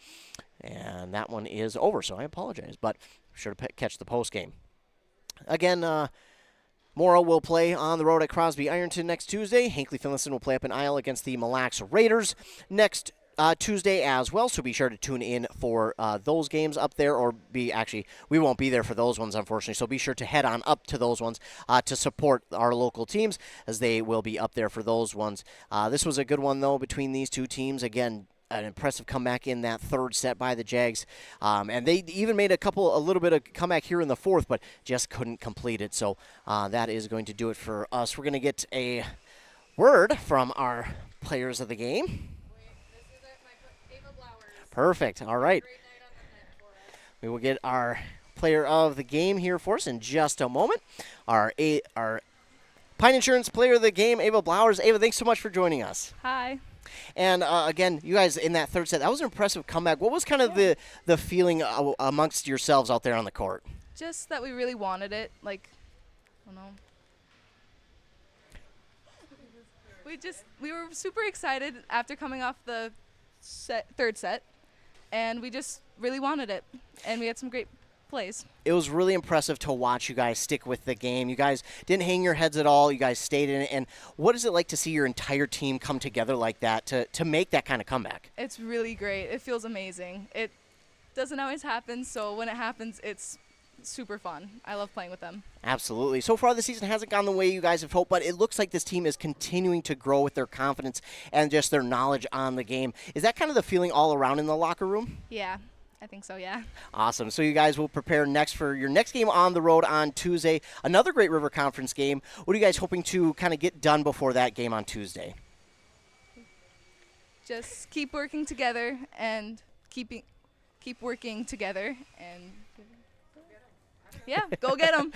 S4: And that one is over, so I apologize. But be sure to catch the post game. Again, Mora will play on the road at Crosby Ironton next Tuesday. Hinckley-Finlayson will play up in Isle against the Mille Lacs Raiders next Tuesday as well, so be sure to tune in for those games up there, we won't be there for those ones, unfortunately, so be sure to head on up to those ones to support our local teams, as they will be up there for those ones. This was a good one, though, between these two teams. Again, an impressive comeback in that third set by the Jags, and they even made a little bit of comeback here in the fourth, but just couldn't complete it, so that is going to do it for us. We're going to get a word from our players of the game. Perfect. All right. We will get our player of the game here for us in just a moment. Our Pine Insurance player of the game, Ava Blowers. Ava, thanks so much for joining us.
S3: Hi.
S4: And again, you guys in that third set, that was an impressive comeback. What was kind of the feeling amongst yourselves out there on the court?
S3: Just that we really wanted it. I don't know. We were super excited after coming off the third set. And we just really wanted it, and we had some great plays.
S4: It was really impressive to watch you guys stick with the game. You guys didn't hang your heads at all. You guys stayed in it. And what is it like to see your entire team come together like that to make that kind of comeback?
S3: It's really great. It feels amazing. It doesn't always happen, so when it happens, it's super fun. I love playing with them.
S4: Absolutely. So far, the season hasn't gone the way you guys have hoped, but it looks like this team is continuing to grow with their confidence and just their knowledge on the game. Is that kind of the feeling all around in the locker room?
S3: Yeah. I think so, yeah.
S4: Awesome. So you guys will prepare next for your next game on the road on Tuesday. Another Great River Conference game. What are you guys hoping to kind of get done before that game on Tuesday?
S3: Just keep working together and keep working together and yeah, go get them.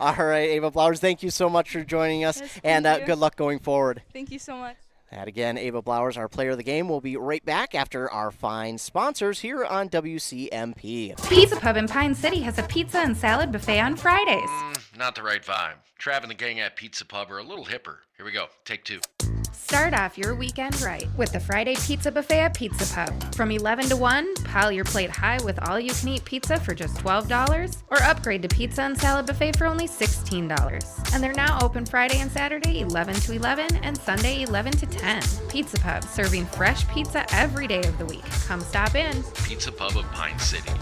S4: All right, Ava Blowers, thank you so much for joining us,
S3: Yes,
S4: and
S3: thank you.
S4: good luck going forward.
S3: Thank you so much.
S4: And again, Ava Blowers, our player of the game. We'll be right back after our fine sponsors here on WCMP.
S2: Pizza Pub in Pine City has a pizza and salad buffet on Fridays.
S1: Not the right vibe. Trav and the gang at Pizza Pub are a little hipper. Here we go. Take 2.
S2: Start off your weekend right with the Friday Pizza Buffet at Pizza Pub. From 11 to 1, pile your plate high with all-you-can-eat pizza for just $12, or upgrade to pizza and salad buffet for only $16. And they're now open Friday and Saturday 11 to 11 and Sunday 11 to 10. Pizza Pub, serving fresh pizza every day of the week. Come stop in.
S1: Pizza Pub of Pine City.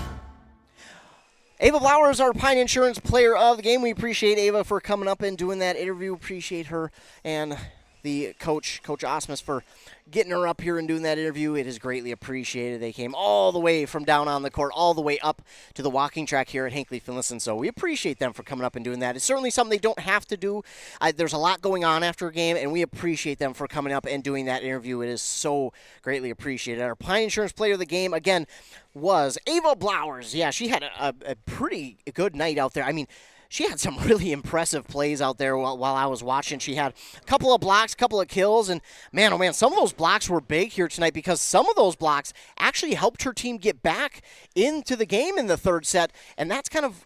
S4: Ava Blowers, our Pine Insurance player of the game. We appreciate Ava for coming up and doing that interview. Appreciate her and the Coach Osmus, for getting her up here and doing that interview. It is greatly appreciated. They came all the way from down on the court, all the way up to the walking track here at Hinckley-Finlayson. So we appreciate them for coming up and doing that. It's certainly something they don't have to do. There's a lot going on after a game, and we appreciate them for coming up and doing that interview. It is so greatly appreciated. Our Pine Insurance player of the game, again, was Ava Blowers. Yeah, she had a pretty good night out there. I mean, she had some really impressive plays out there while I was watching. She had a couple of blocks, a couple of kills, and man, oh man, some of those blocks were big here tonight, because some of those blocks actually helped her team get back into the game in the third set, and that's kind of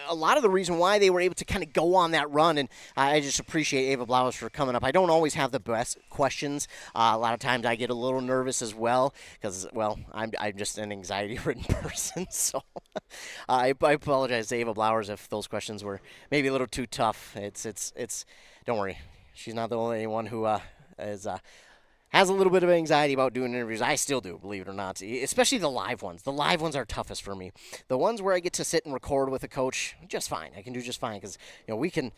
S4: a lot of the reason why they were able to kind of go on that run. And I just appreciate Ava Blowers for coming up. I don't always have the best questions. A lot of times I get a little nervous as well, because, well, I'm just an anxiety-ridden person. So I apologize to Ava Blowers if those questions were maybe a little too tough. It's don't worry. She's not the only one who has a little bit of anxiety about doing interviews. I still do, believe it or not, especially the live ones. The live ones are toughest for me. The ones where I get to sit and record with a coach, just fine. I can do just fine, because we can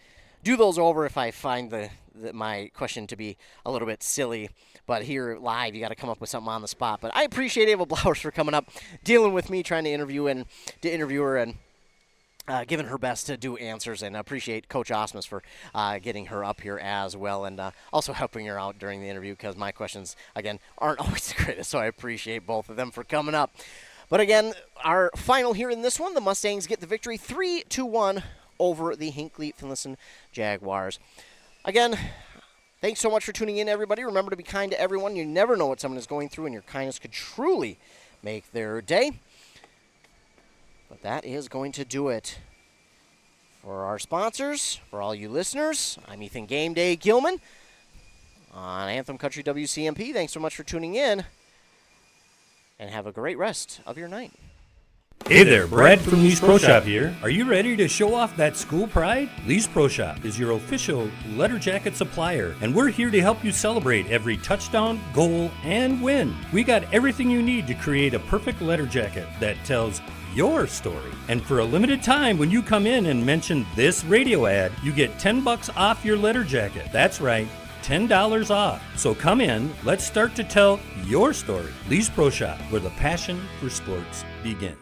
S4: do those over if I find my question to be a little bit silly. But here live, you got to come up with something on the spot. But I appreciate Ava Blowers for coming up, dealing with me, trying to interview her, and giving her best to do answers, and appreciate Coach Osmus for getting her up here as well, and also helping her out during the interview, because my questions, again, aren't always the greatest, so I appreciate both of them for coming up. But again, our final here in this one, the Mustangs get the victory 3-1 over the Hinckley-Finlayson Jaguars. Again, thanks so much for tuning in, everybody. Remember to be kind to everyone. You never know what someone is going through, and your kindness could truly make their day. But that is going to do it for our sponsors, for all you listeners. I'm Ethan Game Day Gilman on Anthem Country WCMP. Thanks so much for tuning in, and have a great rest of your night.
S13: Hey there, Brad from Lee's Pro Shop here. Are you ready to show off that school pride? Lee's Pro Shop is your official letter jacket supplier, and we're here to help you celebrate every touchdown, goal, and win. We got everything you need to create a perfect letter jacket that tells your story. And for a limited time, when you come in and mention this radio ad, you get $10 off your letter jacket. That's right, $10 off. So come in, let's start to tell your story. Lee's Pro Shop, where the passion for sports begins.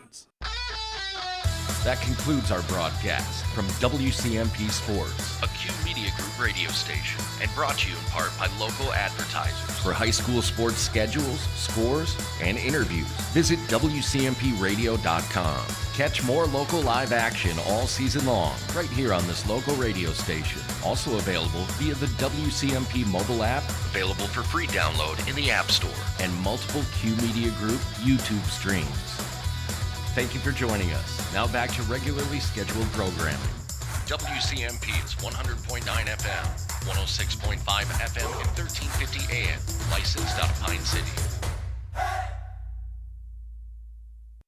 S1: That concludes our broadcast from WCMP Sports, a Q Media Group radio station, and brought to you in part by local advertisers. For high school sports schedules, scores, and interviews, visit WCMPradio.com. Catch more local live action all season long, right here on this local radio station. Also available via the WCMP mobile app, available for free download in the App Store, and multiple Q Media Group YouTube streams. Thank you for joining us. Now back to regularly scheduled programming. WCMP is 100.9 FM, 106.5 FM, and 1350 AM. Licensed out of Pine City.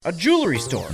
S9: A jewelry store.